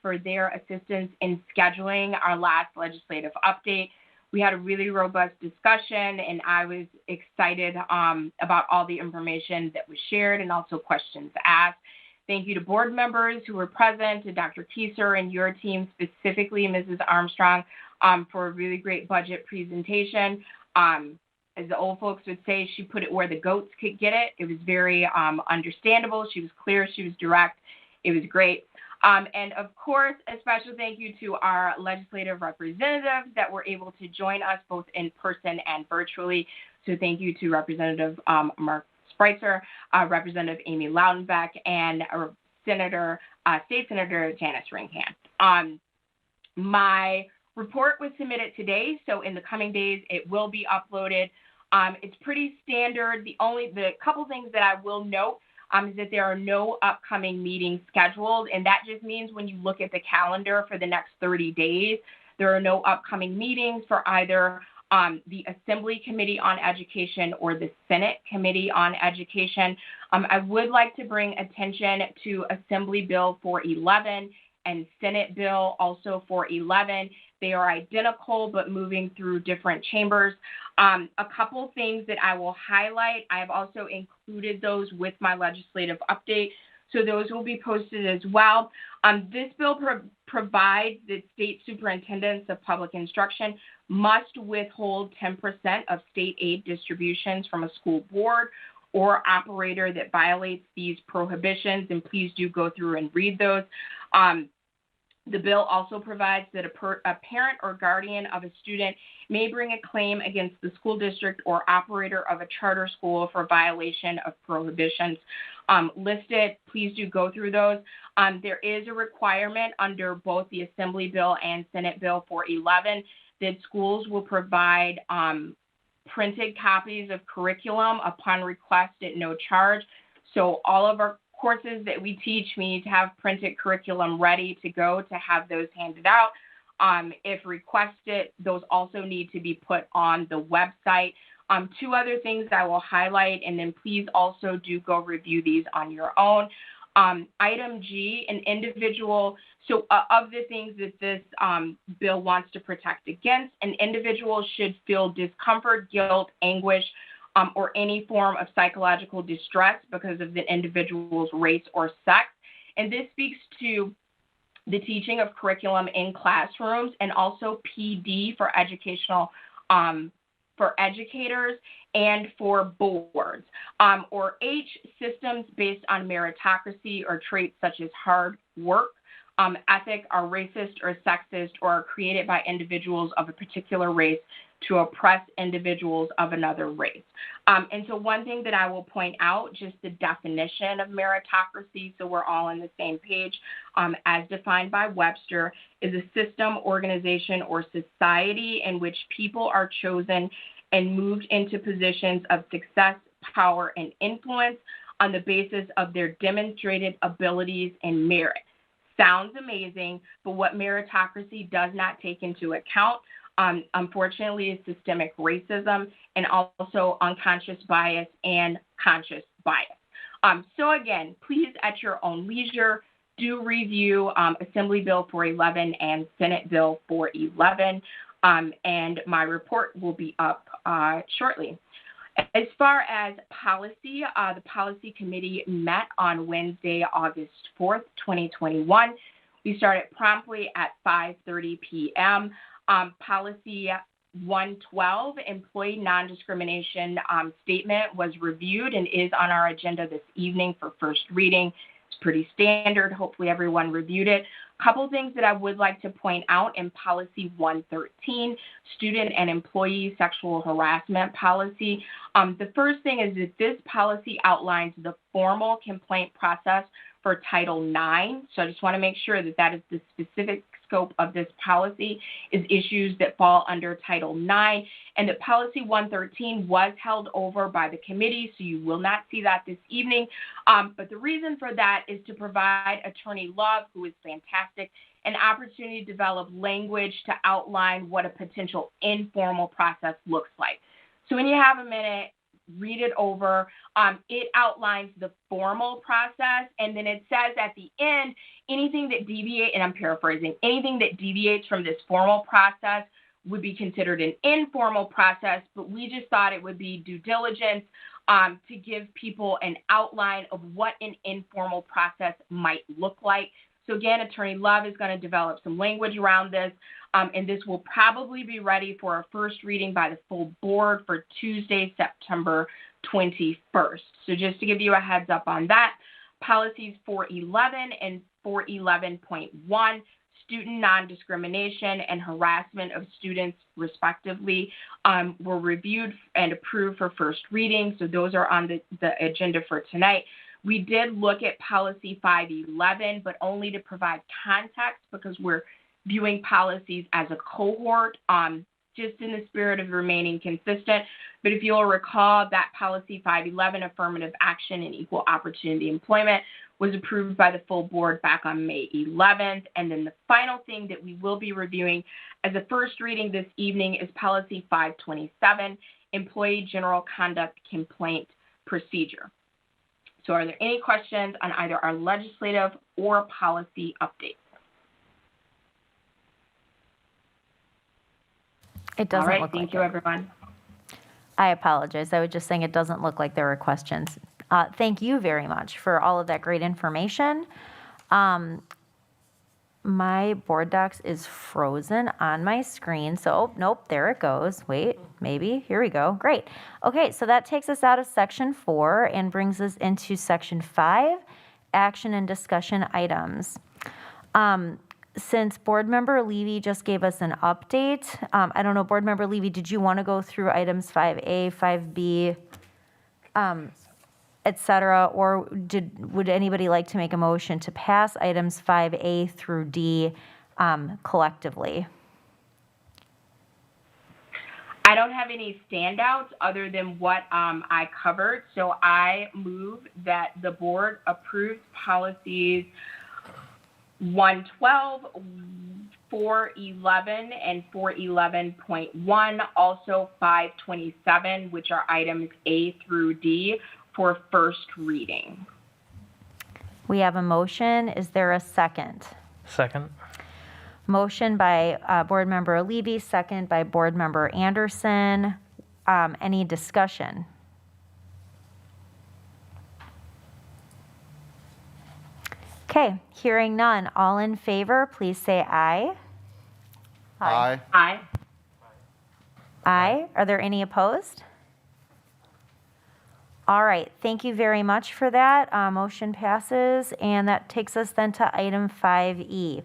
for their assistance in scheduling our last legislative update. We had a really robust discussion, and I was excited about all the information that was shared and also questions asked. Thank you to board members who were present, to Dr. Keyser and your team, specifically Mrs. Armstrong, for a really great budget presentation. As the old folks would say, she put it where the goats could get it. It was very understandable. She was clear. She was direct. It was great. And of course, a special thank you to our legislative representatives that were able to join us both in person and virtually. So thank you to Representative Mark Spreitzer, Representative Amy Loudenbeck, and State Senator Janice Ringhand. My report was submitted today, so in the coming days, it will be uploaded. It's pretty standard. The couple things that I will note is that there are no upcoming meetings scheduled, and that just means when you look at the calendar for the next 30 days, there are no upcoming meetings for either the Assembly Committee on Education or the Senate Committee on Education. I would like to bring attention to Assembly Bill 411 and Senate Bill also 411. They are identical, but moving through different chambers. A couple things that I will highlight. I have also included those with my legislative update, so those will be posted as well. This bill provides that state superintendents of public instruction must withhold 10% of state aid distributions from a school board or operator that violates these prohibitions, and please do go through and read those. The bill also provides that a parent or guardian of a student may bring a claim against the school district or operator of a charter school for violation of prohibitions listed. Please do go through those. There is a requirement under both the Assembly Bill and Senate Bill 411 that schools will provide printed copies of curriculum upon request at no charge. So all of our courses that we teach, we need to have printed curriculum ready to go to have those handed out. If requested, those also need to be put on the website. Two other things I will highlight, and then please also do go review these on your own. Item G, an individual, so of the things that this bill wants to protect against, an individual should feel discomfort, guilt, anguish, or any form of psychological distress because of the individual's race or sex. And this speaks to the teaching of curriculum in classrooms, and also PD for educational, for educators and for boards, or H, systems based on meritocracy or traits such as hard work, ethic, are racist or sexist, or are created by individuals of a particular race to oppress individuals of another race. And so one thing that I will point out, just the definition of meritocracy, so we're all on the same page, as defined by Webster, is a system, organization, or society in which people are chosen and moved into positions of success, power, and influence on the basis of their demonstrated abilities and merit. Sounds amazing, but what meritocracy does not take into account, unfortunately, is systemic racism and also unconscious bias and conscious bias. So again, please at your own leisure, do review Assembly Bill 411 and Senate Bill 411, and my report will be up shortly. As far as policy, the Policy Committee met on Wednesday, August 4th, 2021. We started promptly at 5:30 p.m. Policy 112, Employee Non-Discrimination Statement, was reviewed and is on our agenda this evening for first reading. It's pretty standard. Hopefully everyone reviewed it. A couple things that I would like to point out in Policy 113, Student and Employee Sexual Harassment Policy. The first thing is that this policy outlines the formal complaint process for Title IX. So I just want to make sure that that is the specific scope of this policy, is issues that fall under Title IX, and that Policy 113 was held over by the committee, so you will not see that this evening. But the reason for that is to provide Attorney Love, who is fantastic, an opportunity to develop language to outline what a potential informal process looks like. So when you have a minute, read it over. It outlines the formal process, and then it says at the end, anything that deviates, and I'm paraphrasing, anything that deviates from this formal process would be considered an informal process, but we just thought it would be due diligence to give people an outline of what an informal process might look like. So again, Attorney Love is going to develop some language around this, and this will probably be ready for a first reading by the full board for Tuesday, September 21st. So just to give you a heads up on that, policies 411 and 411.1, student non-discrimination and harassment of students, respectively, were reviewed and approved for first reading. So those are on the agenda for tonight. We did look at policy 511, but only to provide context because we're viewing policies as a cohort, just in the spirit of remaining consistent. But if you'll recall, that policy 511, affirmative action and equal opportunity employment, was approved by the full board back on May 11th. And then the final thing that we will be reviewing as a first reading this evening is policy 527, employee general conduct complaint procedure. So are there any questions on either our legislative or policy updates? It doesn't All right, look thank like you, it. everyone. I apologize. I was just saying it doesn't look like there were questions. Thank you very much for all of that great information. My board docs is frozen on my screen. So, oh, nope, there it goes. Wait, maybe, here we go. Great. Okay, so that takes us out of section 4 and brings us into section 5, action and discussion items. Since Board Member Levy just gave us an update, I don't know, Board Member Levy, did you want to go through items 5A, 5B, et cetera, or would anybody like to make a motion to pass items 5A through D collectively? I don't have any standouts other than what I covered, so I move that the board approves policies 112, 411 and 411.1, also 527, which are items A through D for first reading. We have a motion. Is there a second? Second. Motion by Board Member Levy, second by Board Member Anderson. Any discussion? Okay, hearing none. All in favor, please say aye. Aye. Aye. Aye. Are there any opposed? All right, thank you very much for that. Motion passes, and that takes us then to item 5E.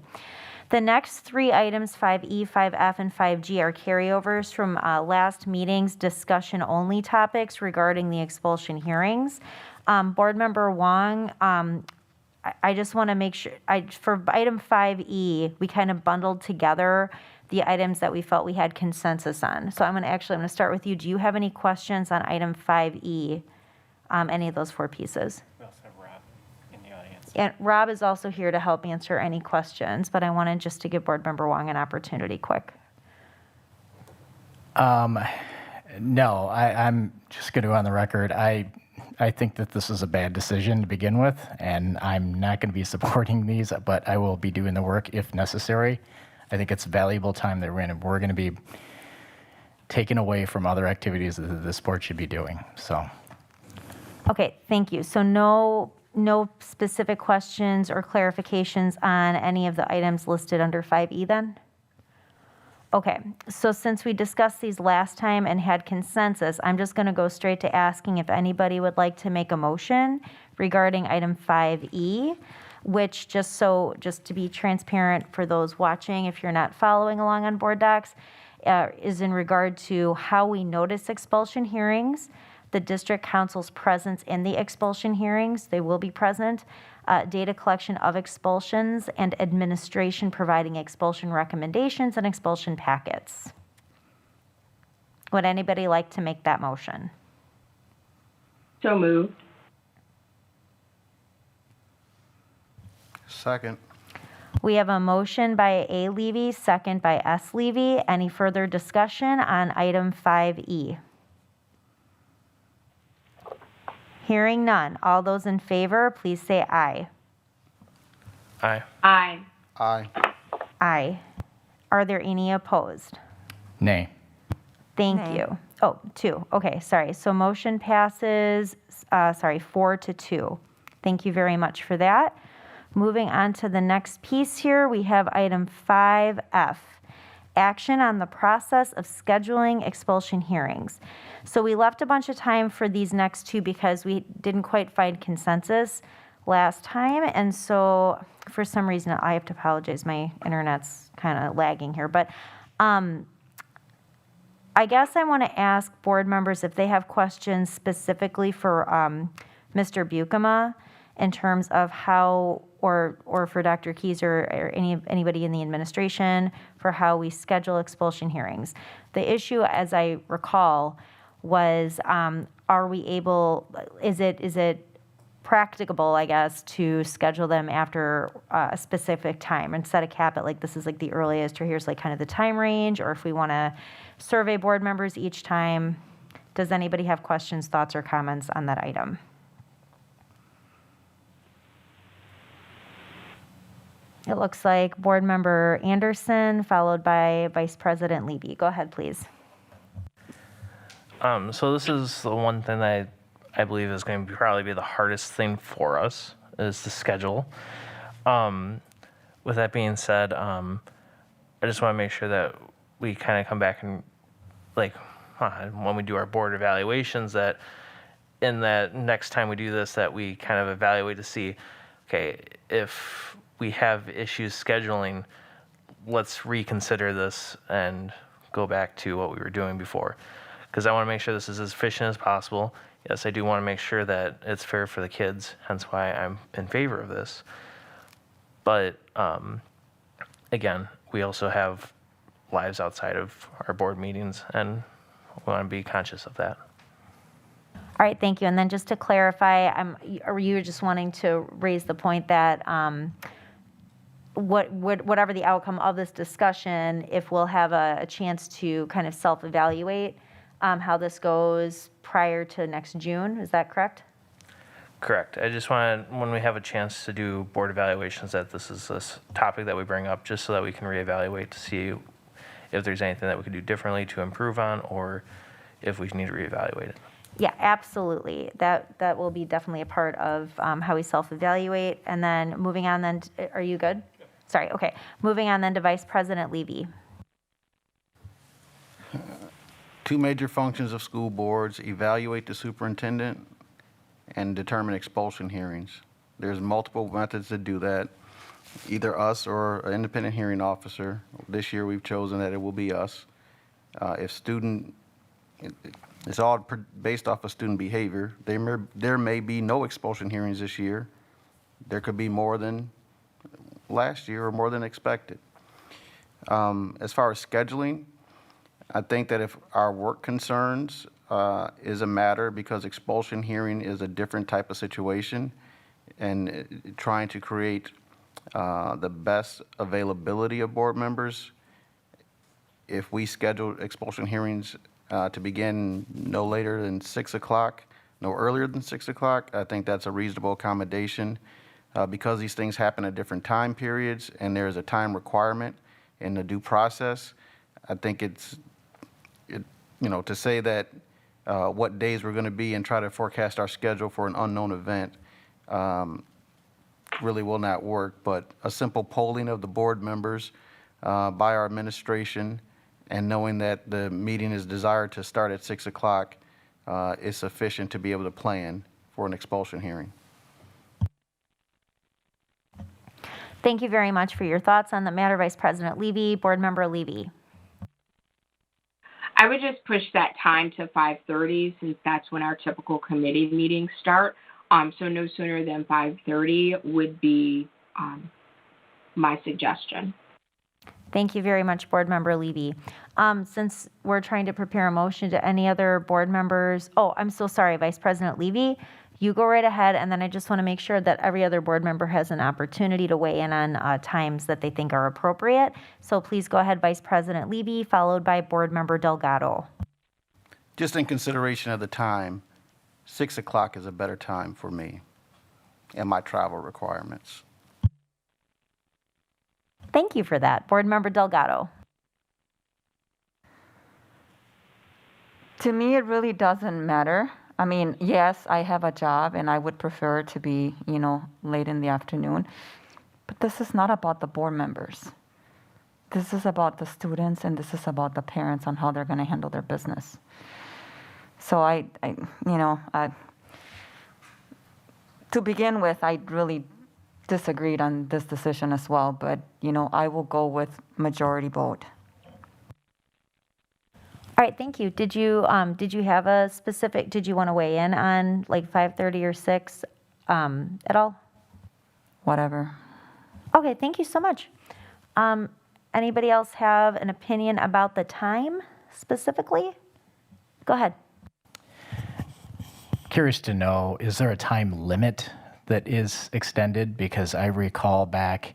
The next three items, 5E, 5F, and 5G, are carryovers from last meeting's discussion-only topics regarding the expulsion hearings. Board Member Wong, I just want to make sure, for item 5E, we kind of bundled together the items that we felt we had consensus on. So I'm going to start with you. Do you have any questions on item 5E, any of those four pieces? We also have Rob in the audience. And Rob is also here to help answer any questions, but I wanted just to give Board Member Wong an opportunity quick. No, I'm just going to go on the record. I think that this is a bad decision to begin with, and I'm not going to be supporting these, but I will be doing the work if necessary. I think it's valuable time that we're going to be taken away from other activities that this board should be doing. So, Okay, thank you. So no specific questions or clarifications on any of the items listed under 5E then? Okay, so since we discussed these last time and had consensus, I'm just going to go straight to asking if anybody would like to make a motion regarding item 5E, which just to be transparent for those watching, if you're not following along on board docs, is in regard to how we notice expulsion hearings, the district council's presence in the expulsion hearings, they will be present, data collection of expulsions, and administration providing expulsion recommendations and expulsion packets. Would anybody like to make that motion? So moved. Second. We have a motion by A. Levy, second by S. Levy. Any further discussion on item 5E? Hearing none. All those in favor, please say aye. Aye. Aye. Aye. Aye. Are there any opposed? nay. Thank you. Oh, 2. Okay, sorry. So motion passes, 4-2. Thank you very much for that. Moving on to the next piece here, we have item 5F, action on the process of scheduling expulsion hearings. So we left a bunch of time for these next two because we didn't quite find consensus last time. And so for some reason, I have to apologize, my internet's kind of lagging here. But I guess I want to ask board members if they have questions specifically for Mr. Buikema in terms of how, or for Dr. Keys or anybody in the administration for how we schedule expulsion hearings. The issue, as I recall, was are we able, is it practicable, I guess, to schedule them after a specific time and set a cap at like this is like the earliest, or here's like kind of the time range, or if we want to survey board members each time. Does anybody have questions, thoughts, or comments on that item? It looks like Board Member Anderson, followed by Vice President Levy. Go ahead, please. So this is the one thing that I believe is going to probably be the hardest thing for us, is the schedule. With that being said, I just want to make sure that we kind of come back and, like, when we do our board evaluations, that in that next time we do this, that we kind of evaluate to see, okay, if we have issues scheduling, let's reconsider this and go back to what we were doing before. Because I want to make sure this is as efficient as possible. Yes, I do want to make sure that it's fair for the kids, hence why I'm in favor of this. But again, we also have lives outside of our board meetings, and we want to be conscious of that. All right, thank you. And then just to clarify, are you just wanting to raise the point that whatever the outcome of this discussion, if we'll have a chance to kind of self-evaluate how this goes prior to next June. Is that correct? Correct. I just wanted, when we have a chance to do board evaluations, that this is this topic that we bring up, just so that we can reevaluate to see if there's anything that we could do differently to improve on, or if we need to reevaluate it. Yeah, absolutely. That will be definitely a part of how we self-evaluate. And then moving on then, are you good? Sorry, okay. Moving on then to Vice President Levy. Two major functions of school boards: evaluate the superintendent and determine expulsion hearings. There's multiple methods to do that, either us or an independent hearing officer. This year we've chosen that it will be us. It's all based off of student behavior. There may be no expulsion hearings this year. There could be more than last year or more than expected. As far as scheduling, I think that if our work concerns is a matter, because expulsion hearing is a different type of situation, and trying to create the best availability of board members, if we schedule expulsion hearings to begin no later than 6 o'clock, no earlier than 6 o'clock, I think that's a reasonable accommodation. Because these things happen at different time periods and there is a time requirement in the due process, I think to say that what days we're going to be and try to forecast our schedule for an unknown event really will not work. But a simple polling of the board members by our administration, and knowing that the meeting is desired to start at 6 o'clock is sufficient to be able to plan for an expulsion hearing. Thank you very much for your thoughts on the matter, Vice President Levy. Board Member Levy. I would just push that time to 5:30, since that's when our typical committee meetings start. So no sooner than 5:30 would be my suggestion. Thank you very much, Board Member Levy. Since we're trying to prepare a motion, to any other board members? Oh, I'm so sorry, Vice President Levy. You go right ahead, and then I just want to make sure that every other board member has an opportunity to weigh in on times that they think are appropriate. So please go ahead, Vice President Levy, followed by Board Member Delgado. Just in consideration of the time, 6 o'clock is a better time for me and my travel requirements. Thank you for that. Board Member Delgado. To me, it really doesn't matter. I mean, yes, I have a job and I would prefer to be, late in the afternoon. But this is not about the board members. This is about the students, and this is about the parents on how they're going to handle their business. So to begin with, I really disagreed on this decision as well. But, I will go with majority vote. All right, thank you. Did you have a specific, did you want to weigh in on like 5:30 or 6 at all? Whatever. Okay, thank you so much. Anybody else have an opinion about the time specifically? Go ahead. Curious to know, is there a time limit that is extended? Because I recall back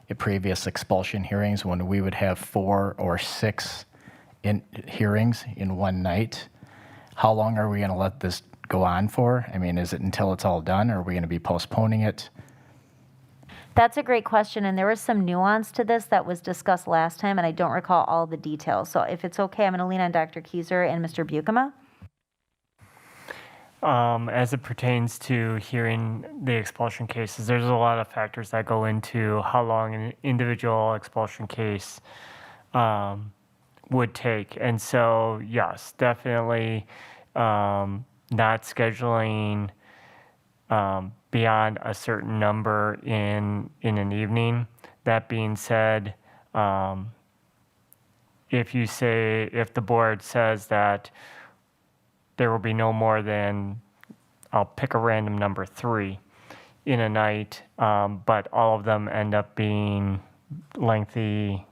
at previous expulsion hearings when we would have 4 or 6 hearings in one night. How long are we going to let this go on for? I mean, is it until it's all done, or are we going to be postponing it? That's a great question, and there was some nuance to this that was discussed last time, and I don't recall all the details. So if it's okay, I'm going to lean on Dr. Kieser and Mr. Bukema. As it pertains to hearing the expulsion cases, there's a lot of factors that go into how long an individual expulsion case would take. And so, yes, definitely not scheduling beyond a certain number in an evening. That being said, if the board says that there will be no more than, I'll pick a random number, 3 in a night, but all of them end up being lengthy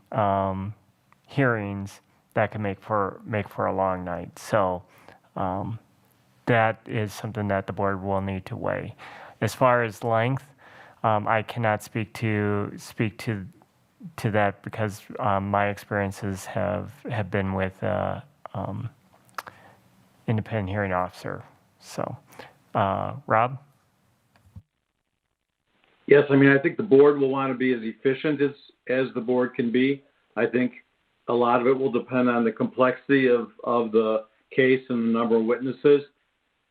hearings, that can make for a long night. So that is something that the board will need to weigh. As far as length, I cannot speak to that because my experiences have been with independent hearing officer. So, Rob? Yes, I mean, I think the board will want to be as efficient as the board can be. I think a lot of it will depend on the complexity of the case and the number of witnesses.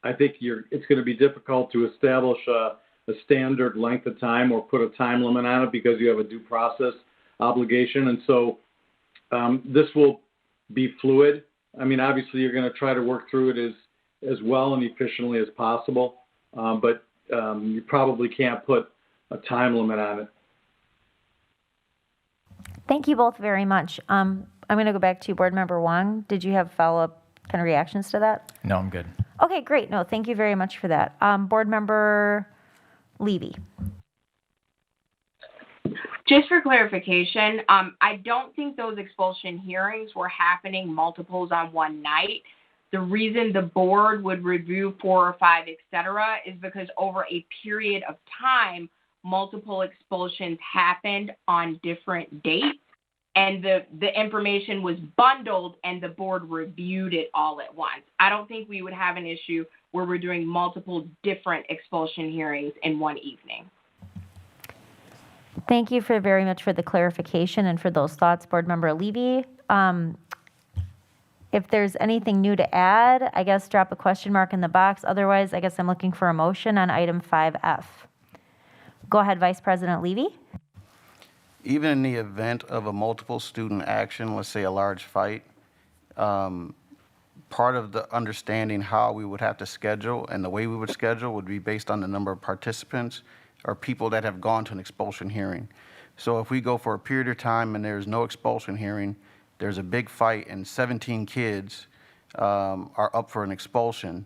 I think it's going to be difficult to establish a standard length of time or put a time limit on it because you have a due process obligation. And so this will be fluid. I mean, obviously, you're going to try to work through it as well and efficiently as possible, but you probably can't put a time limit on it. Thank you both very much. I'm going to go back to you, Board Member Wong. Did you have follow-up kind of reactions to that? No, I'm good. Okay, great. No, thank you very much for that. Board Member Levy. Just for clarification, I don't think those expulsion hearings were happening multiples on one night. The reason the board would review 4 or 5, et cetera, is because over a period of time, multiple expulsions happened on different dates, and the information was bundled and the board reviewed it all at once. I don't think we would have an issue where we're doing multiple different expulsion hearings in one evening. Thank you very much for the clarification and for those thoughts, Board Member Levy. If there's anything new to add, I guess drop a question mark in the box. Otherwise, I guess I'm looking for a motion on item 5F. Go ahead, Vice President Levy. Even in the event of a multiple student action, let's say a large fight, part of the understanding how we would have to schedule and the way we would schedule would be based on the number of participants or people that have gone to an expulsion hearing. So if we go for a period of time and there's no expulsion hearing, there's a big fight and 17 kids are up for an expulsion,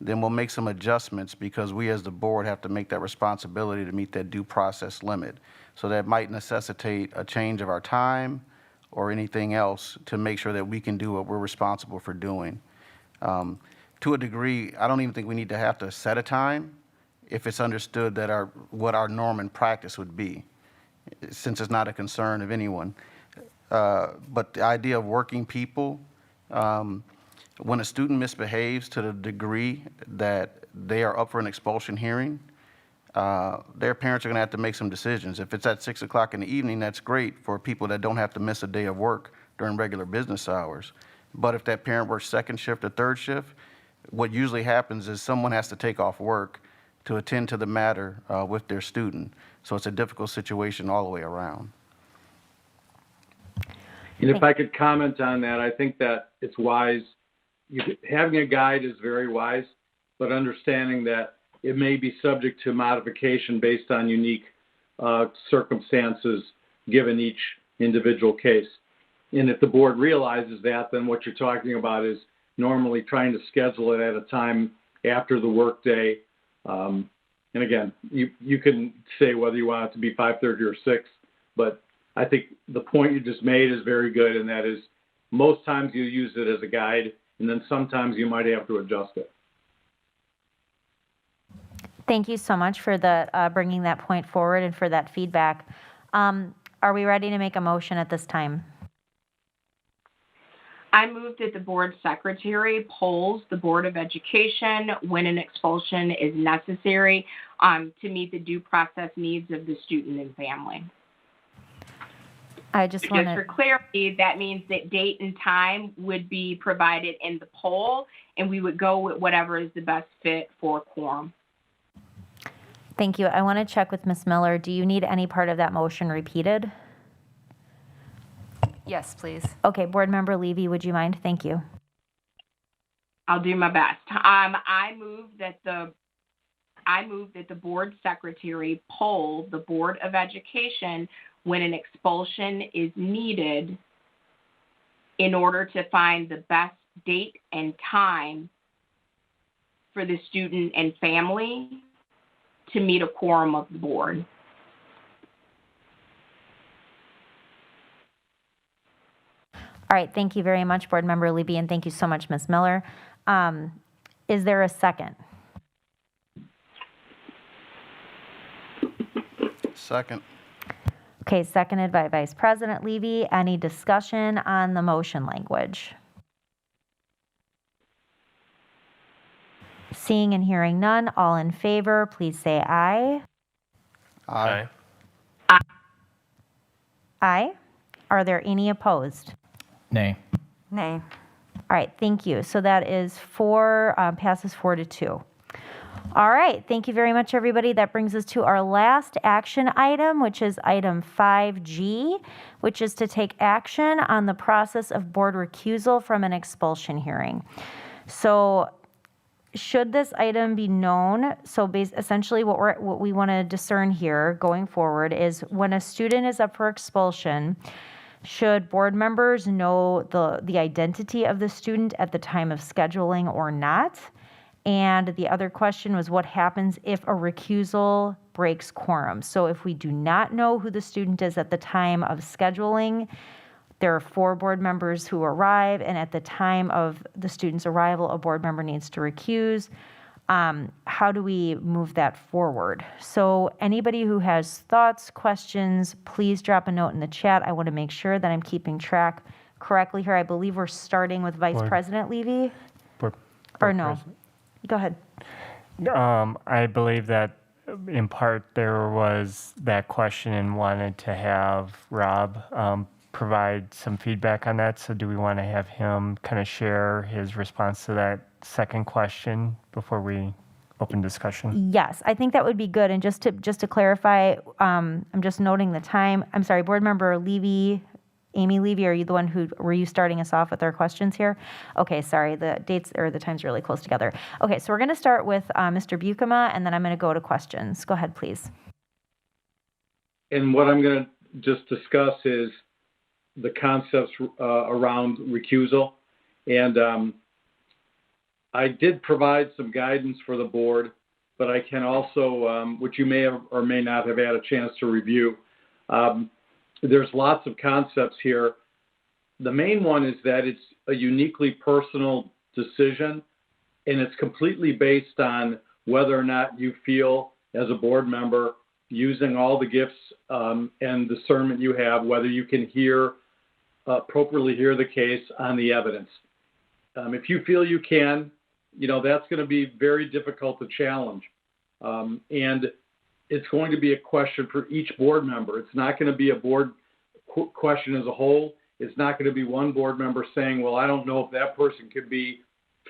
then we'll make some adjustments because we as the board have to make that responsibility to meet that due process limit. So that might necessitate a change of our time or anything else to make sure that we can do what we're responsible for doing. To a degree, I don't even think we need to have to set a time if it's understood that what our norm and practice would be, since it's not a concern of anyone. But the idea of working people, when a student misbehaves to the degree that they are up for an expulsion hearing, their parents are going to have to make some decisions. If it's at 6 o'clock in the evening, that's great for people that don't have to miss a day of work during regular business hours. But if that parent works second shift or third shift, what usually happens is someone has to take off work to attend to the matter with their student. So it's a difficult situation all the way around. And if I could comment on that, I think that it's wise. Having a guide is very wise, but understanding that it may be subject to modification based on unique circumstances given each individual case. And if the board realizes that, then what you're talking about is normally trying to schedule it at a time after the workday. And again, you can say whether you want it to be 5:30 or 6, but I think the point you just made is very good, and that is most times you use it as a guide, and then sometimes you might have to adjust it. Thank you so much for bringing that point forward and for that feedback. Are we ready to make a motion at this time? I move that the board secretary polls the Board of Education when an expulsion is necessary to meet the due process needs of the student and family. I just want For clarity, that means that date and time would be provided in the poll, and we would go with whatever is the best fit for quorum. Thank you. I want to check with Ms. Miller. Do you need any part of that motion repeated? Yes, please. Okay, Board Member Levy, would you mind? Thank you. I'll do my best. I move that the board secretary poll the Board of Education when an expulsion is needed in order to find the best date and time for the student and family to meet a quorum of the board. All right, thank you very much, Board Member Levy, and thank you so much, Ms. Miller. Is there a second? Second. Okay, seconded by Vice President Levy. Any discussion on the motion language? Seeing and hearing none, all in favor, please say aye. Aye. Aye. Are there any opposed? Nay. Nay. All right, thank you. So that is passes 4-2. All right, thank you very much, everybody. That brings us to our last action item, which is item 5G, which is to take action on the process of board recusal from an expulsion hearing. So should this item be known, so essentially what we want to discern here going forward is when a student is up for expulsion, should board members know the identity of the student at the time of scheduling or not? And the other question was what happens if a recusal breaks quorum? So if we do not know who the student is at the time of scheduling, there are 4 board members who arrive, and at the time of the student's arrival, a board member needs to recuse. How do we move that forward? So anybody who has thoughts, questions, please drop a note in the chat. I want to make sure that I'm keeping track correctly here. I believe we're starting with Vice President Levy. Or no? President. Go ahead. I believe that in part there was that question and wanted to have Rob provide some feedback on that. So do we want to have him kind of share his response to that second question before we open discussion? Yes, I think that would be good. And just to clarify, I'm just noting the time. I'm sorry, Board Member Levy, Amy Levy, are you the one were you starting us off with our questions here? Okay, sorry, the dates or the times are really close together. Okay, so we're going to start with Mr. Bukema, and then I'm going to go to questions. Go ahead, please. And what I'm going to just discuss is the concepts around recusal. And I did provide some guidance for the board, but I can also, which you may have or may not have had a chance to review, there's lots of concepts here. The main one is that it's a uniquely personal decision, and it's completely based on whether or not you feel as a board member, using all the gifts and discernment you have, whether you can appropriately hear the case on the evidence. If you feel you can, that's going to be very difficult to challenge. And it's going to be a question for each board member. It's not going to be a board question as a whole. It's not going to be one board member saying, well, I don't know if that person could be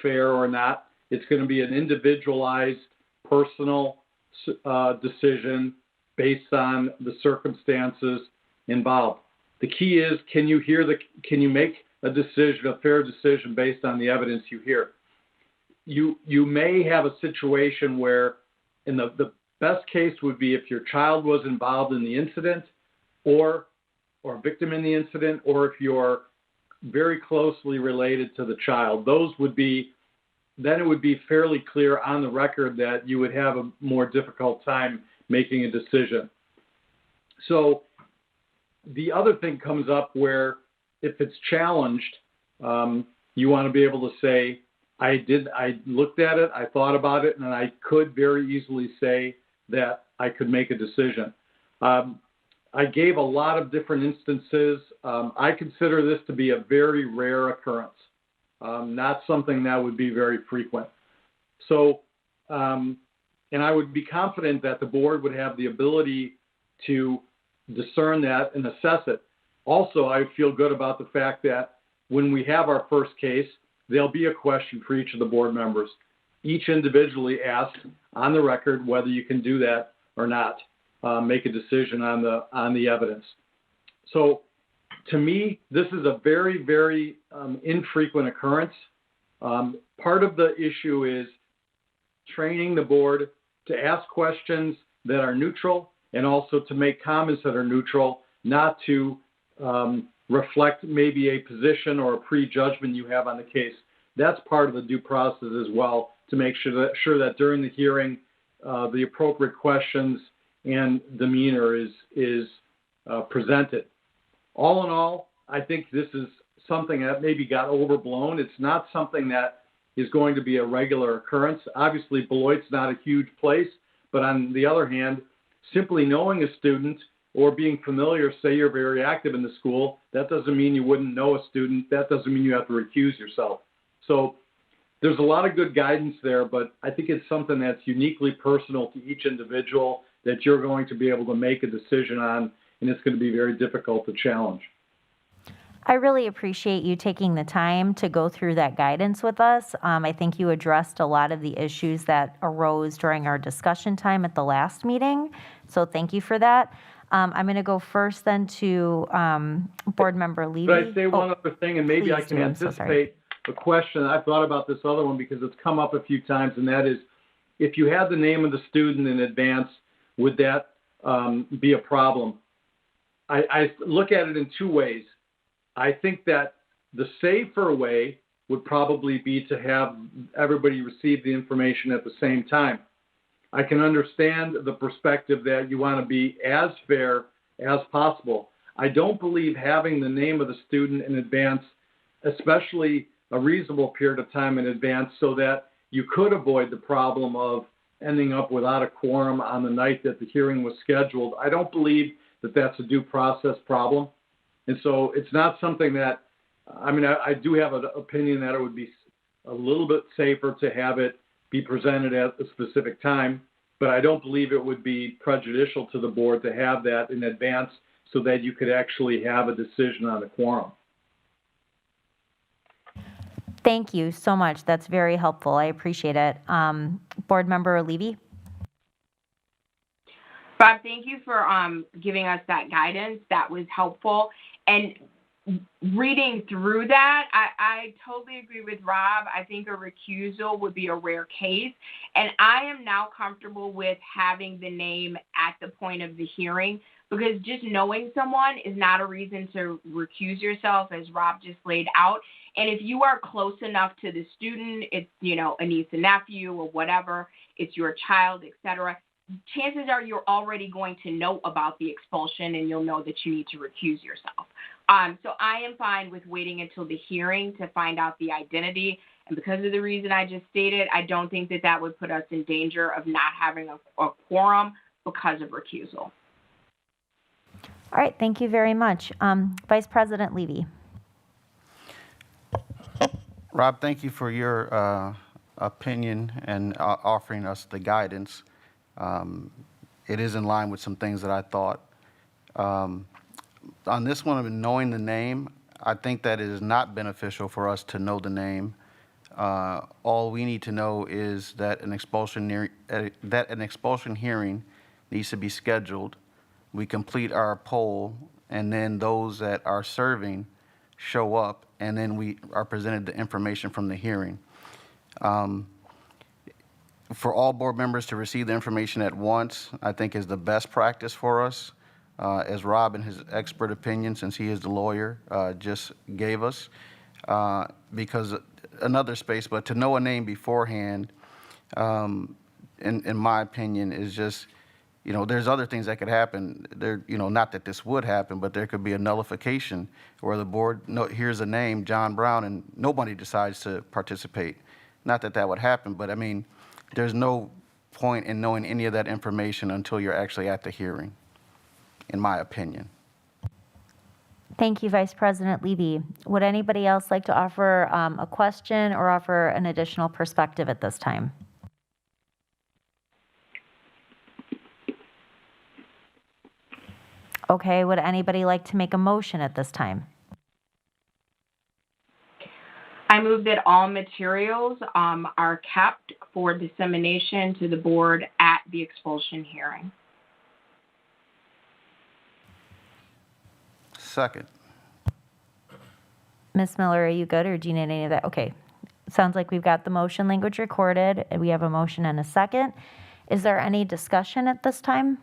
fair or not. It's going to be an individualized, personal decision based on the circumstances involved. The key is, can you make a decision, a fair decision based on the evidence you hear? You may have a situation where, in the best case would be if your child was involved in the incident or a victim in the incident, or if you're very closely related to the child. Then it would be fairly clear on the record that you would have a more difficult time making a decision. So the other thing comes up where if it's challenged, you want to be able to say, I looked at it, I thought about it, and I could very easily say that I could make a decision. I gave a lot of different instances. I consider this to be a very rare occurrence, not something that would be very frequent. So, and I would be confident that the board would have the ability to discern that and assess it. Also, I feel good about the fact that when we have our first case, there'll be a question for each of the board members, each individually asked on the record whether you can do that or not, make a decision on the evidence. So to me, this is a very, very infrequent occurrence. Part of the issue is training the board to ask questions that are neutral and also to make comments that are neutral, not to reflect maybe a position or a prejudgment you have on the case. That's part of the due process as well, to make sure that during the hearing, the appropriate questions and demeanor is presented. All in all, I think this is something that maybe got overblown. It's not something that is going to be a regular occurrence. Obviously, Beloit's not a huge place, but on the other hand, simply knowing a student or being familiar, say you're very active in the school, that doesn't mean you wouldn't know a student. That doesn't mean you have to recuse yourself. So there's a lot of good guidance there, but I think it's something that's uniquely personal to each individual that you're going to be able to make a decision on, and it's going to be very difficult to challenge. I really appreciate you taking the time to go through that guidance with us. I think you addressed a lot of the issues that arose during our discussion time at the last meeting, so thank you for that. I'm going to go first then to Board Member Levy. But I'd say one other thing, and maybe I please can do. I'm so sorry. anticipate a question. I've thought about this other one because it's come up a few times, and that is, if you had the name of the student in advance, would that be a problem? I look at it in two ways. I think that the safer way would probably be to have everybody receive the information at the same time. I can understand the perspective that you want to be as fair as possible. I don't believe having the name of the student in advance, especially a reasonable period of time in advance, so that you could avoid the problem of ending up without a quorum on the night that the hearing was scheduled. I don't believe that that's a due process problem. And so it's not something that, I do have an opinion that it would be a little bit safer to have it be presented at a specific time, but I don't believe it would be prejudicial to the board to have that in advance so that you could actually have a decision on the quorum. Thank you so much. That's very helpful. I appreciate it. Board Member Levy? Bob, thank you for giving us that guidance. That was helpful. And reading through that, I totally agree with Rob. I think a recusal would be a rare case. And I am now comfortable with having the name at the point of the hearing, because just knowing someone is not a reason to recuse yourself, as Rob just laid out. And if you are close enough to the student, it's, a niece and nephew or whatever, it's your child, etc., chances are you're already going to know about the expulsion and you'll know that you need to recuse yourself. So I am fine with waiting until the hearing to find out the identity. And because of the reason I just stated, I don't think that that would put us in danger of not having a quorum because of recusal. All right, thank you very much. Vice President Levy. Rob, thank you for your opinion and offering us the guidance. It is in line with some things that I thought. On this one of knowing the name, I think that it is not beneficial for us to know the name. All we need to know is that an expulsion hearing needs to be scheduled. We complete our poll, and then those that are serving show up, and then we are presented the information from the hearing. For all board members to receive the information at once, I think is the best practice for us, as Rob, in his expert opinion, since he is the lawyer, just gave us. Because another space, but to know a name beforehand, in my opinion, is just, there's other things that could happen. There, not that this would happen, but there could be a nullification where the board hears a name, John Brown, and nobody decides to participate. Not that that would happen, but there's no point in knowing any of that information until you're actually at the hearing, in my opinion. Thank you, Vice President Levy. Would anybody else like to offer a question or offer an additional perspective at this time? Okay, would anybody like to make a motion at this time? I move that all materials are kept for dissemination to the board at the expulsion hearing. Second. Ms. Miller, are you good, or do you need any of that? Okay. Sounds like we've got the motion language recorded. We have a motion and a second. Is there any discussion at this time?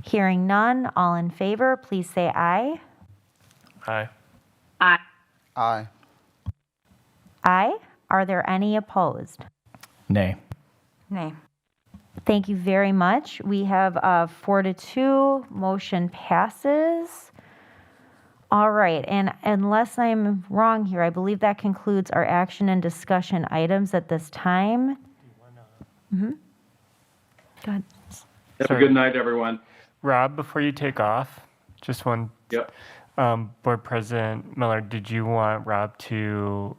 Hearing none, all in favor, please say aye. Aye. Aye. Aye. Aye. Are there any opposed? Nay. Nay. Thank you very much. We have 4-2, motion passes. All right, and unless I'm wrong here, I believe that concludes our action and discussion items at this time. Go ahead. Have Sorry. a good night, everyone. Rob, before you take off, just one. Yep. Board President Miller, did you want Rob to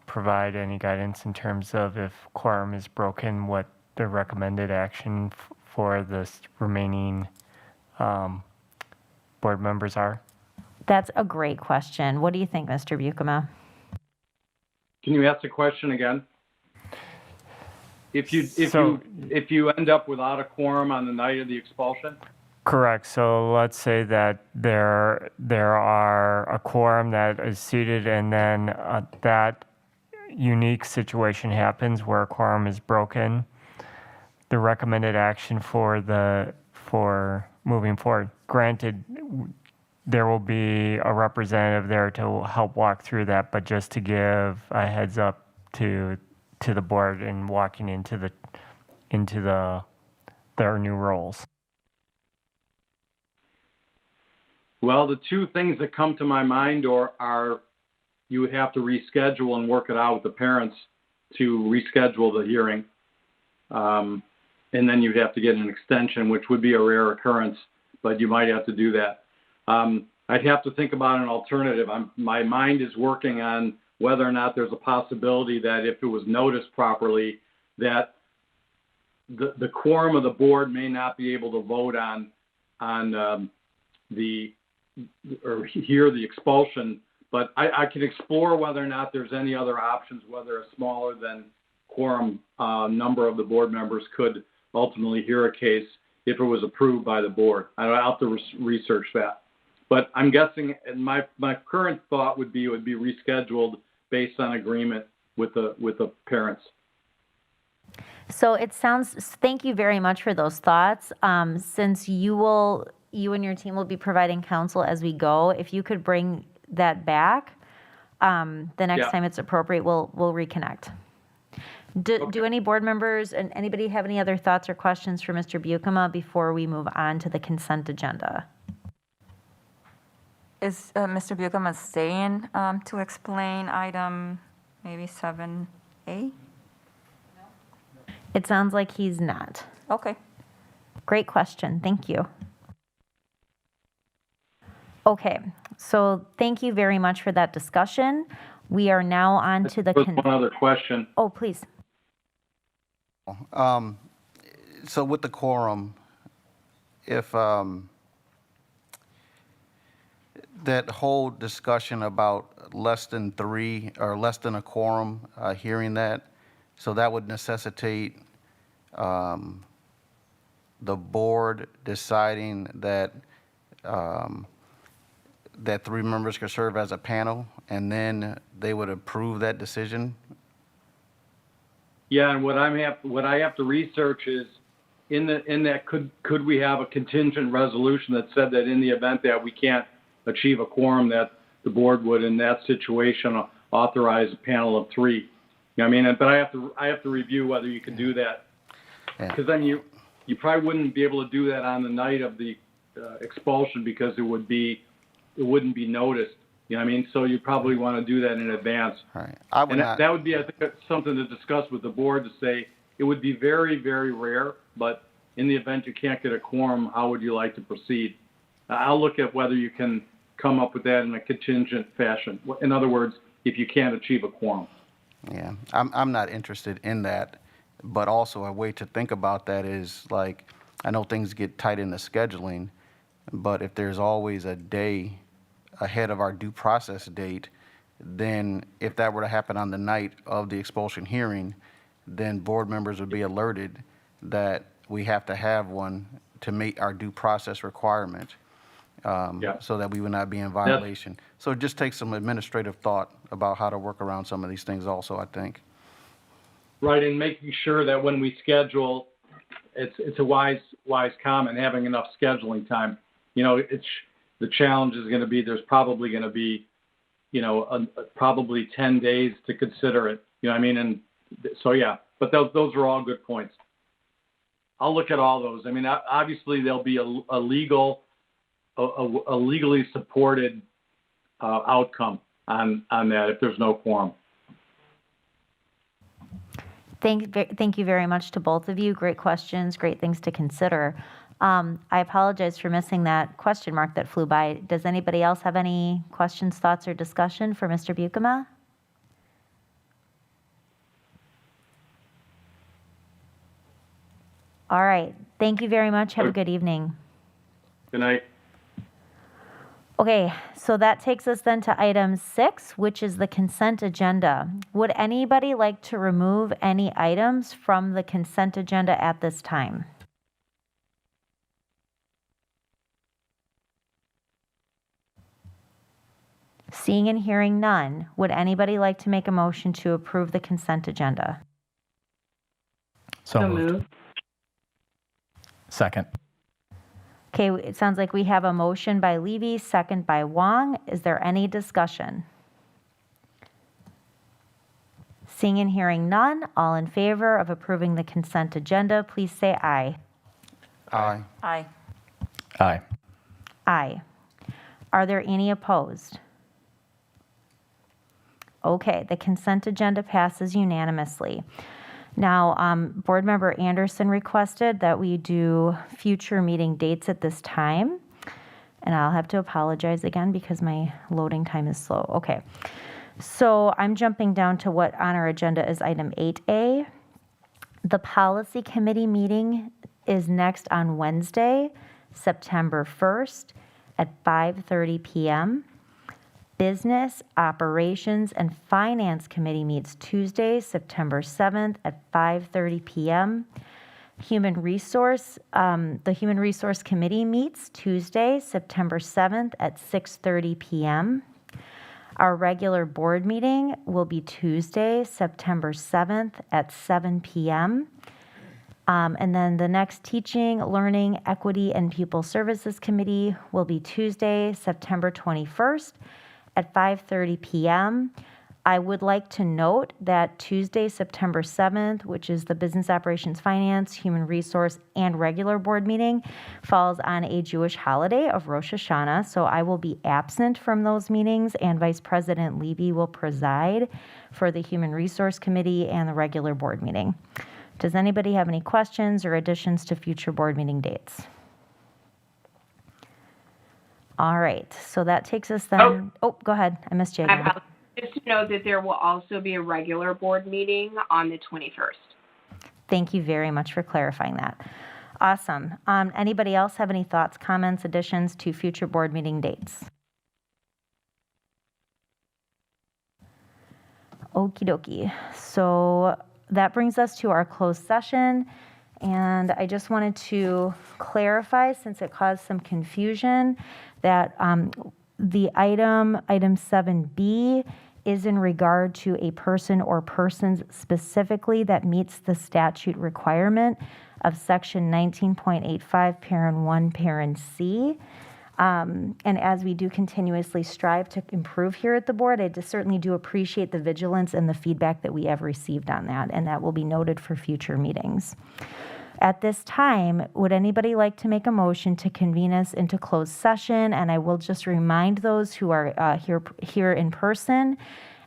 provide any guidance in terms of if quorum is broken, what the recommended action for the remaining board members are? That's a great question. What do you think, Mr. Bukema? Can you ask the question again? If you end up without a quorum on the night of the expulsion? Correct. So let's say that there are a quorum that is seated, and then that unique situation happens where a quorum is broken. The recommended action for moving forward. Granted, there will be a representative there to help walk through that, but just to give a heads up to the board in walking into their new roles. Well, the two things that come to my mind are you would have to reschedule and work it out with the parents to reschedule the hearing. And then you'd have to get an extension, which would be a rare occurrence, but you might have to do that. I'd have to think about an alternative. My mind is working on whether or not there's a possibility that if it was noticed properly, that the quorum of the board may not be able to vote on or hear the expulsion, but I can explore whether or not there's any other options, whether a smaller than quorum number of the board members could ultimately hear a case if it was approved by the board. I'll have to research that. But I'm guessing, and my current thought would be rescheduled based on agreement with the parents. So it sounds, thank you very much for those thoughts. Since you and your team will be providing counsel as we go, if you could bring that back the next time it's appropriate, we'll reconnect. Do any board members and anybody have any other thoughts or questions for Mr. Bukema before we move on to the consent agenda? Is Mr. Bukema staying to explain item maybe 7A? It sounds like he's not. Okay. Great question. Thank you. Okay, so thank you very much for that discussion. We are now on to the... One other question. Oh, please. So with the quorum, if that whole discussion about less than 3 or less than a quorum, hearing that, so that would necessitate the board deciding that that 3 members could serve as a panel, and then they would approve that decision. Yeah, and what I have to research is in that could we have a contingent resolution that said that in the event that we can't achieve a quorum, that the board would in that situation authorize a panel of 3. You know what I mean? But I have to review whether you can do that, because then you probably wouldn't be able to do that on the night of the expulsion because it wouldn't be noticed. You know what I mean? So you probably want to do that in advance. Right. That would be, I think, something to discuss with the board, to say it would be very, very rare, but in the event you can't get a quorum, how would you like to proceed? I'll look at whether you can come up with that in a contingent fashion. In other words, if you can't achieve a quorum. Yeah, I'm not interested in that, but also a way to think about that is, like, I know things get tight in the scheduling, but if there's always a day ahead of our due process date, then if that were to happen on the night of the expulsion hearing, then board members would be alerted that we have to have one to meet our due process requirement, so that we would not be in violation. So it just takes some administrative thought about how to work around some of these things also, I think. Right, and making sure that when we schedule, it's a wise comment, having enough scheduling time. You know, the challenge is going to be, there's probably going to be, you know, probably 10 days to consider it. You know what I mean? And so, yeah, but those are all good points. I'll look at all those. I mean, obviously there'll be a legally supported outcome on that if there's no quorum. Thank you very much to both of you. Great questions, great things to consider. I apologize for missing that question mark that flew by. Does anybody else have any questions, thoughts, or discussion for Mr. Bukema? All right. Thank you very much. Have a good evening. Good night. Okay, so that takes us then to item 6, which is the consent agenda. Would anybody like to remove any items from the consent agenda at this time? Seeing and hearing none, would anybody like to make a motion to approve the consent agenda? So moved. Second. Okay, it sounds like we have a motion by Levy, second by Wong. Is there any discussion? Seeing and hearing none, all in favor of approving the consent agenda, please say aye. Aye. Aye. Aye. Aye. Are there any opposed? Okay, the consent agenda passes unanimously. Now, Board Member Anderson requested that we do future meeting dates at this time. And I'll have to apologize again because my loading time is slow. Okay, so I'm jumping down to what on our agenda is item 8A. The Policy Committee meeting is next on Wednesday, September 1st at 5:30 p.m. Business, Operations, and Finance Committee meets Tuesday, September 7th at 5:30 p.m. The Human Resource Committee meets Tuesday, September 7th at 6:30 p.m. Our regular board meeting will be Tuesday, September 7th at 7 p.m. And then the next Teaching, Learning, Equity, and Pupil Services Committee will be Tuesday, September 21st at 5:30 p.m. I would like to note that Tuesday, September 7th, which is the Business Operations Finance, Human Resource, and regular board meeting, falls on a Jewish holiday of Rosh Hashanah, so I will be absent from those meetings, and Vice President Levy will preside for the Human Resource Committee and the regular board meeting. Does anybody have any questions or additions to future board meeting dates? All right, so that takes us then. Oh, go ahead. I missed you again. Just to know that there will also be a regular board meeting on the 21st. Thank you very much for clarifying that. Awesome. Anybody else have any thoughts, comments, additions to future board meeting dates? Okie dokie. So that brings us to our closed session. And I just wanted to clarify, since it caused some confusion, that the item 7B is in regard to a person or persons specifically that meets the statute requirement of section 19.85, parent 1, parent C. And as we do continuously strive to improve here at the board, I certainly do appreciate the vigilance and the feedback that we have received on that, and that will be noted for future meetings. At this time, would anybody like to make a motion to convene us into closed session? And I will just remind those who are here in person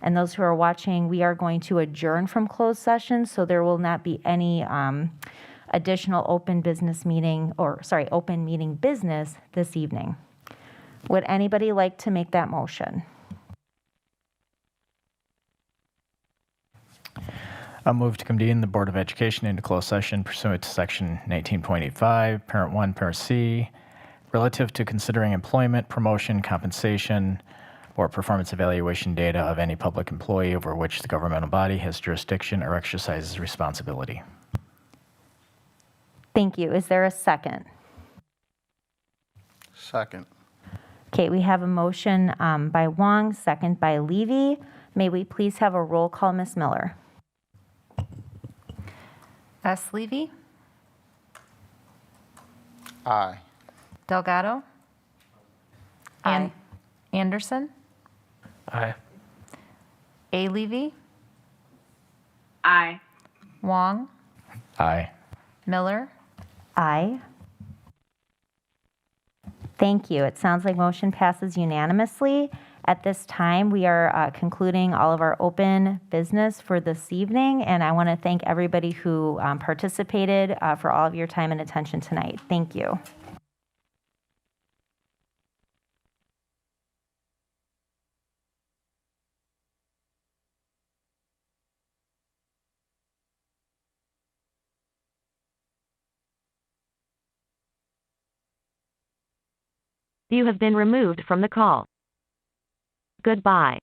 and those who are watching, we are going to adjourn from closed session, so there will not be any additional open meeting business this evening. Would anybody like to make that motion? I'll move to convene the Board of Education into closed session pursuant to section 19.85, parent 1, parent C, relative to considering employment, promotion, compensation, or performance evaluation data of any public employee over which the governmental body has jurisdiction or exercises responsibility. Thank you. Is there a second? Second. Okay, we have a motion by Wong, second by Levy. May we please have a roll call, Ms. Miller? S. Levy, Aye. Delgado, Aye. Anderson, Aye. A. Levy, Aye. Wong, Aye. Miller, Aye. Thank you. It sounds like motion passes unanimously. At this time, we are concluding all of our open business for this evening, and I want to thank everybody who participated for all of your time and attention tonight. Thank you. You have been removed from the call. Goodbye.